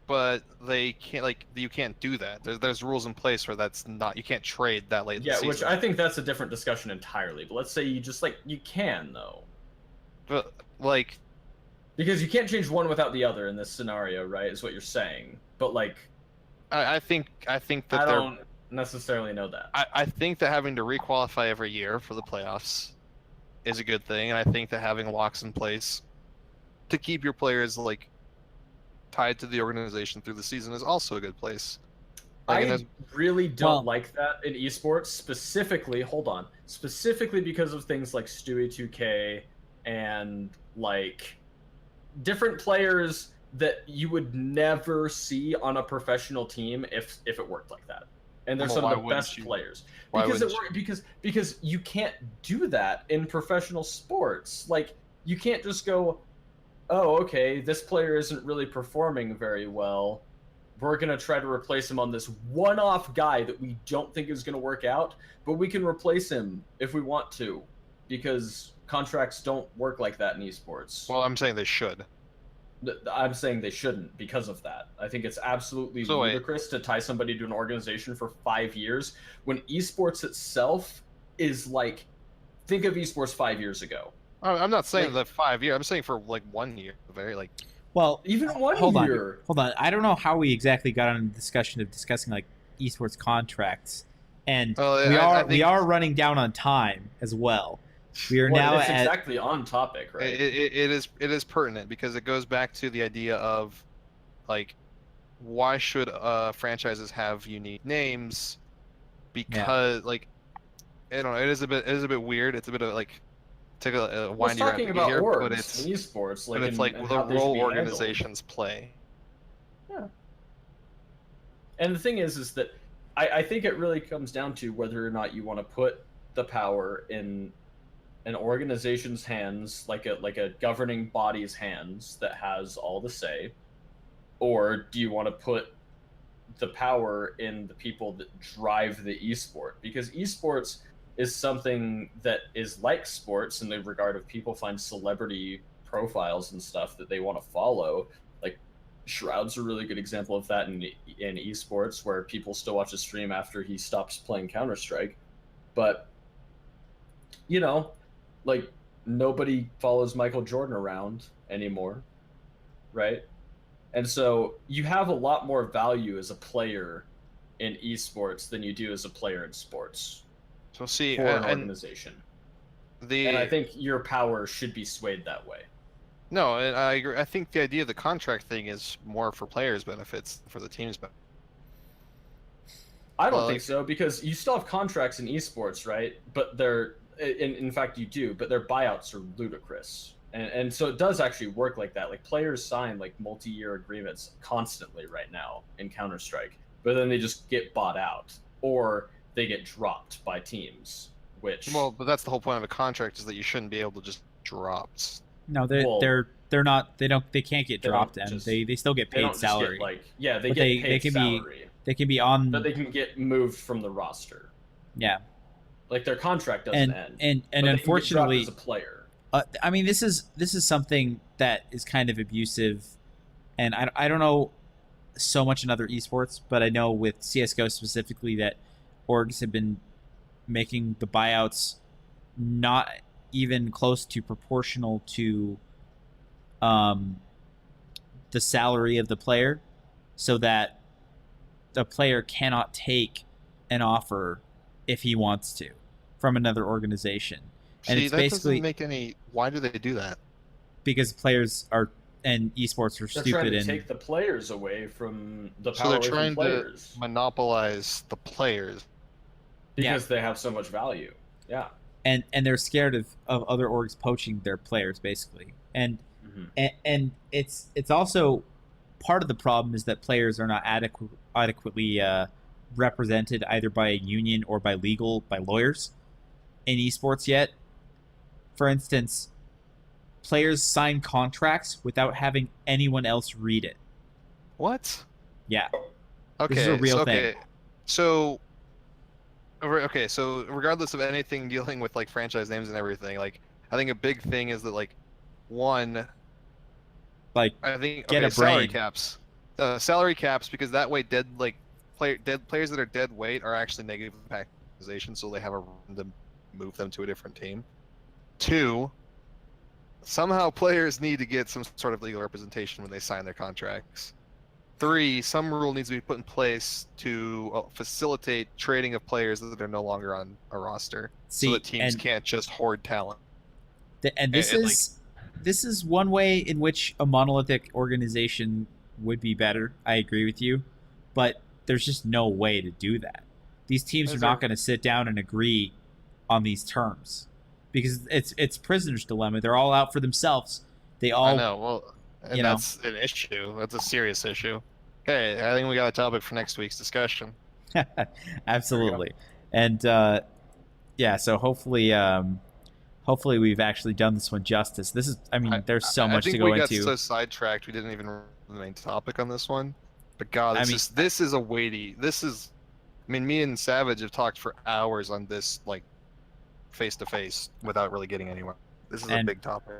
But they can't, like, you can't do that. There's rules in place where that's not, you can't trade that late in the season. Which I think that's a different discussion entirely. But let's say you just you can though. But like, because you can't change one without the other in this scenario, right? Is what you're saying. But like, I think that I don't necessarily know that. I think that having to requalify every year for the playoffs is a good thing, and I think that having locks in place to keep your players like tied to the organization through the season is also a good place. I really don't like that in esports, specifically because of things like Stewie 2K and like different players that you would never see on a professional team if it worked like that. And they're some of the best players. Because you can't do that in professional sports. Like, you can't just go, oh, okay, this player isn't really performing very well. We're going to try to replace him on this one-off guy that we don't think is going to work out, but we can replace him if we want to, because contracts don't work like that in esports. Well, I'm saying they should. I'm saying they shouldn't because of that. I think it's absolutely ludicrous to tie somebody to an organization for 5 years when esports itself is like, think of esports 5 years ago. I'm not saying the 5 year. I'm saying for like 1 year, very like. Well, even 1 year. Hold on. I don't know how we exactly got on the discussion of discussing like esports contracts, and we are running down on time as well. We are now it's exactly on topic, right? It is pertinent because it goes back to the idea of like, why should franchises have unique names? Because like, I don't know. It is a bit weird. It's a bit of like. Take a windy route here, but it's esports, like, but it's like the role organizations play. Yeah. And the thing is that I think it really comes down to whether or not you want to put the power in an organization's hands, like a governing body's hands that has all the say, or do you want to put the power in the people that drive the esport? Because esports is something that is like sports in the regard of people find celebrity profiles and stuff that they want to follow. Like Shroud's a really good example of that in esports, where people still watch a stream after he stops playing Counter-Strike. But, you know, like nobody follows Michael Jordan around anymore, right? And so you have a lot more value as a player in esports than you do as a player in sports. So see, for an organization, and I think your power should be swayed that way. No, and I agree. I think the idea of the contract thing is more for players' benefits than for the team's benefits. I don't think so, because you still have contracts in esports, right? But they're, in fact, you do, but their buyouts are ludicrous, and so it does actually work like that. Like players sign like multi-year agreements constantly right now in Counter-Strike, but then they just get bought out, or they get dropped by teams, but that's the whole point of a contract, is that you shouldn't be able to just drop. No, they can't get dropped, and they still get paid salary. They get paid salary. They can be on, but they can get moved from the roster. Yeah, like their contract doesn't end. And unfortunately, as a player, I mean, this is something that is kind of abusive, and I don't know so much in other esports, but I know with CSGO specifically that orgs have been making the buyouts not even close to proportional to the salary of the player, so that the player cannot take an offer if he wants to from another organization. And it's that basically doesn't make any. Why do they do that? Because players are and esports are They're stupid trying to and take the players away from the So power they're away from trying to players monopolize the players. because they have so much value. Yeah. and they're scared of other orgs poaching their players basically. And it's also part of the problem is that players are not adequately represented either by a union or by lawyers in esports yet. For instance, players sign contracts without having anyone else read it. What? Yeah. Okay. This is a real thing. Okay. So. Okay, so regardless of anything dealing with like franchise names and everything, like I think a big thing is that like one, Like, I think get a salary brain. caps, because that way dead players that are dead weight are actually negative impact organization, so they have a reason to move them to a different team. Two, somehow players need to get some sort of legal representation when they sign their contracts. Three, some rule needs to be put in place to facilitate trading of players that are no longer on a roster, so that teams can't just hoard talent. And this is one way in which a monolithic organization would be better. I agree with you, but there's just no way to do that. These teams are not going to sit down and agree on these terms because it's prisoner's dilemma. They're all out for themselves. They all I know. Well, and that's an issue. That's a serious issue. Okay, I think we got a topic for next week's discussion. Absolutely. And yeah, so hopefully we've actually done this one justice. This is, I mean, there's so much to go into. I think we got so sidetracked we didn't even remember the main topic on this one. But God, this is a weighty. I mean, me and Savage have talked for hours on this, like, face to face without really getting anywhere. This is a big topic.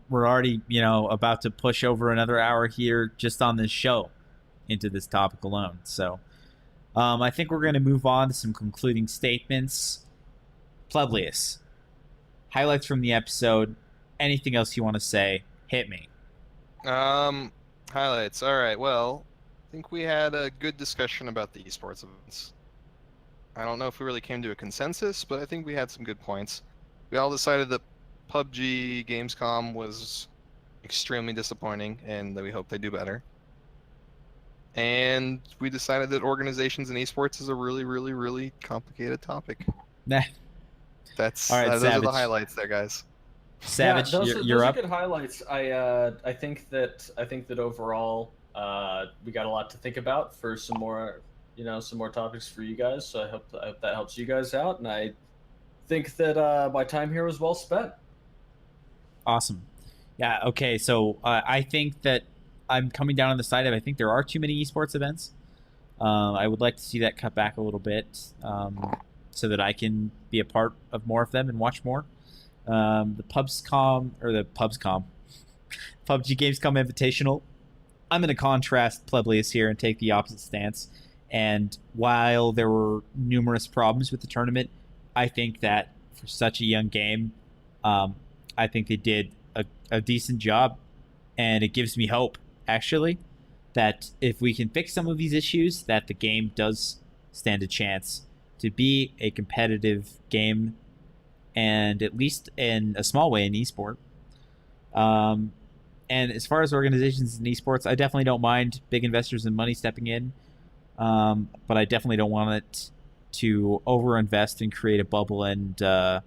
We're already, about to push over another hour here just on this show into this topic alone. So I think we're going to move on to some concluding statements. Pleblius, highlights from the episode. Anything else you want to say? Hit me. Highlights. All right. Well, I think we had a good discussion about the esports events. I don't know if we really came to a consensus, but I think we had some good points. We all decided that PUBG Gamescom was extremely disappointing and that we hope they do better. And we decided that organizations in esports is a really, really, really complicated topic. Nah. That's all right, those Savage. are the highlights there, guys. Savage, yeah, you're those up. Are good highlights. I think that overall we got a lot to think about for some more topics for you guys. So I hope that helps you guys out, and I think that my time here was well spent. Awesome. Yeah. Okay. So I think that I'm coming down on the side of I think there are too many esports events. I would like to see that cut back a little bit so that I can be a part of more of them and watch more. The PUBG Gamescom Invitational. I'm going to contrast Pleblius here and take the opposite stance. And while there were numerous problems with the tournament, I think that for such a young game, I think they did a decent job. And it gives me hope, actually, that if we can fix some of these issues, that the game does stand a chance to be a competitive game, and at least in a small way, an esport. And as far as organizations in esports, I definitely don't mind big investors and money stepping in, but I definitely don't want it to overinvest and create a bubble and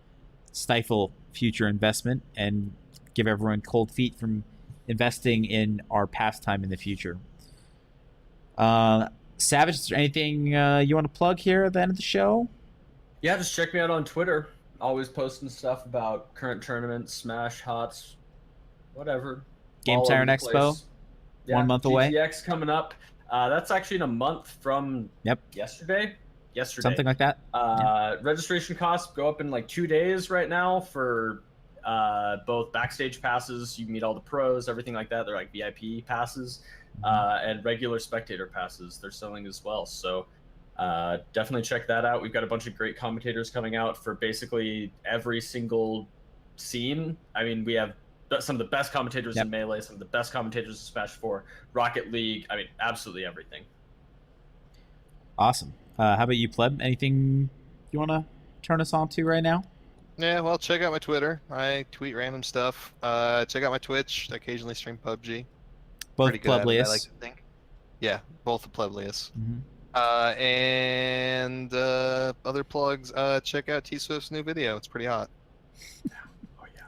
stifle future investment and give everyone cold feet from investing in our pastime in the future. Savage, is there anything you want to plug here at the end of the show? Yeah, just check me out on Twitter. Always posting stuff about current tournaments, Smash, HOTS, whatever. Game Tyrant Expo, yeah, 1 month away. GTX coming up. That's actually in a month from yesterday. Something like that. Registration costs go up in like 2 days right now for both backstage passes. You can meet all the pros, everything like that. They're like VIP passes, and regular spectator passes. They're selling as well. So definitely check that out. We've got a bunch of great commentators coming out for basically every single scene. I mean, we have some of the best commentators in Melee, some of the best commentators in Smash 4, Rocket League. I mean, absolutely everything. Awesome. How about you, Pleb? Anything you want to turn us on to right now? Yeah, well, check out my Twitter. I tweet random stuff. Check out my Twitch. I occasionally stream PUBG. Both pretty good at it, Pleblius. I like to think. Yeah, both the Pleblius. Mhm. And other plugs. Check out T Swift's new video. It's pretty hot. Oh yeah,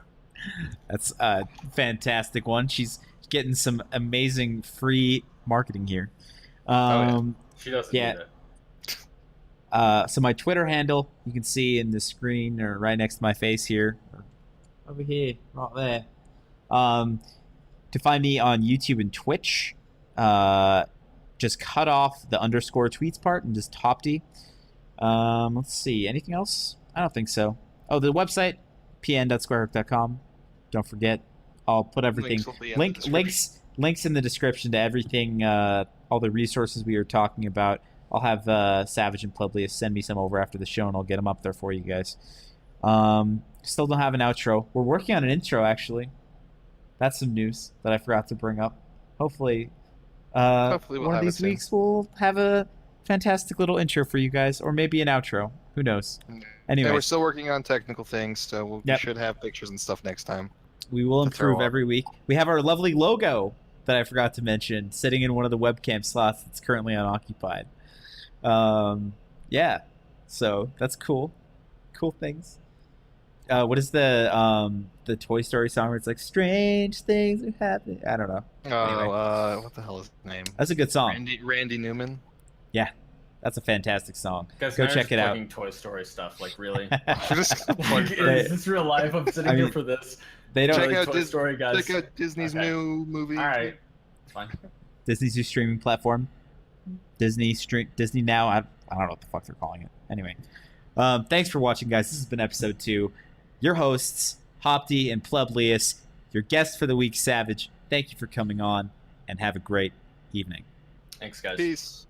that's a fantastic one. She's getting some amazing free marketing here. She doesn't yeah. need it. So my Twitter handle, you can see in the screen or right next to my face here, or over here, right there. To find me on YouTube and Twitch, just cut off the underscore tweets part and just HawpT. Let's see, anything else? I don't think so. Oh, the website, pn.squarehook.com. Don't forget, I'll put everything. Links in the description to everything, all the resources we were talking about. I'll have Savage and Pleblius send me some over after the show, and I'll get them up there for you guys. Still don't have an outro. We're working on an intro, actually. That's some news that I forgot to bring up. Hopefully We'll one of these weeks we'll have a fantastic little intro for you guys, or maybe an outro. Who knows? Anyway, we're still working on technical things, so we should have pictures and stuff next time. We will improve every week. We have our lovely logo that I forgot to mention, sitting in one of the webcam slots that's currently unoccupied. Yeah, so that's cool. Cool things. What is the Toy Story song where it's like strange things are happening? I don't know. Anyway. What the hell is his name? That's a good song. Randy Newman. Yeah, that's a fantastic song. Guys, go check it out. Toy Story stuff, like really. Is this real life? I'm sitting here for this. They don't check out Toy Story, guys. Check out Disney's new movie. All right, it's fine. Disney's new streaming platform. Disney Now. I don't know what the fuck they're calling it. Anyway, thanks for watching, guys. This has been episode 2. Your hosts, HawpT and Pleblius. Your guest for the week, Savage. Thank you for coming on, and have a great evening. Thanks, guys. Peace.